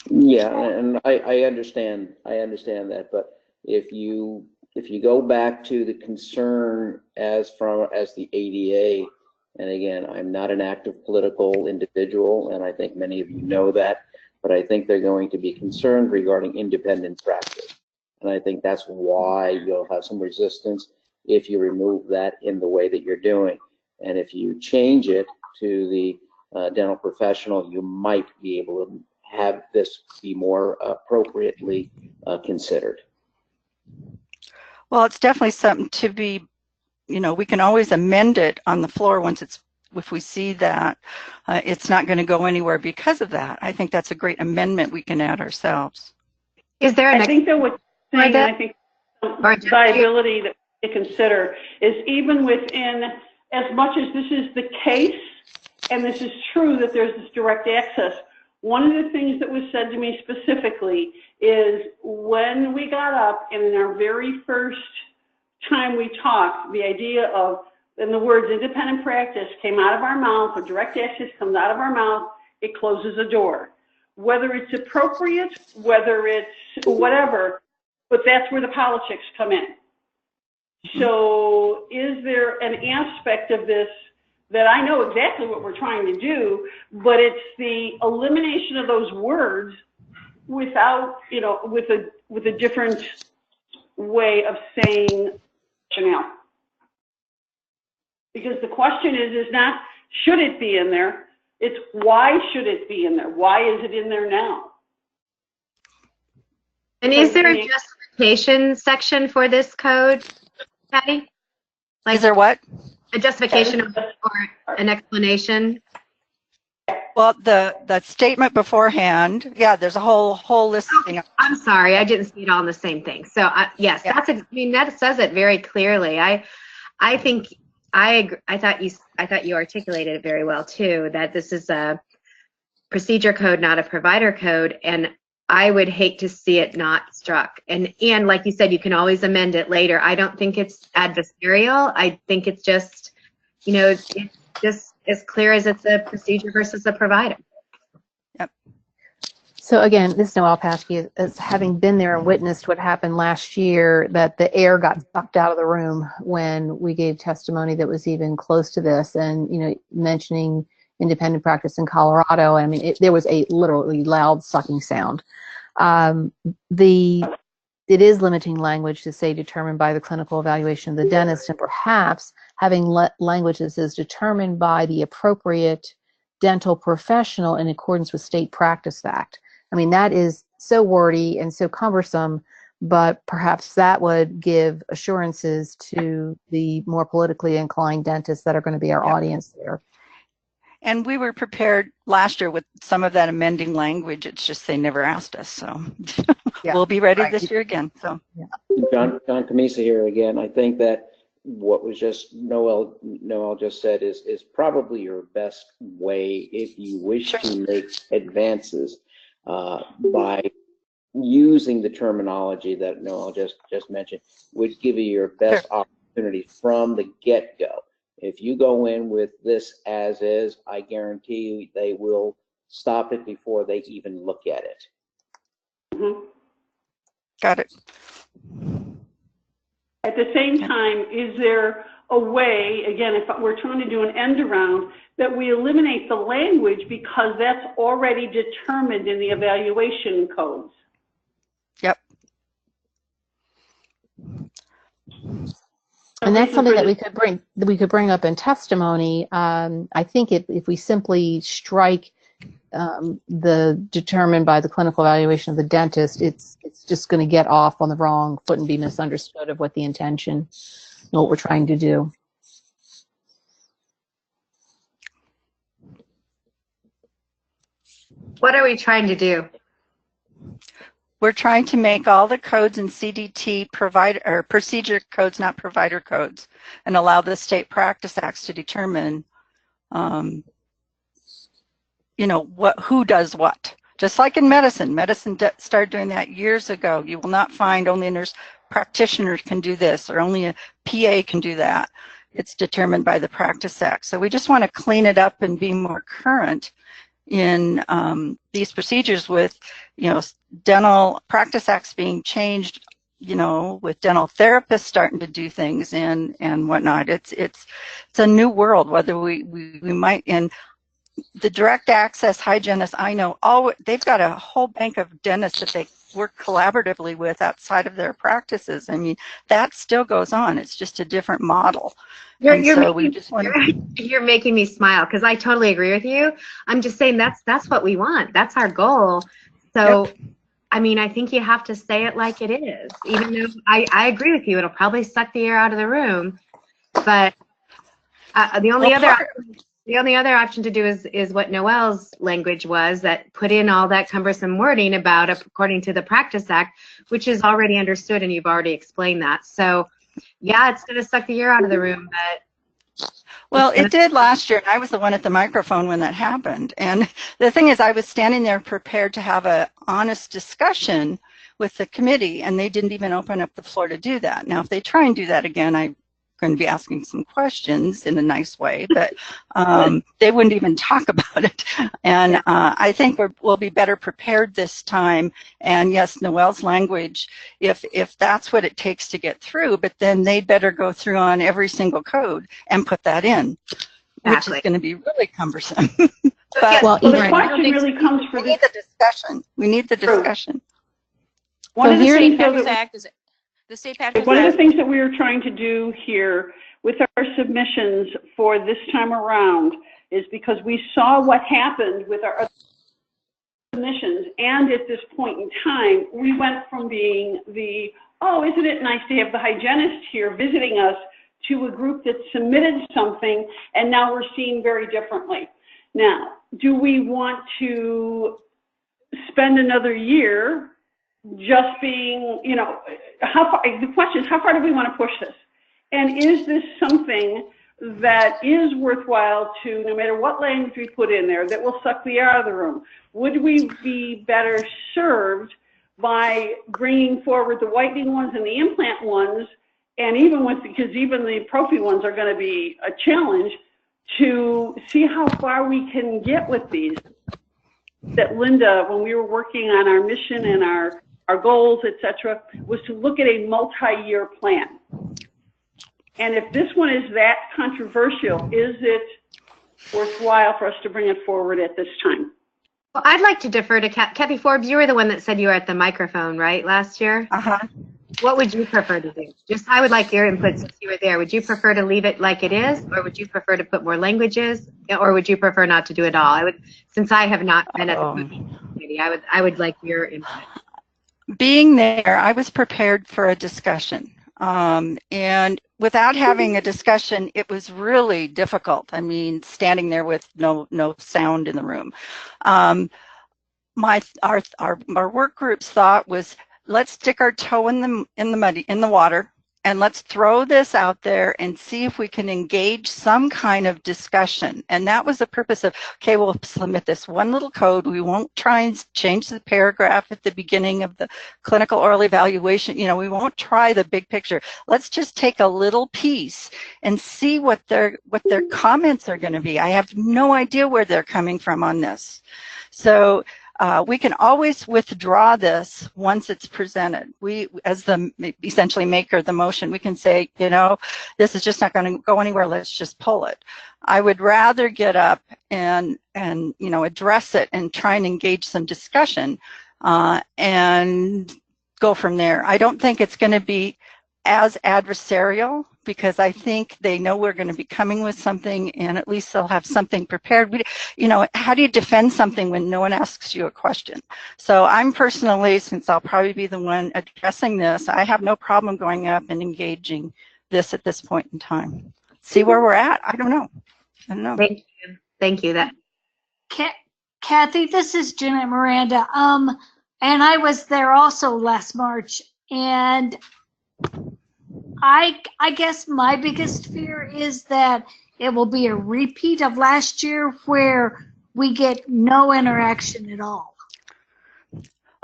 [SPEAKER 9] Yeah, and I understand that, but if you go back to the concern as the ADA, and again, I'm not an active political individual, and I think many of you know that, but I think they're going to be concerned regarding independent practice. And I think that's why you'll have some resistance if you remove that in the way that you're doing. And if you change it to the dental professional, you might be able to have this be more appropriately considered.
[SPEAKER 5] Well, it's definitely something to be, we can always amend it on the floor if we see that it's not going to go anywhere because of that. I think that's a great amendment we can add ourselves.
[SPEAKER 12] Is there
[SPEAKER 1] I think that what's saying, I think viability that we consider is even within, as much as this is the case, and this is true that there's this direct access, one of the things that was said to me specifically is when we got up and in our very first time we talked, the idea of, and the words independent practice came out of our mouth, or direct access comes out of our mouth, it closes a door. whether it's appropriate, whether it's whatever, but that's where the politics come in. So is there an aspect of this that I know exactly what we're trying to do, but it's the elimination of those words without, you know, with a different way of saying Chanel. Because the question is not, should it be in there? It's why should it be in there? Why is it in there now?
[SPEAKER 12] And is there a justification section for this code, Patty? Like,
[SPEAKER 5] is there what?
[SPEAKER 12] A justification or an explanation?
[SPEAKER 5] Well, the statement beforehand, yeah, there's a whole listing.
[SPEAKER 12] I'm sorry, I didn't see it all in the same thing. So yes, yeah. I mean, that says it very clearly. I think I thought you articulated it very well too, that this is a procedure code, not a provider code, and I would hate to see it not struck. And like you said, you can always amend it later. I don't think it's adversarial. I think it's just, you know, it's just as clear as it's a procedure versus a provider.
[SPEAKER 5] Yep.
[SPEAKER 16] So again, this is Noelle Paschke, as having been there and witnessed what happened last year, that the air got sucked out of the room when we gave testimony that was even close to this. And, you know, mentioning independent practice in Colorado, I mean, there was a literally loud sucking sound. It is limiting language to say determined by the clinical evaluation of the dentist, and perhaps having language that says determined by the appropriate dental professional in accordance with State Practice Act. I mean, that is so wordy and so cumbersome, but perhaps that would give assurances to the more politically inclined dentists that are going to be our audience there.
[SPEAKER 5] And we were prepared last year with some of that amending language. It's just they never asked us. So we'll be ready this year again. So
[SPEAKER 9] John Camisa here again. I think that what was just Noelle just said is probably your best way if you wish to make advances by using the terminology that Noelle just mentioned, would give you your best opportunity from the get-go. If you go in with this as is, I guarantee you they will stop it before they even look at it.
[SPEAKER 1] Mm-hmm.
[SPEAKER 5] Got it.
[SPEAKER 1] At the same time, is there a way, again, if we're trying to do an end around, that we eliminate the language because that's already determined in the evaluation codes?
[SPEAKER 5] Yep.
[SPEAKER 16] And that's something that we could bring up in testimony. I think if we simply strike the determined by the clinical evaluation of the dentist, it's just going to get off on the wrong foot and be misunderstood of what the intention and what we're trying to do.
[SPEAKER 12] What are we trying to do?
[SPEAKER 5] We're trying to make all the codes in CDT procedure codes, not provider codes, and allow the state practice acts to determine, you know, who does what. Just like in medicine. Medicine started doing that years ago. You will not find only a nurse practitioner can do this or only a PA can do that. It's determined by the Practice Act. So we just want to clean it up and be more current in these procedures with, you know, dental practice acts being changed, you know, with dental therapists starting to do things and whatnot. It's a new world, whether we might, and the direct access hygienists, I know, they've got a whole bank of dentists that they work collaboratively with outside of their practices. I mean, that still goes on. It's just a different model.
[SPEAKER 12] You're making me smile because I totally agree with you. I'm just saying that's what we want. That's our goal. So, yep. I mean, I think you have to say it like it is. Even though I agree with you, it'll probably suck the air out of the room. But the only other option to do is what Noelle's language was, that put in all that cumbersome wording about according to the Practice Act, which is already understood and you've already explained that. So, yeah, it's going to suck the air out of the room, but.
[SPEAKER 5] Well, it did last year, and I was the one at the microphone when that happened. And the thing is, I was standing there prepared to have an honest discussion with the committee, and they didn't even open up the floor to do that. Now, if they try and do that again, going to be asking some questions in a nice way, but they wouldn't even talk about it. And I think we'll be better prepared this time. And yes, Noelle's language, if that's what it takes to get through, but then they'd better go through on every single code and put that in, which is going to be really cumbersome. But
[SPEAKER 21] Well,
[SPEAKER 1] the question really comes for
[SPEAKER 5] we need the discussion. We need the discussion.
[SPEAKER 11] One of the
[SPEAKER 5] here-
[SPEAKER 11] State Patriot Act is the State Patriot
[SPEAKER 1] One of
[SPEAKER 11] Act.
[SPEAKER 1] the things that we were trying to do here with our submissions for this time around is because we saw what happened with our other submissions, and at this point in time, we went from being the, oh, isn't it nice to have the hygienist here visiting us, to a group that submitted something, and now we're seen very differently. Now, do we want to spend another year just being, you know, the question is, how far do we want to push this? And is this something that is worthwhile to, no matter what language we put in there, that will suck the air out of the room? Would we be better served by bringing forward the whitening ones and the implant ones, and because even the prophy ones are going to be a challenge, to see how far we can get with these? That Linda, when we were working on our mission and our goals, etc., was to look at a multi-year plan. And if this one is that controversial, is it worthwhile for us to bring it forward at this time?
[SPEAKER 12] Well, I'd like to defer to Kathy Forbes. You were the one that said you were at the microphone, right, last year? What would you prefer to do? Just, I would like your input since you were there. Would you prefer to leave it like it is, or would you prefer to put more languages, or would you prefer not to do it all? Since I have not been at the committee, I would like your input.
[SPEAKER 5] Being there, I was prepared for a discussion. And without having a discussion, it was really difficult. I mean, standing there with no sound in the room. Our work group's thought was, let's dip our toe in the water, and let's throw this out there and see if we can engage some kind of discussion. And that was the purpose of, okay, we'll submit this one little code. We won't try and change the paragraph at the beginning of the clinical oral evaluation. You know, we won't try the big picture. Let's just take a little piece and see what their comments are going to be. I have no idea where they're coming from on this. So we can always withdraw this once it's presented. We, as the essentially maker of the motion, we can say, you know, this is just not going to go anywhere. Let's just pull it. I would rather get up and you know, address it and try and engage some discussion and go from there. I don't think it's going to be as adversarial, because I think they know we're going to be coming with something, and at least they'll have something prepared. You know, how do you defend something when no one asks you a question? So I'm personally, since I'll probably be the one addressing this, I have no problem going up and engaging this at this point in time. See where we're at? I don't know.
[SPEAKER 12] Thank you. Thank you.
[SPEAKER 13] Kathy, this is Janet Miranda. And I was there also last March, and I guess my biggest fear is that it will be a repeat of last year where we get no interaction at all.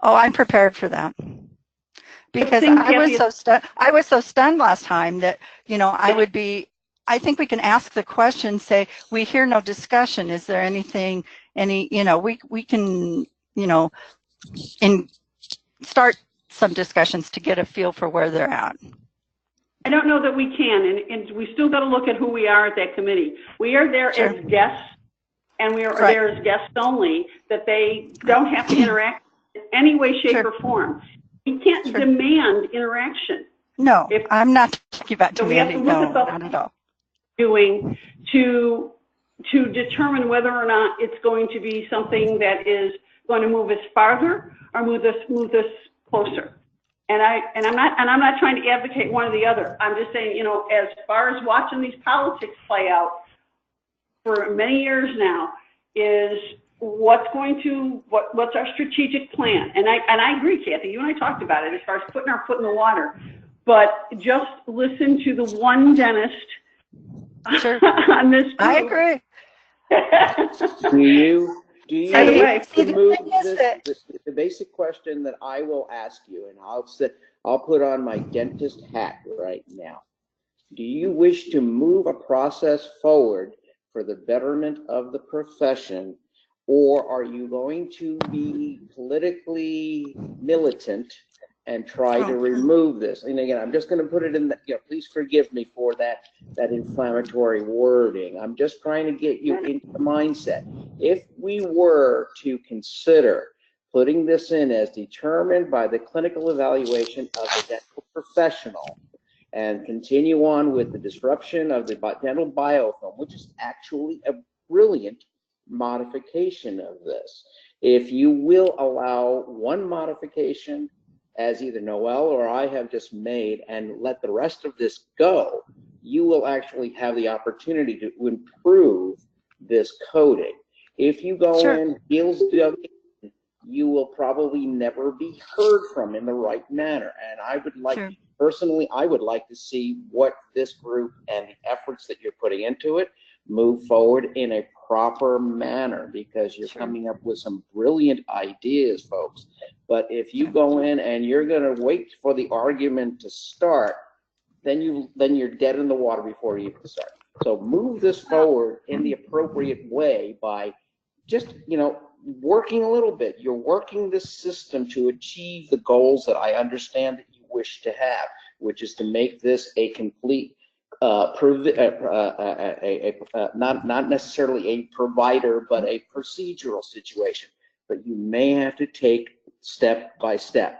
[SPEAKER 5] Oh, I'm prepared for that. Because I was so stunned last time that, you know, I think we can ask the question, say, we hear no discussion. Is there anything, you know, we can, you know, start some discussions to get a feel for where they're at.
[SPEAKER 1] I don't know that we can, and we still got to look at who we are at that committee. We are there as guests, and we are there as guests only, that they don't have to interact in any way, shape, or form. We can't demand interaction.
[SPEAKER 5] No, I'm not talking about demanding, no, not at all.
[SPEAKER 1] Doing to determine whether or not it's going to be something that is going to move us farther or move us closer. And I'm not trying to advocate one or the other. I'm just saying, you know, as far as watching these politics play out for many years now, is what's our strategic plan? And I agree, Kathy. You and I talked about it as far as putting our foot in the water. But just listen to the one dentist on this group.
[SPEAKER 5] I agree.
[SPEAKER 9] Do you remove the basic question that I will ask you, and I'll put on my dentist hat right now. Do you wish to move a process forward for the betterment of the profession, or are you going to be politically militant and try to remove this? And again, I'm just going to put it in the, please forgive me for that inflammatory wording. I'm just trying to get you into the mindset. If we were to consider putting this in as determined by the clinical evaluation of the dental professional and continue on with the disruption of the dental biofilm, which is actually a brilliant modification of this. If you will allow one modification, as either Noel or I have just made, and let the rest of this go, you will actually have the opportunity to improve this coding. If you go in heels dug, you will probably never be heard from in the right manner. And I would like, personally, I would like to see what this group and the efforts that you're putting into it move forward in a proper manner, because you're coming up with some brilliant ideas, folks. But if you go in and you're going to wait for the argument to start, then you're dead in the water before you even start. So move this forward in the appropriate way by just, working a little bit. You're working this system to achieve the goals that I understand that you wish to have, which is to make this a complete not necessarily a provider, but a procedural situation. But you may have to take step by step.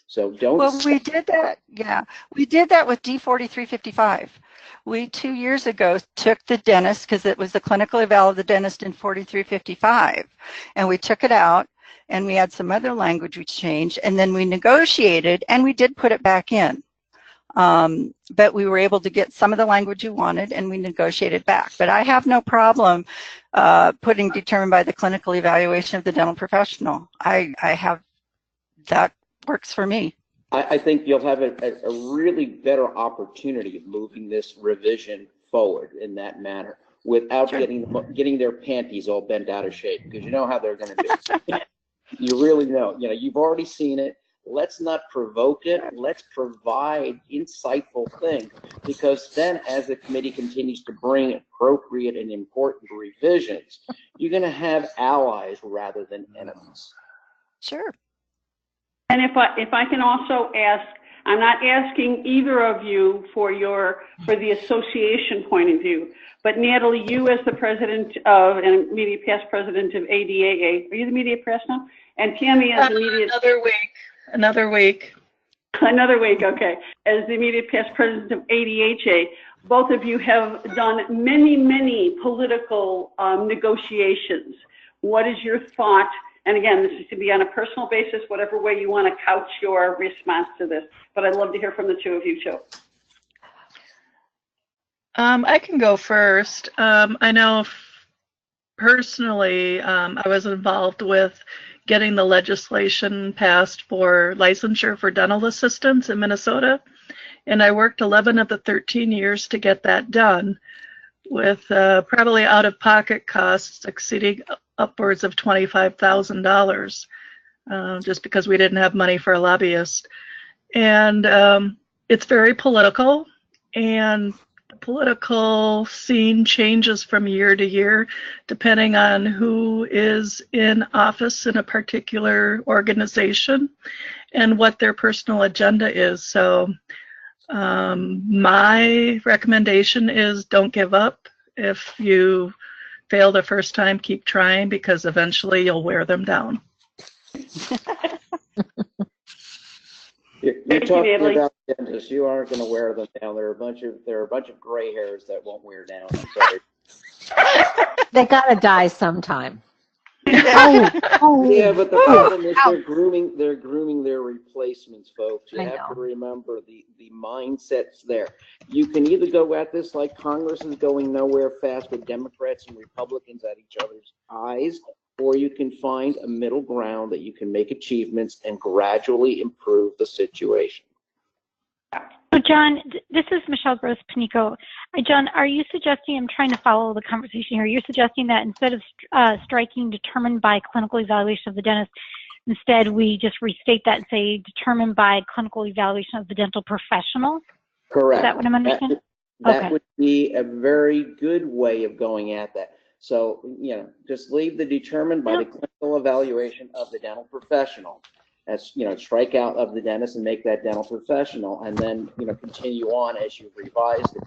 [SPEAKER 9] So don't.
[SPEAKER 5] Well, we did that. Yeah, we did that with D4355. We 2 years ago took the dentist, because it was the clinical eval of the dentist in 4355, and we took it out, and we had some other language we changed, and then we negotiated, and we did put it back in. But we were able to get some of the language you wanted, and we negotiated back. But I have no problem putting determined by the clinical evaluation of the dental professional. I have, that works for me.
[SPEAKER 9] I think you'll have a really better opportunity of moving this revision forward in that manner without getting their panties all bent out of shape, because you know how they're going to do. You really know. You've already seen it. Let's not provoke it. Let's provide insightful things, because then as the committee continues to bring appropriate and important revisions, you're going to have allies rather than enemies.
[SPEAKER 5] Sure.
[SPEAKER 1] And if I can also ask, I'm not asking either of you for the association point of view, but Natalie, you as the president of, and immediate past president of ADAA, are you the immediate past now? And Tammy as the immediate...
[SPEAKER 15] Another week.
[SPEAKER 1] Another week, okay. As the immediate past president of ADHA, both of you have done many, many political negotiations. What is your thought? And again, this is to be on a personal basis, whatever way you want to couch your response to this. But I'd love to hear from the two of you too.
[SPEAKER 15] I can go first. I know personally, I was involved with getting the legislation passed for licensure for dental assistants in Minnesota. And I worked 11 of the 13 years to get that done, with probably out-of-pocket costs exceeding upwards of $25,000, just because we didn't have money for a lobbyist. And it's very political, and the political scene changes from year to year depending on who is in office in a particular organization and what their personal agenda is. So my recommendation is don't give up. If you fail the first time, keep trying, because eventually you'll wear them down.
[SPEAKER 9] You're talking about dentists. You aren't going to wear them down. There are a bunch of gray hairs that won't wear down. I'm sorry.
[SPEAKER 8] They gotta die sometime.
[SPEAKER 9] Yeah, but the problem is they're grooming their replacements, folks. You have to remember the mindset's there. You can either go at this like Congress is going nowhere fast with Democrats and Republicans at each other's eyes, or you can find a middle ground that you can make achievements and gradually improve the situation.
[SPEAKER 3] So John, this is Michelle Gross Panico. John, are you suggesting, I'm trying to follow the conversation here, you're suggesting that instead of striking determined by clinical evaluation of the dentist, instead we just restate that and say determined by clinical evaluation of the dental professional?
[SPEAKER 9] Correct.
[SPEAKER 3] Is that what I'm understanding?
[SPEAKER 9] That
[SPEAKER 3] Okay.
[SPEAKER 9] would be a very good way of going at that. So, just leave the determined by the clinical evaluation of the dental professional. As, strike out of the dentist and make that dental professional, and then, continue on as you revise it.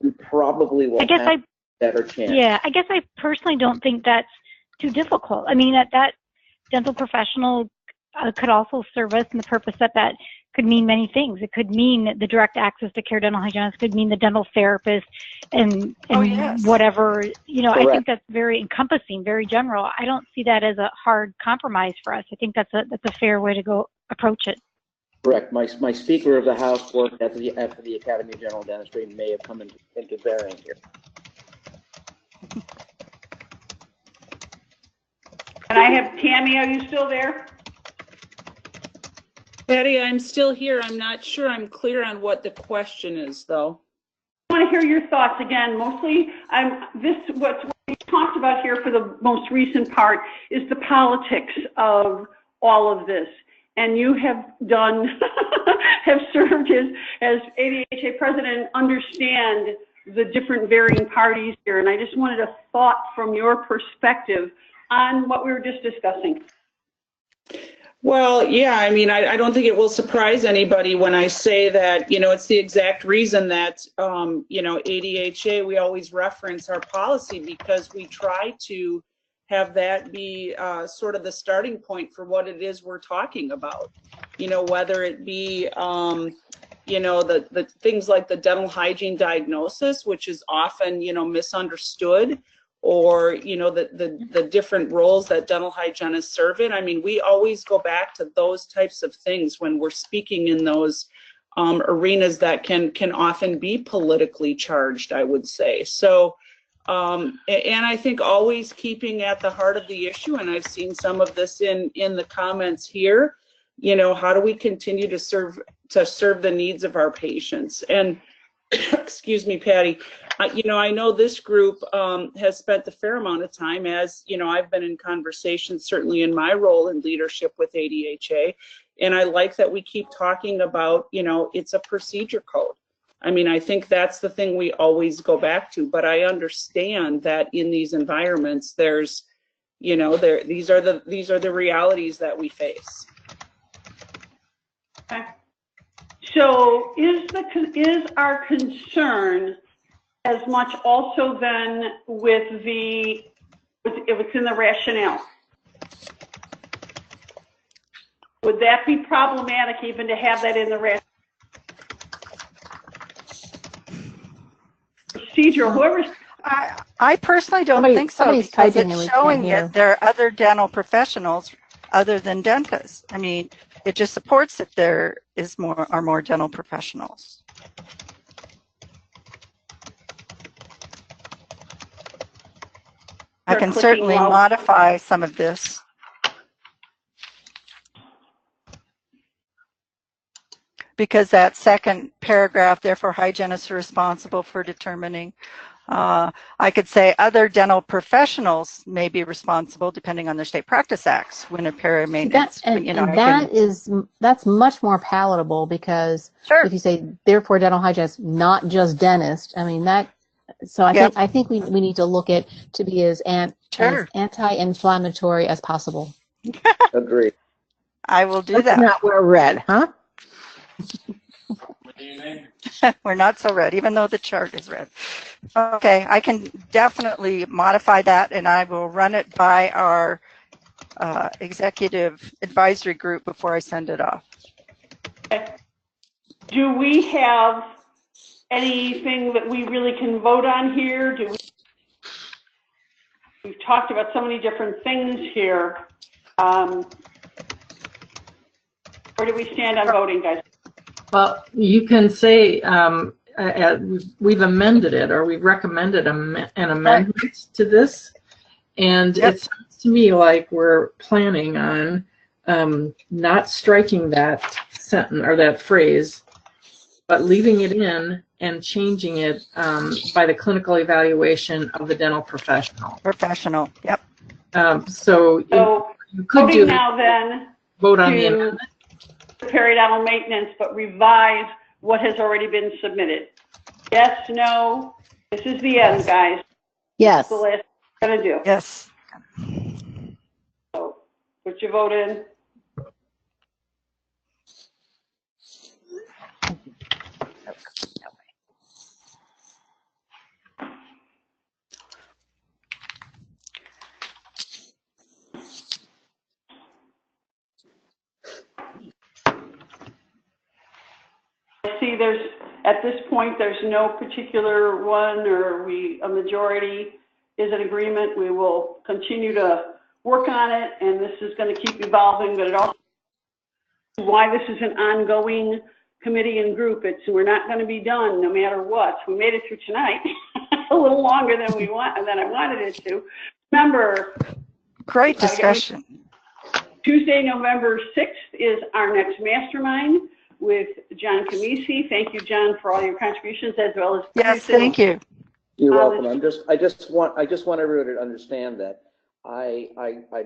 [SPEAKER 9] You probably will have a better chance.
[SPEAKER 3] Yeah, I guess I personally don't think that's too difficult. I mean, that dental professional could also serve us in the purpose that could mean many things. It could mean the direct access to care dental hygienist, could mean the dental therapist, and whatever, I think that's very encompassing, very general. I don't see that as a hard compromise for us. I think that's a fair way to go approach it.
[SPEAKER 9] Correct. My Speaker of the House worked after the Academy of General Dentistry may have come into bearing here.
[SPEAKER 1] And I have Tammy, are you still there?
[SPEAKER 14] Patty, I'm still here. I'm not sure I'm clear on what the question is, though.
[SPEAKER 1] I want to hear your thoughts again. Mostly, what we talked about here for the most recent part is the politics of all of this. And you have have served as ADHA president, understand the different varying parties here. And I just wanted a thought from your perspective on what we were just discussing.
[SPEAKER 14] Well, yeah, I mean, I don't think it will surprise anybody when I say that, it's the exact reason that, ADHA, we always reference our policy because we try to have that be sort of the starting point for what it is we're talking about. Whether it be, the things like the dental hygiene diagnosis, which is often, misunderstood, or the different roles that dental hygienists serve in. I mean, we always go back to those types of things when we're speaking in those arenas that can often be politically charged, I would say. So, and I think always keeping at the heart of the issue, and I've seen some of this in the comments here, how do we continue to serve the needs of our patients? And excuse me, Patty, I know this group has spent a fair amount of time, as I've been in conversations, certainly in my role in leadership with ADHA, and I like that we keep talking about, it's a procedure code. I mean, I think that's the thing we always go back to, but I understand that in these environments, there's, these are the realities that we face.
[SPEAKER 1] Okay. So is our concern as much also then with if it's in the rationale? Would that be problematic even to have that in the rationale? Procedure, whoever's...
[SPEAKER 5] I personally don't think so, because it's showing that there are other dental professionals other than dentists. I mean, it just supports that there are more dental professionals. I can certainly modify some of this. Because that second paragraph, therefore hygienists are responsible for determining, I could say other dental professionals may be responsible depending on their state practice acts when a para-maintenance.
[SPEAKER 16] That's much more palatable, because if you say therefore dental hygienist, not just dentist, I mean that. So I think we need to look at to be as anti-inflammatory as possible.
[SPEAKER 9] Agreed.
[SPEAKER 5] I will do that.
[SPEAKER 8] Not wear red, huh?
[SPEAKER 5] We're not so red, even though the chart is red. Okay, I can definitely modify that, and I will run it by our executive advisory group before I send it off.
[SPEAKER 1] Okay. Do we have anything that we really can vote on here? We've talked about so many different things here. Where do we stand on voting, guys?
[SPEAKER 17] Well, you can say we've amended it, or we've recommended an amendment to this, and it sounds to me like we're planning on not striking that sentence or that phrase, but leaving it in and changing it by the clinical evaluation of the dental professional.
[SPEAKER 5] Yep.
[SPEAKER 17] So you could do
[SPEAKER 1] now then.
[SPEAKER 17] Vote on the amendment.
[SPEAKER 1] Periodontal maintenance, but revise what has already been submitted. Yes, no. This is the end, guys.
[SPEAKER 8] Yes.
[SPEAKER 1] The last we're gonna do.
[SPEAKER 5] Yes.
[SPEAKER 1] So put your vote in. I see at this point, there's no particular one or a majority is in agreement. We will continue to work on it, and this is going to keep evolving, but it also why this is an ongoing committee and group. We're not going to be done no matter what. We made it through tonight a little longer than I wanted it to. Remember,
[SPEAKER 5] great discussion.
[SPEAKER 1] Tuesday, November 6th is our next mastermind with John Camisi. Thank you, John, for all your contributions as well as
[SPEAKER 5] yes, thank you.
[SPEAKER 9] You're welcome. I just want everybody to understand that I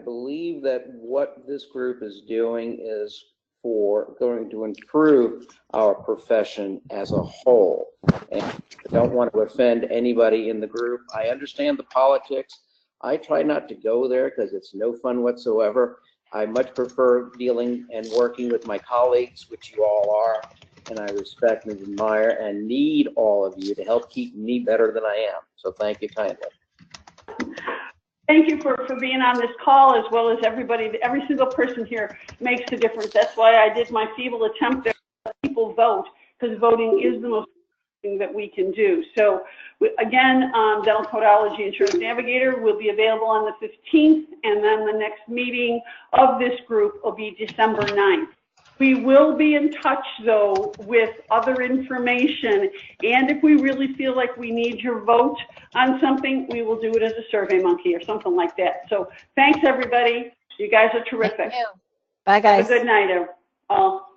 [SPEAKER 9] believe that what this group is doing is going to improve our profession as a whole. And I don't want to offend anybody in the group. I understand the politics. I try not to go there because it's no fun whatsoever. I much prefer dealing and working with my colleagues, which you all are, and I respect and admire and need all of you to help keep me better than I am. So thank you kindly.
[SPEAKER 1] Thank you for being on this call, as well as everybody. Every single person here makes a difference. That's why I did my feeble attempt to let people vote, because voting is the most thing that we can do. So again, Dental Codology Insurance Navigator will be available on the 15th, and then the next meeting of this group will be December 9th. We will be in touch, though, with other information, and if we really feel like we need your vote on something, we will do it as a Survey Monkey or something like that. So thanks, everybody. You guys are terrific.
[SPEAKER 8] Bye, guys.
[SPEAKER 1] Have a good night, all.